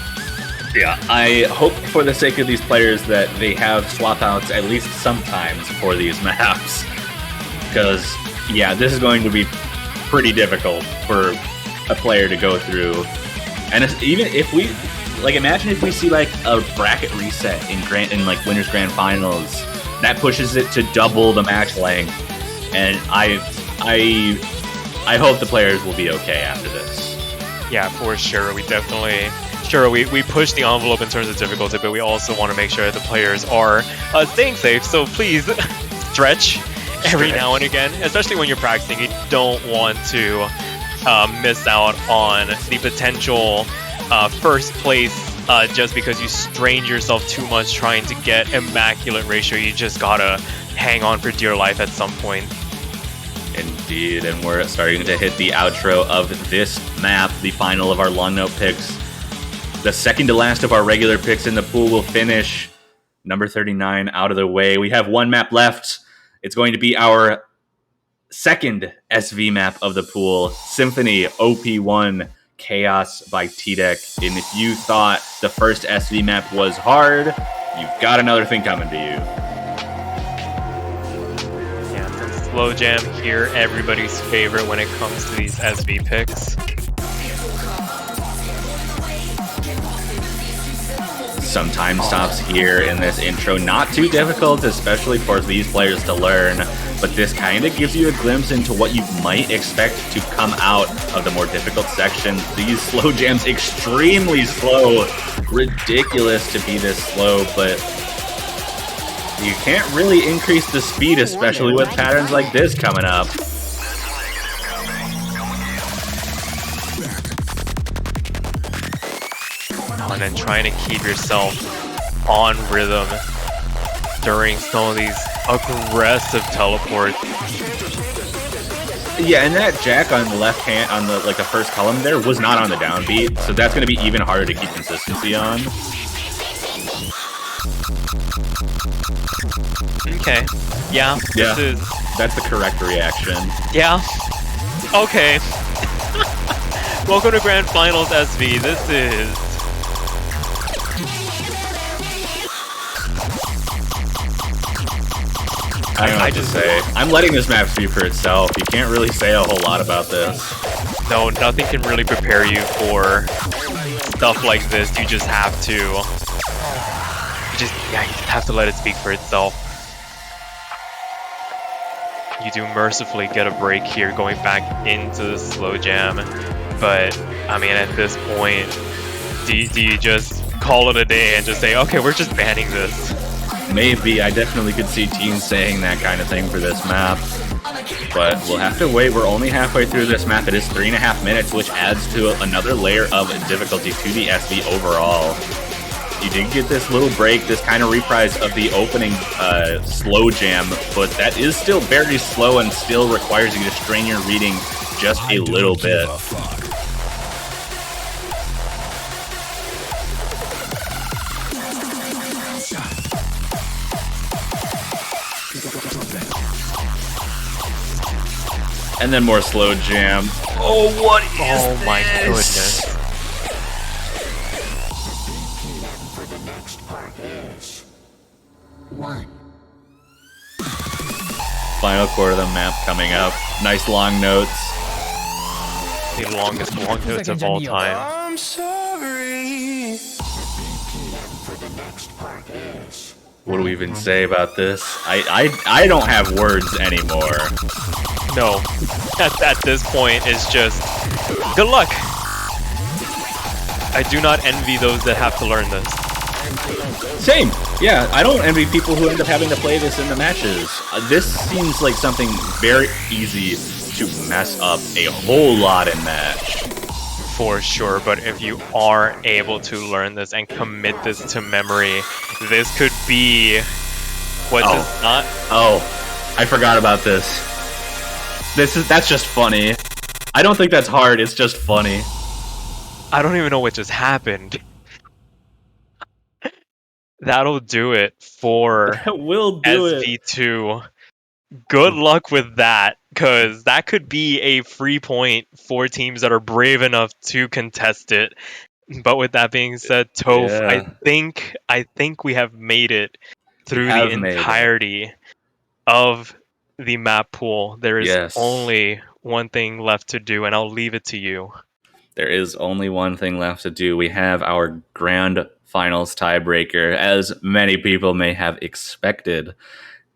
Yeah, I hope for the sake of these players that they have swap outs at least sometimes for these maps. Because, yeah, this is going to be pretty difficult for a player to go through. And even if we, like, imagine if we see, like, a bracket reset in like Winners Grand Finals, that pushes it to double the match length. And I hope the players will be okay after this. Yeah, for sure. We definitely, sure, we push the envelope in terms of difficulty, but we also want to make sure that the players are staying safe. So please stretch every now and again, especially when you're practicing. You don't want to miss out on the potential first place just because you strained yourself too much trying to get immaculate ratio. You just gotta hang on for dear life at some point. Indeed, and we're starting to hit the outro of this map, the final of our long note picks. The second to last of our regular picks in the pool will finish. Number 39 out of the way. We have one map left. It's going to be our second SV map of the pool, Symphony OP1 Chaos by TDEC. And if you thought the first SV map was hard, you've got another thing coming to you. Slow Jam here, everybody's favorite when it comes to these SV picks. Some time stops here in this intro, not too difficult, especially for these players to learn, but this kind of gives you a glimpse into what you might expect to come out of the more difficult sections. These slow jams, extremely slow, ridiculous to be this slow, but you can't really increase the speed, especially with patterns like this coming up. And then trying to keep yourself on rhythm during some of these aggressive teleports. Yeah, and that jack on the left hand, on the the first column there, was not on the downbeat, so that's going to be even harder to keep consistency on. Okay. Yeah. That's the correct reaction. Yeah. Okay. Welcome to Grand Finals SV. This is... I don't know what to say. I'm letting this map speak for itself. You can't really say a whole lot about this. No, nothing can really prepare you for stuff like this. You just have to... you just have to let it speak for itself. You do mercifully get a break here going back into the slow jam, but I mean at this point, do you just call it a day and just say, okay, we're just banning this? Maybe. I definitely could see teams saying that kind of thing for this map, but we'll have to wait. We're only halfway through this map. It is 3.5 minutes, which adds to another layer of difficulty to the SV overall. You did get this little break, this kind of reprise of the opening slow jam, but that is still very slow and still requires you to strain your reading just a little bit. And then more slow jam. Oh, what is this? My goodness. Final quarter of the map coming up. Nice long notes. The longest long notes of all time. I'm sorry. What do we even say about this? I don't have words anymore. No. At this point, it's just good luck. I do not envy those that have to learn this. Same. Yeah, I don't envy people who end up having to play this in the matches. This seems like something very easy to mess up a whole lot in match. For sure, but if you are able to learn this and commit this to memory, this could be what does not. Oh, I forgot about this. That's just funny. I don't think that's hard. It's just funny. I don't even know what just happened. That'll do it for We'll do it. SV2. Good luck with that, because that could be a free point for teams that are brave enough to contest it. But with that being said, Toph, Yeah. I think we have made it through the entirety of the map pool. There is only one thing left to do, and I'll leave it to you. There is only one thing left to do. We have our grand finals tiebreaker, as many people may have expected.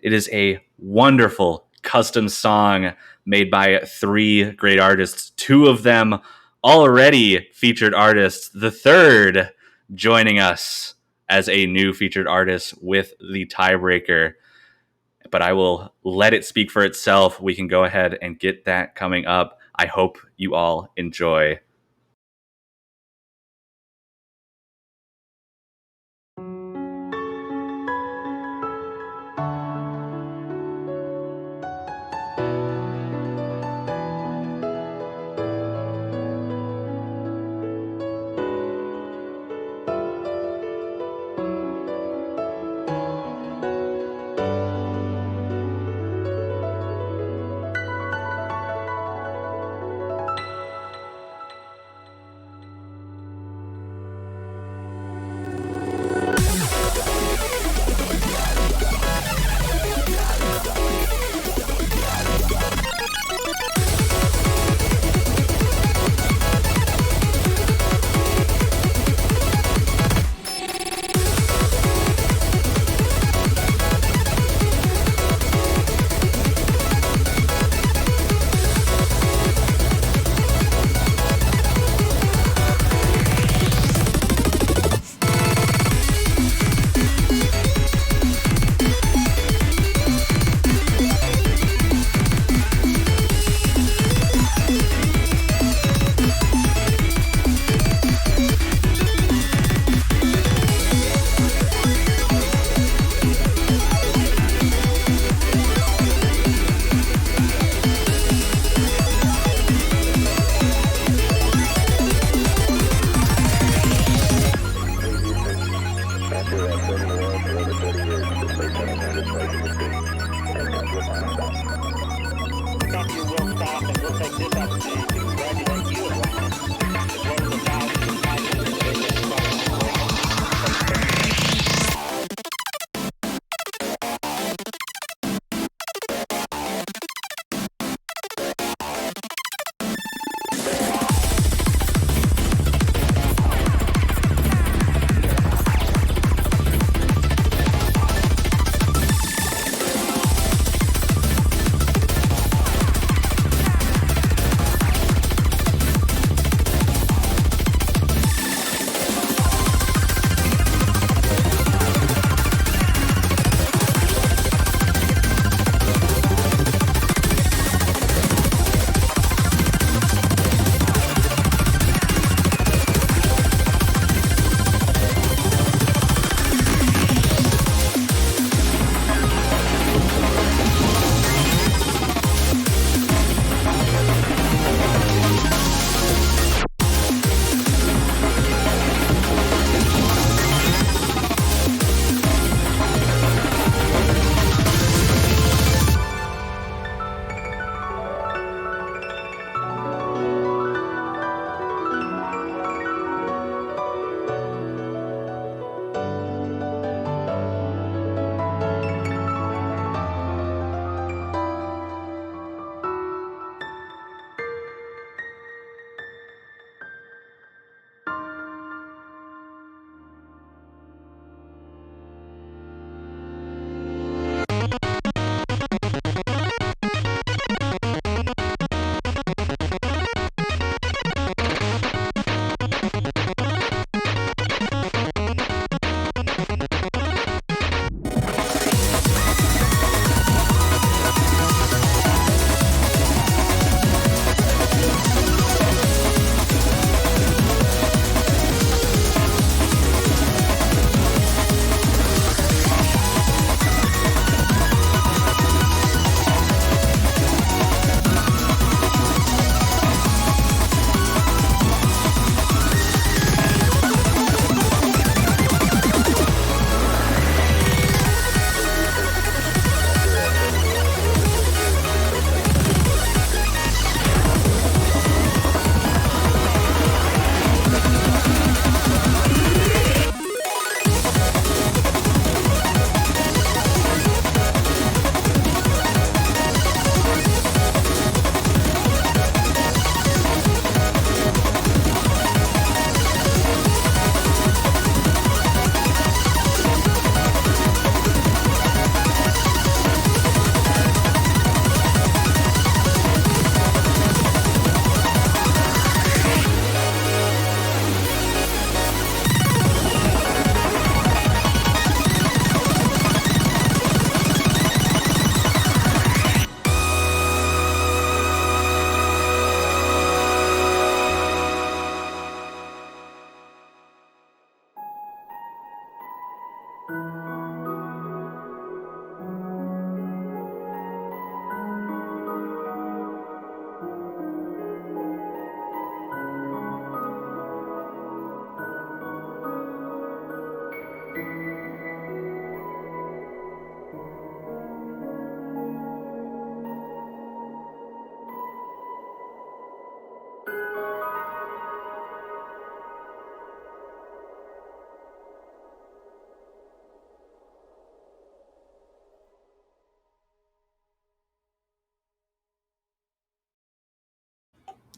It is a wonderful custom song made by 3 great artists. 2 of them already featured artist, the third joining us as a new featured artist with the tiebreaker. But I will let it speak for itself. We can go ahead and get that coming up. I hope you all enjoy.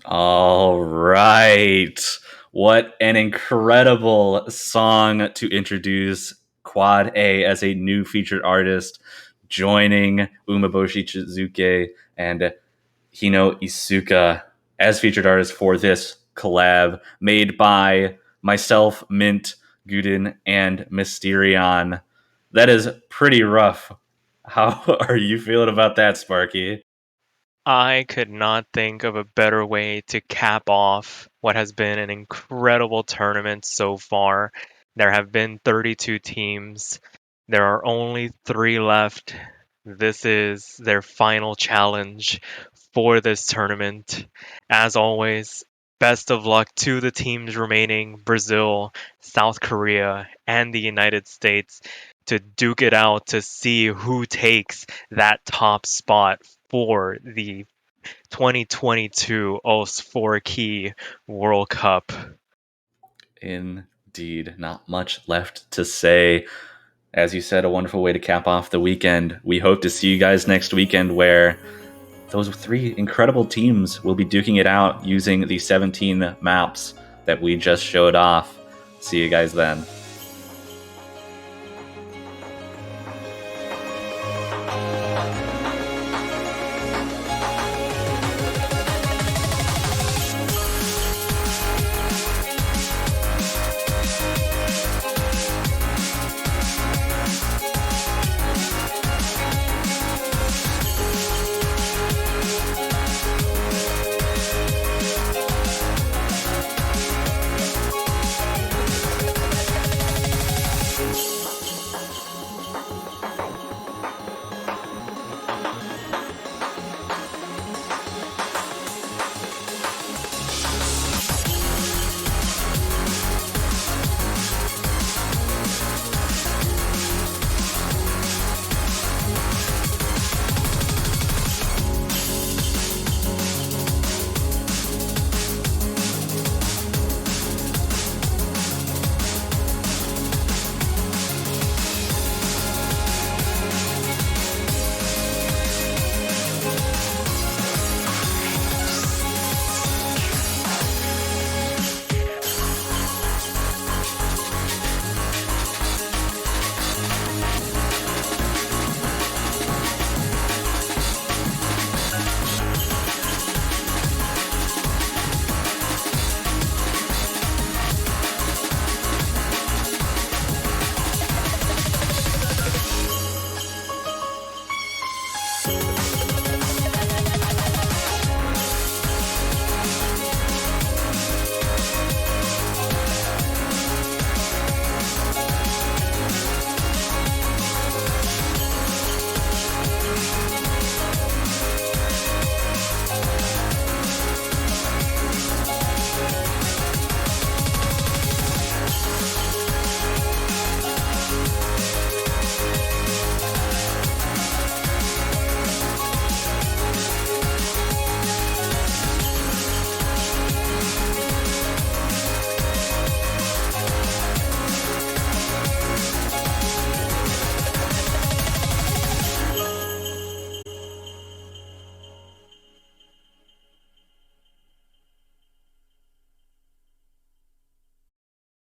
All right. What an incredible song to introduce Quad A as a new featured artist, joining Umeboshi Chizuke and Hino Isuka as featured artists for this collab made by myself, Mint, Guden, and Mysterion. That is pretty rough. How are you feeling about that, Sparky? I could not think of a better way to cap off what has been an incredible tournament so far. There have been 32 teams. There are only 3 left. This is their final challenge for this tournament. As always, best of luck to the teams remaining: Brazil, South Korea, and the United States, to duke it out to see who takes that top spot for the 2022 OS4 World Cup. Indeed, not much left to say. As you said, a wonderful way to cap off the weekend. We hope to see you guys next weekend, where those 3 incredible teams will be duking it out using the 17 maps that we just showed off. See you guys then.